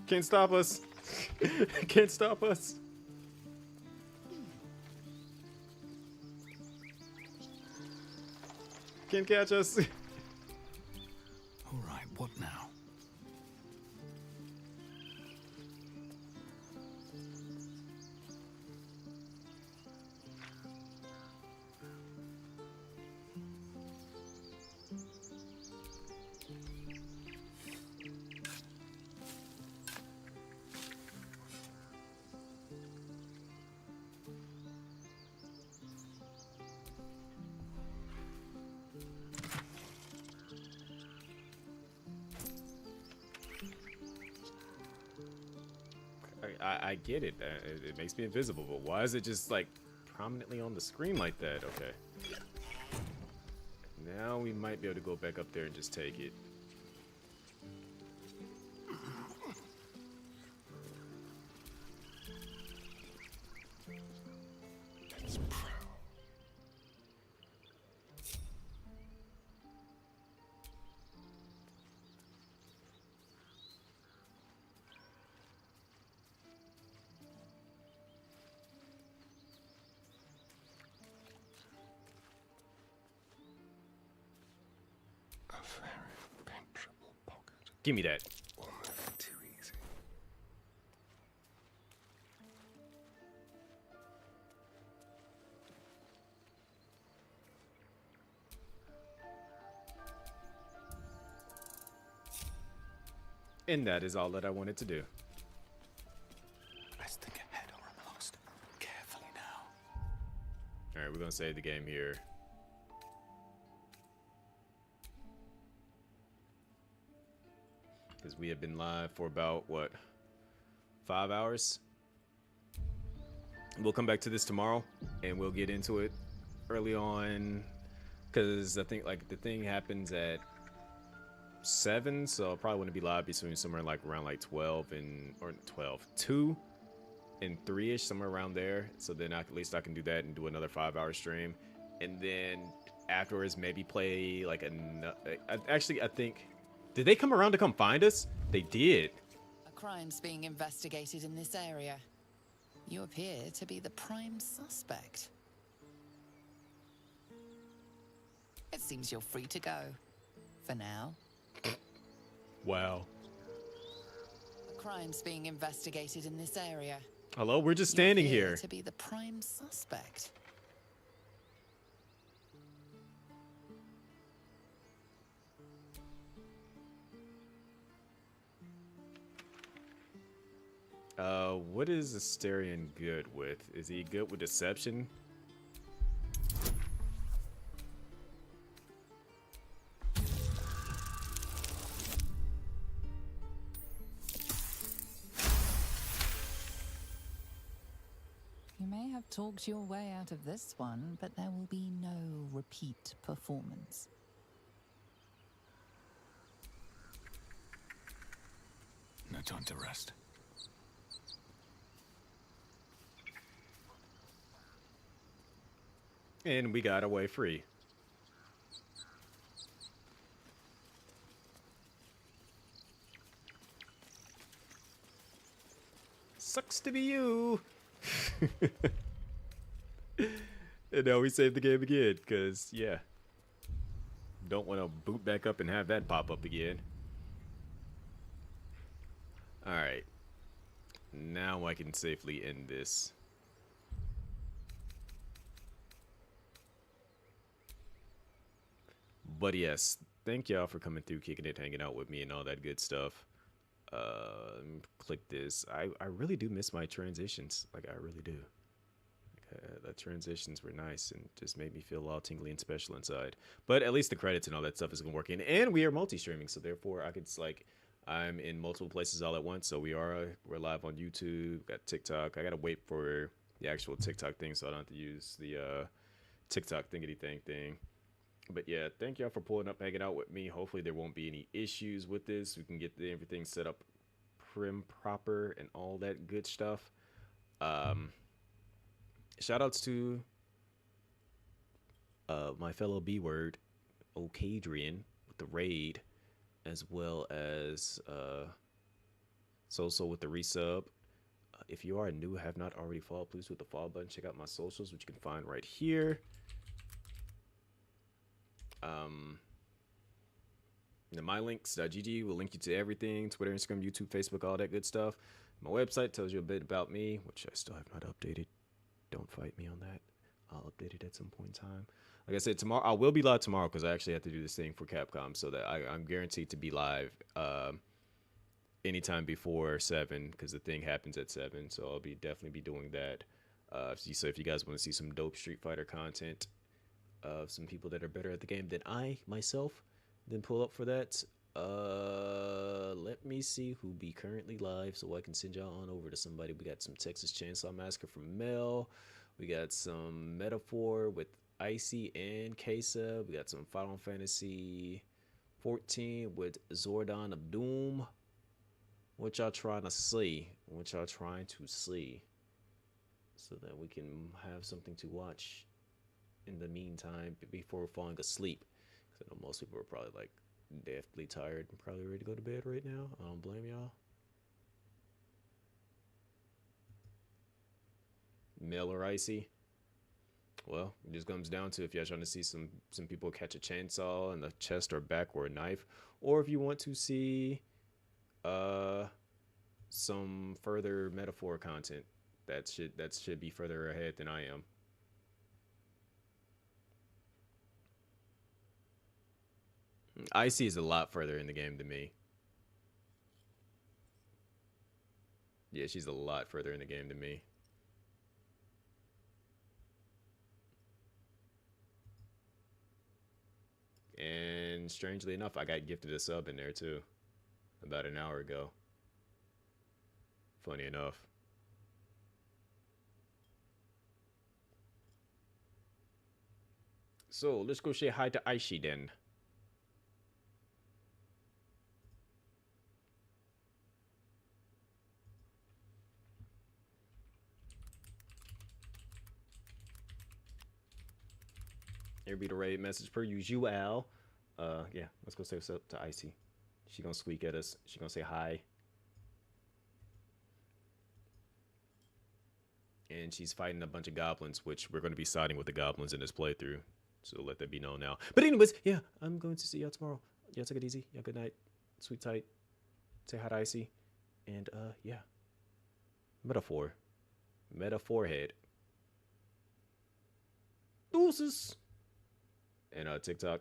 Speaker 2: Can't stop us. Can't stop us. Can't catch us.
Speaker 5: All right, what now?
Speaker 2: I get it. It makes me invisible, but why is it just like prominently on the screen like that? Okay. Now we might be able to go back up there and just take it.
Speaker 12: Let's prowl. A very penetrable pocket.
Speaker 2: Give me that.
Speaker 12: Almost too easy.
Speaker 2: And that is all that I wanted to do.
Speaker 5: Let's think ahead or I'm lost. Carefully now.
Speaker 2: Alright, we're gonna save the game here. Because we have been live for about, what, 5 hours? We'll come back to this tomorrow, and we'll get into it early on. Because I think, like, the thing happens at 7, so I probably wouldn't be live between somewhere like around like 2 and 3ish, somewhere around there. So then at least I can do that and do another 5-hour stream, and then afterwards maybe play like actually I think, did they come around to come find us? They did.
Speaker 6: A crime's being investigated in this area. You appear to be the prime suspect. It seems you're free to go. For now.
Speaker 2: Wow.
Speaker 6: A crime's being investigated in this area.
Speaker 2: Hello, we're just standing
Speaker 6: You appear
Speaker 2: here.
Speaker 6: to be the prime suspect.
Speaker 2: What is Asterion good with? Is he good with deception?
Speaker 6: You may have talked your way out of this one, but there will be no repeat performance.
Speaker 17: No time to rest.
Speaker 2: And we got away free. Sucks to be you. And now we save the game again, because, yeah. Don't want to boot back up and have that pop up again. Alright. Now I can safely end this. But yes, thank y'all for coming through, kicking it, hanging out with me, and all that good stuff. Click this. I really do miss my transitions. Like, I really do. The transitions were nice and just made me feel all tingly and special inside. But at least the credits and all that stuff is going to work in. And we are multi-streaming, so therefore I could, like, I'm in multiple places all at once. So we're live on YouTube, got TikTok. I got to wait for the actual TikTok thing so I don't have to use the TikTok thingity thing. But yeah, thank y'all for pulling up, hanging out with me. Hopefully there won't be any issues with this. We can get everything set up prim proper and all that good stuff. Shout outs to my fellow B-Word, Ocadrian, with the raid, as well as So with the resub. If you are new, have not already followed, please hit the follow button. Check out my socials, which you can find right here. The mylinks.gg will link you to everything: Twitter, Instagram, YouTube, Facebook, all that good stuff. My website tells you a bit about me, which I still have not updated. Don't fight me on that. I'll update it at some point in time. Like I said, tomorrow I will be live tomorrow because I actually have to do this thing for Capcom, so that I'm guaranteed to be live anytime before 7 because the thing happens at 7. So I'll definitely be doing that. So if you guys want to see some dope Street Fighter content of some people that are better at the game than I myself, then pull up for that. Let me see who be currently live so I can send y'all on over to somebody. We got some Texas Chainsaw Massacre from Mel. We got some Metaphor with Icy and Kesa. We got some Final Fantasy 14 with Zordon of Doom. What y'all trying to see? What y'all trying to see? So that we can have something to watch in the meantime before falling asleep. Because I know most people are probably like deathly tired and probably ready to go to bed right now. I don't blame y'all. Mel or Icy? Well, it just comes down to if y'all trying to see some people catch a chainsaw in the chest or back or a knife, or if you want to see some further Metaphor content that should be further ahead than I am. Icy is a lot further in the game than me. Yeah, she's a lot further in the game than me. And strangely enough, I got gifted a sub in there too, about an hour ago. Funny enough. So let's go say hi to Aishi then. Here be the raid message per usual. Yeah, let's go say what's up to Icy. She gonna squeak at us. She gonna say hi. And she's fighting a bunch of goblins, which we're gonna be siding with the goblins in this playthrough. So let that be known now. But anyways, yeah, I'm going to see y'all tomorrow. Y'all take it easy. Y'all good night. Sweet tight. Say hi to Icy. And yeah. Metaphor head. Deuces. And TikTok.